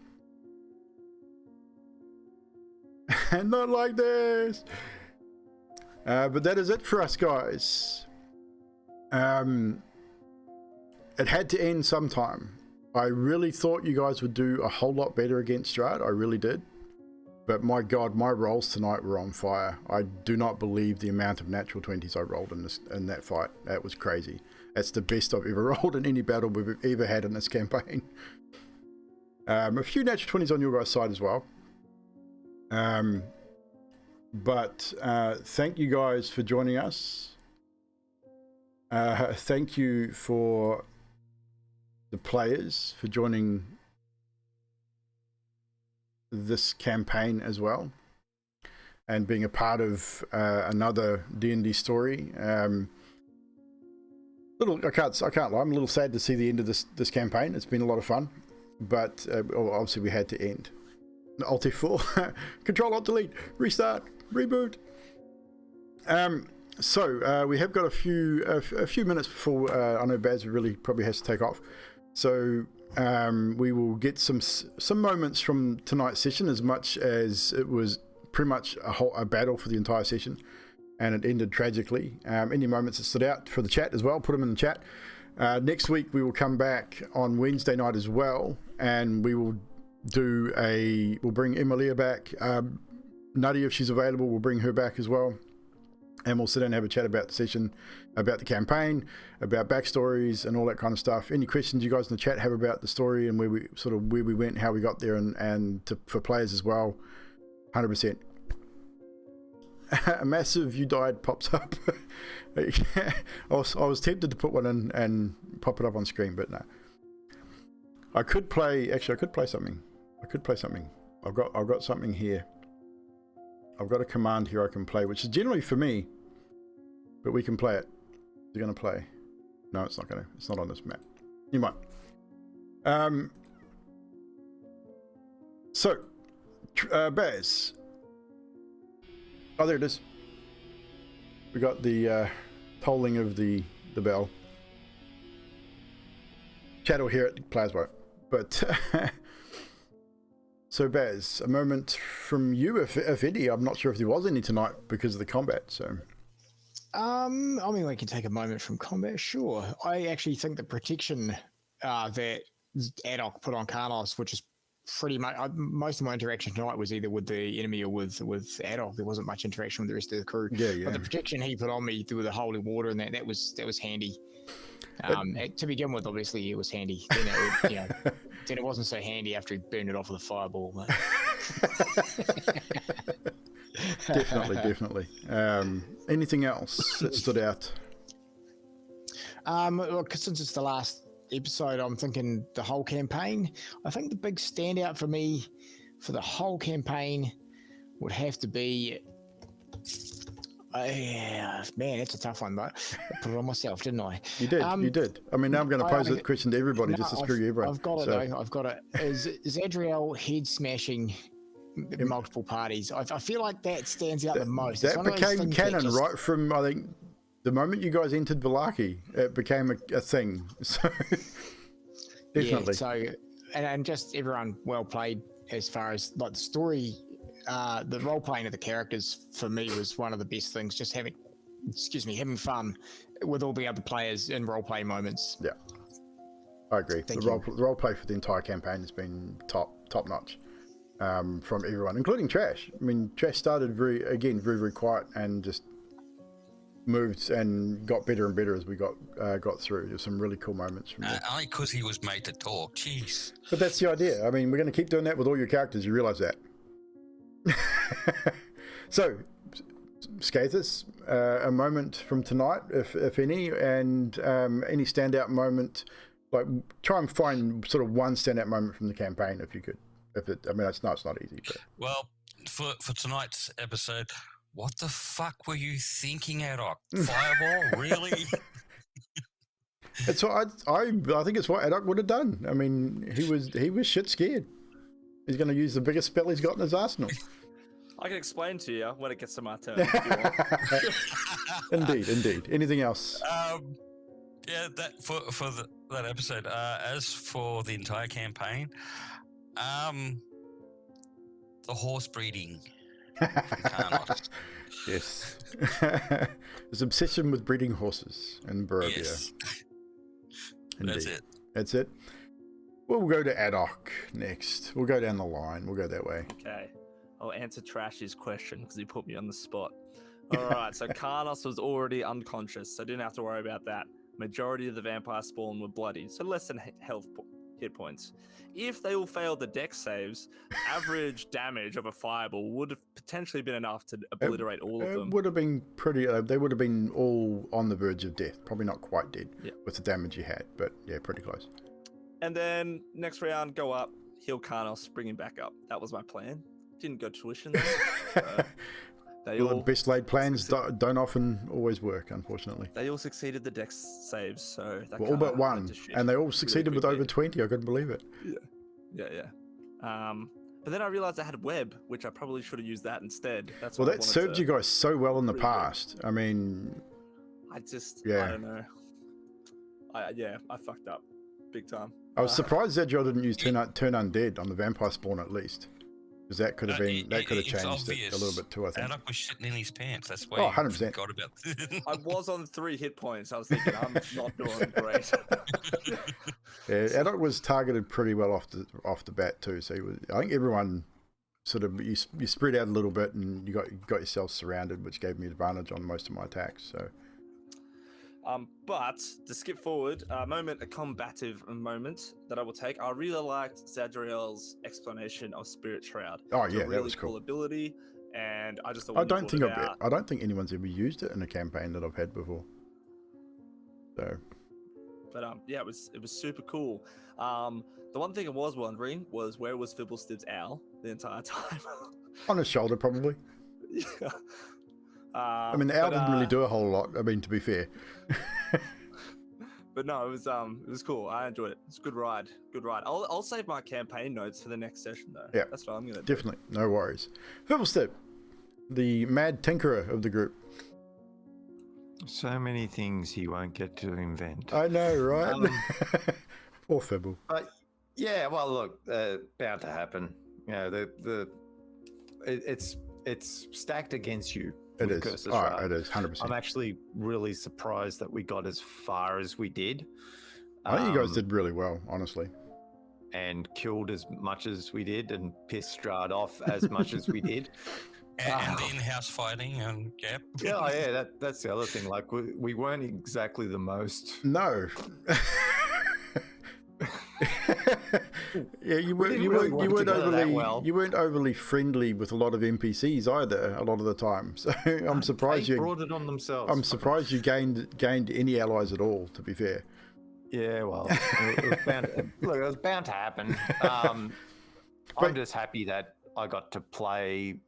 And not like this. But that is it for us, guys. It had to end sometime. I really thought you guys would do a whole lot better against Strahd. I really did. But my God, my rolls tonight were on fire. I do not believe the amount of natural 20s I rolled in that fight. That was crazy. That's the best I've ever rolled in any battle we've ever had in this campaign. A few natural 20s on your guys' side as well. But thank you guys for joining us. Thank you for the players for joining this campaign as well, and being a part of another D&D story. I can't lie, I'm a little sad to see the end of this campaign. It's been a lot of fun, but obviously we had to end. Alt F4, Control Alt Delete, restart, reboot. So we have got a few minutes before I know Baz really probably has to take off. So we will get some moments from tonight's session, as much as it was pretty much a battle for the entire session, and it ended tragically. Any moments that stood out for the chat as well, put them in the chat. Next week we will come back on Wednesday night as well, and we will we'll bring Emilia back. Nutty, if she's available, we'll bring her back as well. And we'll sit down and have a chat about the session, about the campaign, about backstories and all that kind of stuff. Any questions you guys in the chat have about the story and where we went, how we got there, and for players as well, 100%. A massive "you died" pops up. I was tempted to put one in and pop it up on screen, but no. I could play something. I've got something here. I've got a command here I can play, which is generally for me, but we can play it. Is it going to play? No, it's not going to. It's not on this map. You might. So, Baz. Oh, there it is. We got the tolling of the bell. Chat will hear it, players won't. But so Baz, a moment from you, if any. I'm not sure if there was any tonight because of the combat. So, I mean, we can take a moment from combat, sure. I actually think the protection that Adok put on Carlos, which is pretty much most of my interaction tonight was either with the enemy or with Adok. There wasn't much interaction with the rest of the crew. Yeah. But the protection he put on me through the holy water and that was handy. To begin with, obviously, it was handy. Then then it wasn't so handy after he burned it off with a fireball. Definitely. Anything else that stood out? Look, since it's the last episode, I'm thinking the whole campaign. I think the big standout for me for the whole campaign would have to be... man, that's a tough one, but I put it on myself, didn't I? You did. I mean, now I'm going to pose that question to everybody just to screw you everyone. I've got it, though. I've got it. Is Adriel head smashing multiple parties? I feel like that stands out the most. That became canon right from, I think, the moment you guys entered Vallaki. It became a thing. So, definitely. Yeah, so, and just everyone well played as far as like the story. The role playing of the characters for me was one of the best things. Just having fun with all the other players in role play moments. Yeah, I agree. The role play for the entire campaign has been top notch from everyone, including Trash. I mean, Trash started very quiet and just moved and got better and better as we got through. There's some really cool moments from there. Only because he was made to talk. Jeez. But that's the idea. I mean, we're going to keep doing that with all your characters. You realise that. So, Scathus, a moment from tonight, if any, and any standout moment. Like, try and find sort of one standout moment from the campaign, if you could. It's not easy. But. Well, for tonight's episode, what the fuck were you thinking, Adok? Fireball, really? It's what I think it's what Adok would have done. I mean, he was shit scared. He's going to use the biggest spell he's got in his arsenal. I can explain to you when it gets to my turn. If you want. Indeed. Anything else? Yeah, that that episode. As for the entire campaign, the horse breeding. Yes. His obsession with breeding horses in Barovia. Yes. Indeed. That's it. We'll go to Adok next. We'll go down the line. We'll go that way. Okay. I'll answer Trashy's question because he put me on the spot. All right, so Karnos was already unconscious, so didn't have to worry about that. Majority of the vampire spawn were bloody, so less than hit points. If they all failed the dex saves, average damage of a fireball would have potentially been enough to obliterate all of them. It would have been pretty. They would have been all on the verge of death. Probably not quite dead with the damage you had, but yeah, pretty close. And then next round, go up, heal Karnos, bring him back up. That was my plan. Didn't go to tuition though. The best laid plans don't often always work, unfortunately. They all succeeded the dex saves, so that all but one, and they all succeeded with over 20. I couldn't believe it. Yeah. But then I realized I had web, which I probably should have used that instead. That served you guys so well in the past. I mean, I don't know. I fucked up big time. I was surprised that y'all didn't use turn undead on the vampire spawn at least. Because that could have changed it a little bit too, I think. Adok was shitting in his pants. That's why 100%. Forgot about I was on 3 hit points. I was thinking, I'm not doing great. Yeah, Adok was targeted pretty well off the bat too. So I think everyone sort of you spread out a little bit and you got yourself surrounded, which gave me advantage on most of my attacks. So. But to skip forward, a combative moment that I will take. I really liked Zadriel's explanation of Spirit Shroud. Oh it's yeah, a really that was cool ability, and I just thought I don't think anyone's ever used it in a campaign that I've had before. So. But it was super cool. The one thing I was wondering was where was Fibblestib's owl the entire time? On his shoulder, probably. Yeah. I mean, the owl didn't really do a whole lot. I mean, to be fair. But no, it was cool. I enjoyed it. It's a good ride. I'll save my campaign notes for the next session though. Yeah, that's what I'm gonna do. Definitely, no worries. Fibblestib, the mad tinkerer of the group. So many things he won't get to invent. I know, right? Poor Fibble. Yeah, well, look, bound to happen. You know, it's stacked against you. It is. Curses, right? It is 100%. I'm actually really surprised that we got as far as we did. I think you guys did really well, honestly. And killed as much as we did, and pissed Strahd off as much as we did. And the in-house fighting and yeah. That's the other thing. Like we weren't exactly the most. No. Yeah, you weren't overly friendly with a lot of NPCs either. A lot of the time, so I'm surprised they brought it on themselves. I'm surprised you gained any allies at all. To be fair. Yeah, well, it was bound to happen. I'm just happy that I got to play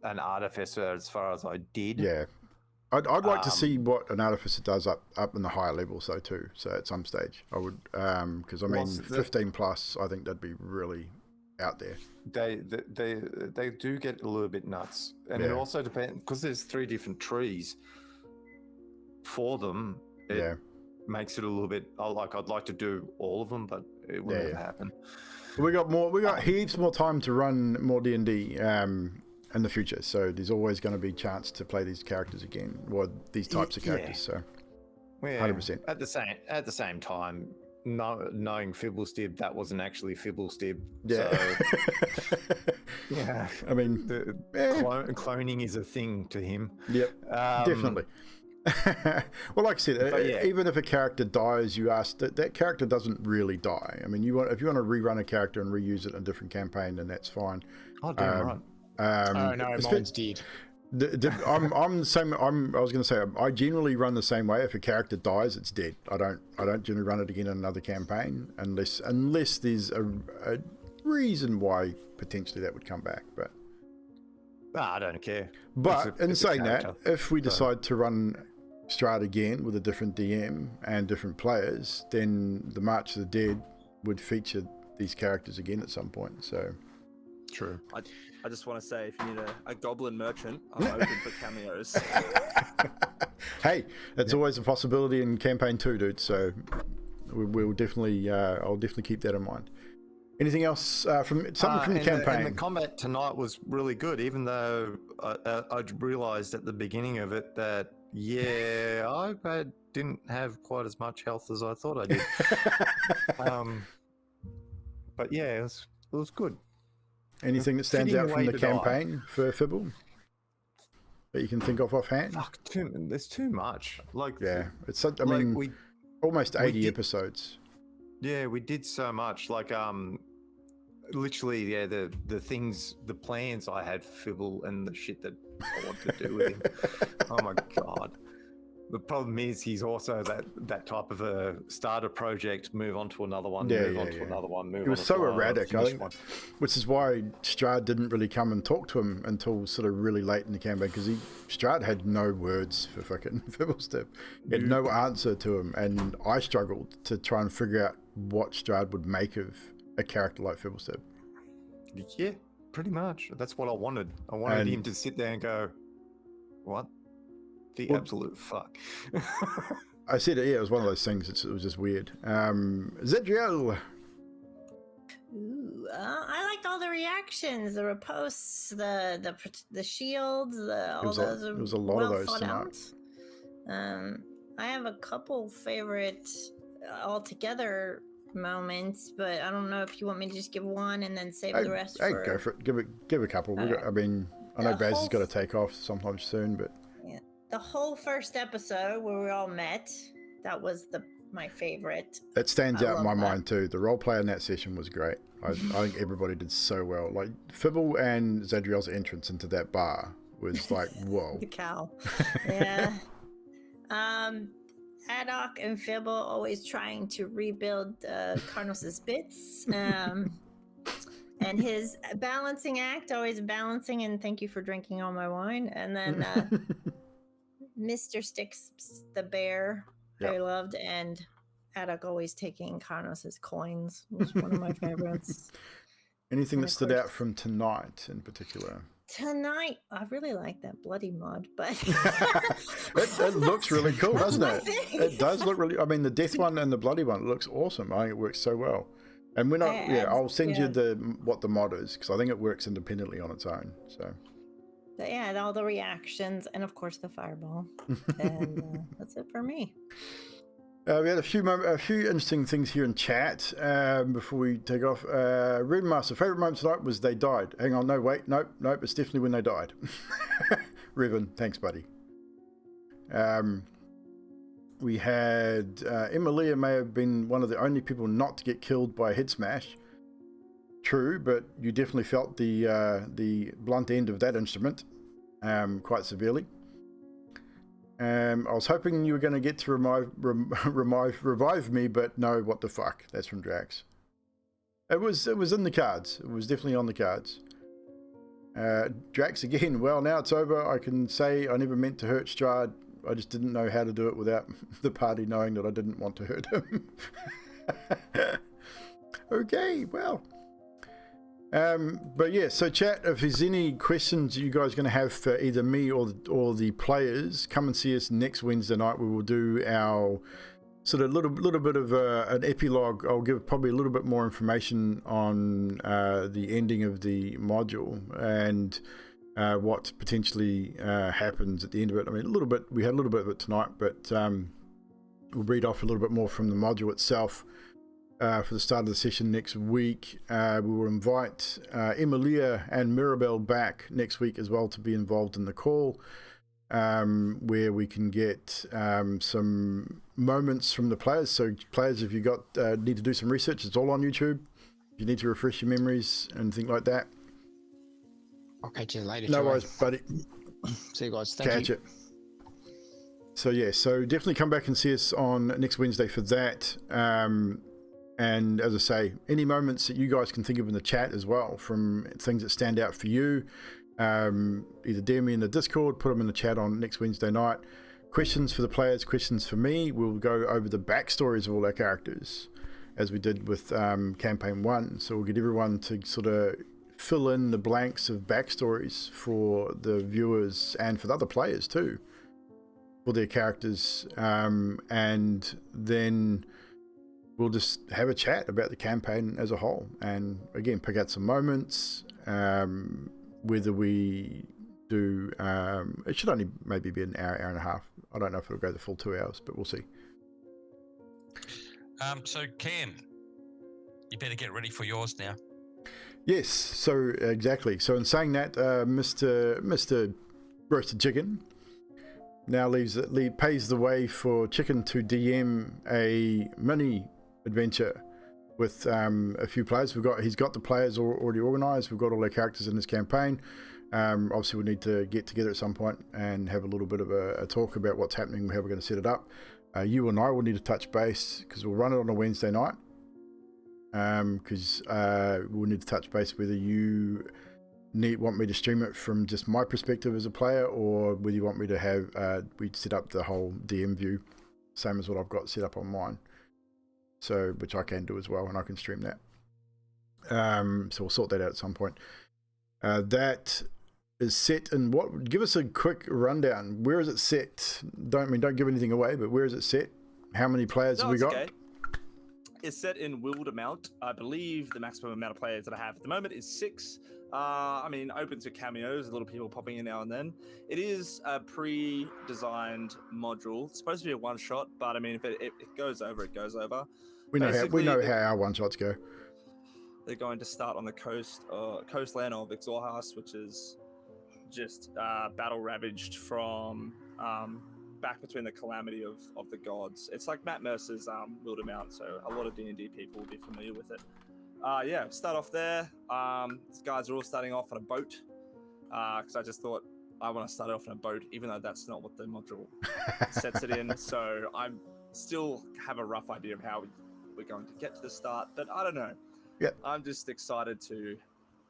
an artificer as far as I did. Yeah, I'd like to see what an artificer does up in the higher levels though too. So at some stage I would, because I mean 15 plus, I think that'd be really out there. They do get a little bit nuts, and it also depends because there's 3 different trees for them. It makes it a little bit. I'd like to do all of them, but it will never happen. We got heaps more time to run more D&D in the future, so there's always going to be a chance to play these characters again, or these types of characters. So 100%. At the same time, knowing Fibblestib, that wasn't actually Fibblestib. Yeah. So, yeah. I mean, cloning is a thing to him. Yep. Definitely. Well, like I said, even if a character dies, you ask that character doesn't really die. I mean, if you want to rerun a character and reuse it in a different campaign, then that's fine. Oh, damn right. Oh no, mine's dead. I'm the same. I was going to say I generally run the same way. If a character dies, it's dead. I don't generally run it again in another campaign unless there's a reason why potentially that would come back. But I don't care. But in saying that, if we decide to run Strahd again with a different DM and different players, then the March of the Dead would feature these characters again at some point. So True. I just want to say, if you need a goblin merchant, I'm open for cameos. Hey, that's always a possibility in campaign 2, dude. So we'll definitely, I'll definitely keep that in mind. Anything else from the campaign? And the combat tonight was really good, even though I realised at the beginning of it that I didn't have quite as much health as I thought I did. But yeah, it was good. Anything that stands out from the campaign for Fibble that you can think of offhand? Fuck, there's too much. Like, yeah, it's such. I mean, almost 80 episodes. Yeah, we did so much. Like, literally, yeah, the things, the plans I had for Fibble and the shit that I want to do with him. Oh my god. The problem is he's also that type of a starter project, move on to another one, move on to another one, move on. He was so erratic, I think, which is why Strahd didn't really come and talk to him until sort of really late in the campaign, because Strahd had no words for fucking Fibblestep. He had no answer to him, and I struggled to try and figure out what Strahd would make of a character like Fibblestep. Yeah, pretty much. That's what I wanted. I wanted him to sit there and go, what? The absolute fuck. I said it, yeah, it was one of those things. It was just weird. Zedriel. Ooh, I liked all the reactions, the riposts, the shields, all those. There was a lot of those tonight. I have a couple favorite altogether moments, but I don't know if you want me to just give one and then save the rest. Go for it. Give a couple. I know Baz has got to take off sometime soon, but. The whole first episode where we all met, that was my favorite. That stands out in my mind too. The role play in that session was great. I think everybody did so well. Like Fibble and Zadriel's entrance into that bar was like, whoa. The cow. Yeah. Haddock and Fibble always trying to rebuild Carnos's bits. And his balancing act, always balancing, and thank you for drinking all my wine. And then Mr. Sticks the bear, I loved, and Haddock always taking Carnos's coins was one of my favorites. Anything that stood out from tonight in particular? Tonight, I really like that bloody mud, but it looks really cool, doesn't it? It does look really. I mean, the death one and the bloody one looks awesome. I think it works so well. And we're not. I'll send you what the mod is, because I think it works independently on its own. So. But yeah, and all the reactions, and of course the fireball, and that's it for me. We had a few interesting things here in chat before we take off. Revmaster, favorite moment tonight was they died. Hang on, no, wait, nope, it's definitely when they died. Revan, thanks, buddy. We had Emilia may have been one of the only people not to get killed by a head smash. True, but you definitely felt the blunt end of that instrument quite severely. I was hoping you were going to get to revive me, but no, what the fuck? That's from Drax. It was in the cards. It was definitely on the cards. Drax again. Well, now it's over. I can say I never meant to hurt Strahd. I just didn't know how to do it without the party knowing that I didn't want to hurt him. Okay, well. But yeah, so chat, if there's any questions you guys are going to have for either me or the players, come and see us next Wednesday night. We will do our sort of little bit of an epilogue. I'll give probably a little bit more information on the ending of the module and what potentially happens at the end of it. I mean, we had a little bit of it tonight, but we'll read off a little bit more from the module itself. For the start of the session next week. We will invite Emilia and Mirabelle back next week as well to be involved in the call, where we can get some moments from the players. So players, if you need to do some research, it's all on YouTube. If you need to refresh your memories and things like that. I'll catch you later. No worries, buddy. See you guys. Thank you. So yeah, so definitely come back and see us on next Wednesday for that. And as I say, any moments that you guys can think of in the chat as well, from things that stand out for you, either DM me in the Discord, put them in the chat on next Wednesday night. Questions for the players, questions for me. We'll go over the backstories of all our characters, as we did with Campaign 1. So we'll get everyone to sort of fill in the blanks of backstories for the viewers and for the other players too, for their characters, and then we'll just have a chat about the campaign as a whole, and again pick out some moments, whether we do it should only maybe be an hour and a half. I don't know if it'll go the full 2 hours, but we'll see. So Cam, you better get ready for yours now. Yes, so exactly. So in saying that, Mr. Roasted Chicken now pays the way for Chicken to DM a mini adventure with a few players. He's got the players already organised. We've got all our characters in this campaign. Obviously, we need to get together at some point and have a little bit of a talk about what's happening, how we're going to set it up. You and I will need to touch base because we'll run it on a Wednesday night. Because we'll need to touch base whether you want me to stream it from just my perspective as a player, or whether you want me to have we set up the whole DM view, same as what I've got set up on mine. So, which I can do as well, and I can stream that. So we'll sort that out at some point. That is set in what? Give us a quick rundown. Where is it set? Don't give anything away, but where is it set? How many players have we got? Okay. It's set in Wildermount. I believe the maximum amount of players that I have at the moment is 6. I mean, open to cameos, little people popping in now and then. It is a pre-designed module. It's supposed to be a one-shot, but I mean, if it goes over, it goes over. We know how our one-shots go. They're going to start on the coastland of Exorhas, which is just battle-ravaged from... back between the calamity of the gods. It's like Matt Mercer's Wildermount, so a lot of D&D people will be familiar with it. Yeah, start off there. These guys are all starting off on a boat, because I just thought I want to start off on a boat, even though that's not what the module sets it in. So I still have a rough idea of how we're going to get to the start, but I don't know. Yeah, I'm just excited to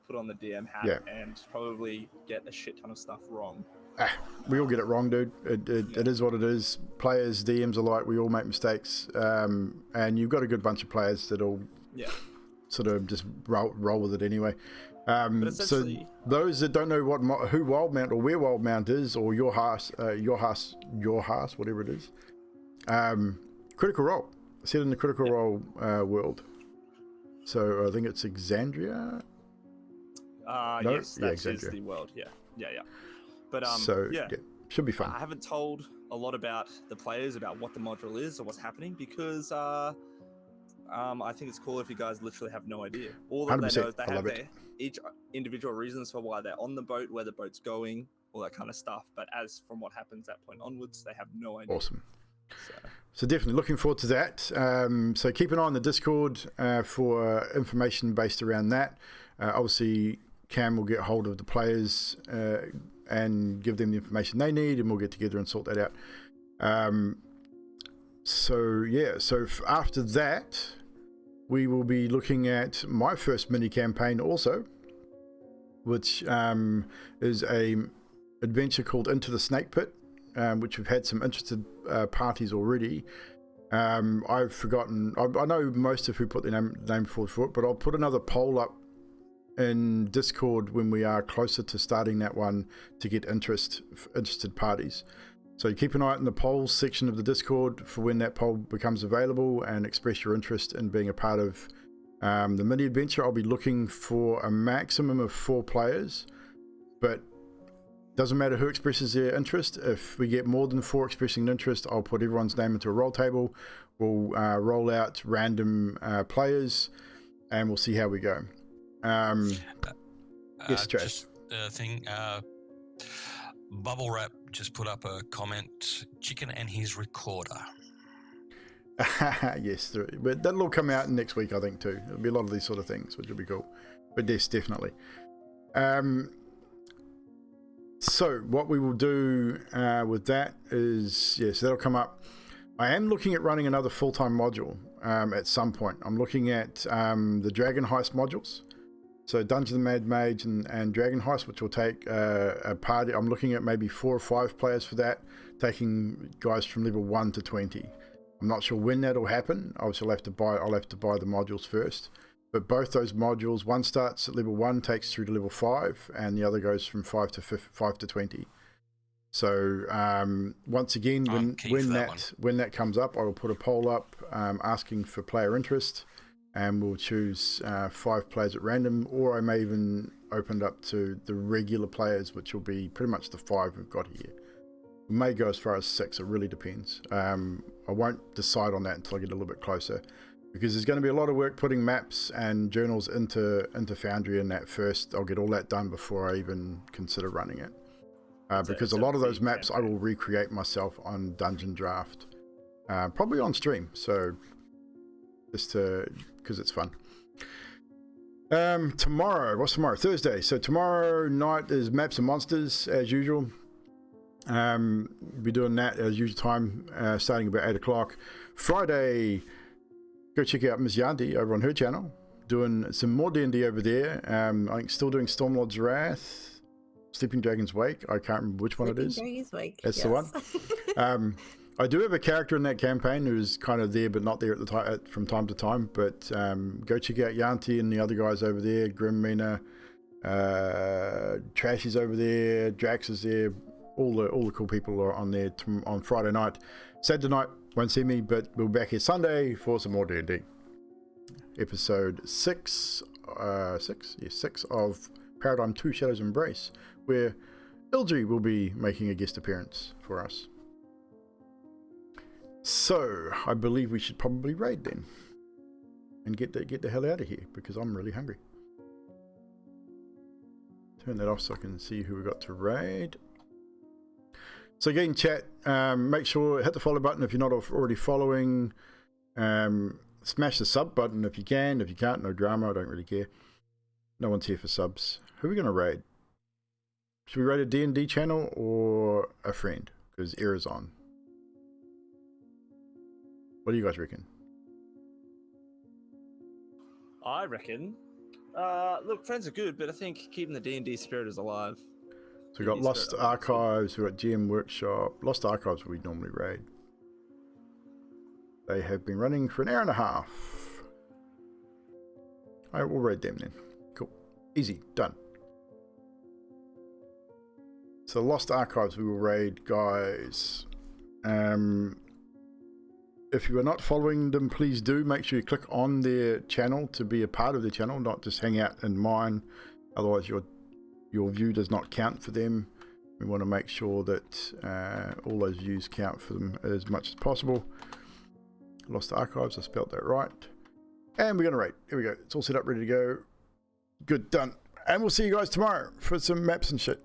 put on the DM hat and probably get a shit ton of stuff wrong. We all get it wrong, dude. It is what it is. Players, DMs alike, we all make mistakes. And you've got a good bunch of players that'll sort of just roll with it anyway. So those that don't know who Wildmount or where Wildmount is, or your house, whatever it is, Critical Role. Set in the Critical Role world. So I think it's Exandria. Yes, that is the world. Yeah. But should be fun. I haven't told a lot about the players about what the module is or what's happening, because I think it's cool if you guys literally have no idea. All that they know is they have each individual reasons for why they're on the boat, where the boat's going, all that kind of stuff. But as from what happens that point onwards, they have no idea. Awesome. So definitely looking forward to that. So keep an eye on the Discord for information based around that. Obviously, Cam will get hold of the players and give them the information they need, and we'll get together and sort that out. So after that, we will be looking at my first mini campaign also, which is a adventure called Into the Snake Pit, which we've had some interested parties already. I've forgotten. I know most of who put their name forward for it, but I'll put another poll up in Discord when we are closer to starting that one to get interested parties. So keep an eye out in the polls section of the Discord for when that poll becomes available, and express your interest in being a part of the mini adventure. I'll be looking for a maximum of 4 players, but doesn't matter who expresses their interest. If we get more than 4 expressing an interest, I'll put everyone's name into a roll table. We'll roll out random players, and we'll see how we go. Yes, Trash. Just a thing. Bubble Wrap just put up a comment. Chicken and his recorder. Yes, but that'll all come out next week, I think, too. There'll be a lot of these sort of things, which will be cool. But yes, definitely. So what we will do with that is, so that'll come up. I am looking at running another full-time module at some point. I'm looking at the Dragon Heist modules. So Dungeon Mad Mage and Dragon Heist, which will take a party. I'm looking at maybe 4 or 5 players for that, taking guys from level 1 to 20. I'm not sure when that'll happen. Obviously, I'll have to buy the modules first. But both those modules, one starts at level 1, takes through to level 5, and the other goes from 5 to 20. So once again, when that comes up, I will put a poll up asking for player interest, and we'll choose 5 players at random, or I may even open it up to the regular players, which will be pretty much the 5 we've got here. We may go as far as 6, it really depends. I won't decide on that until I get a little bit closer, because there's going to be a lot of work putting maps and journals into Foundry, and that first I'll get all that done before I even consider running it. Because a lot of those maps I will recreate myself on Dungeon Draft, probably on stream, so just because it's fun. Tomorrow, what's tomorrow? Thursday. So tomorrow night is Maps and Monsters as usual. We'll be doing that as usual time, starting about 8 o'clock. Friday, go check out Miss Yanti over on her channel, doing some more D&D over there. I think still doing Stormlord's Wrath, Sleeping Dragon's Wake. I can't remember which one it is. Sleeping Dragon's Wake. That's the one. I do have a character in that campaign who's kind of there but not there at the time from time to time. But go check out Yanti and the other guys over there. Grim Mina, Trashy's over there, Drax is there. All the cool people are on there on Friday night. Saturday night won't see me, but we'll be back here Sunday for some more D&D. Episode 6 of Paradigm 2 Shadow's Embrace, where Ildri will be making a guest appearance for us. So I believe we should probably raid then and get the hell out of here, because I'm really hungry. Turn that off so I can see who we got to raid. So again, chat, make sure hit the follow button if you're not already following. Smash the sub button if you can. If you can't, no drama. I don't really care. No one's here for subs. Who are we going to raid? Should we raid a D&D channel or a friend? Because Era's on. What do you guys reckon? I reckon. Look, friends are good, but I think keeping the D&D spirit is alive. So we've got Lost Archives, we've got GM Workshop. Lost Archives we normally raid. They have been running for an hour and a half. Alright, we'll raid them then. Cool. Easy. Done. So Lost Archives we will raid, guys. If you are not following them, please do. Make sure you click on their channel to be a part of their channel, not just hang out in mine. Otherwise your view does not count for them. We want to make sure that all those views count for them as much as possible. Lost Archives, I spelled that right. And we're going to raid. Here we go. It's all set up, ready to go. Good, done. And we'll see you guys tomorrow for some maps and shit.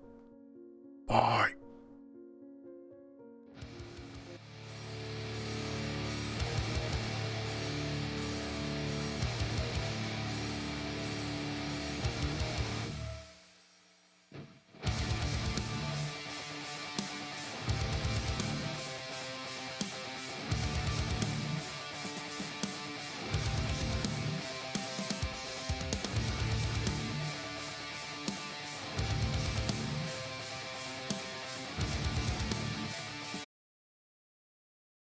Bye.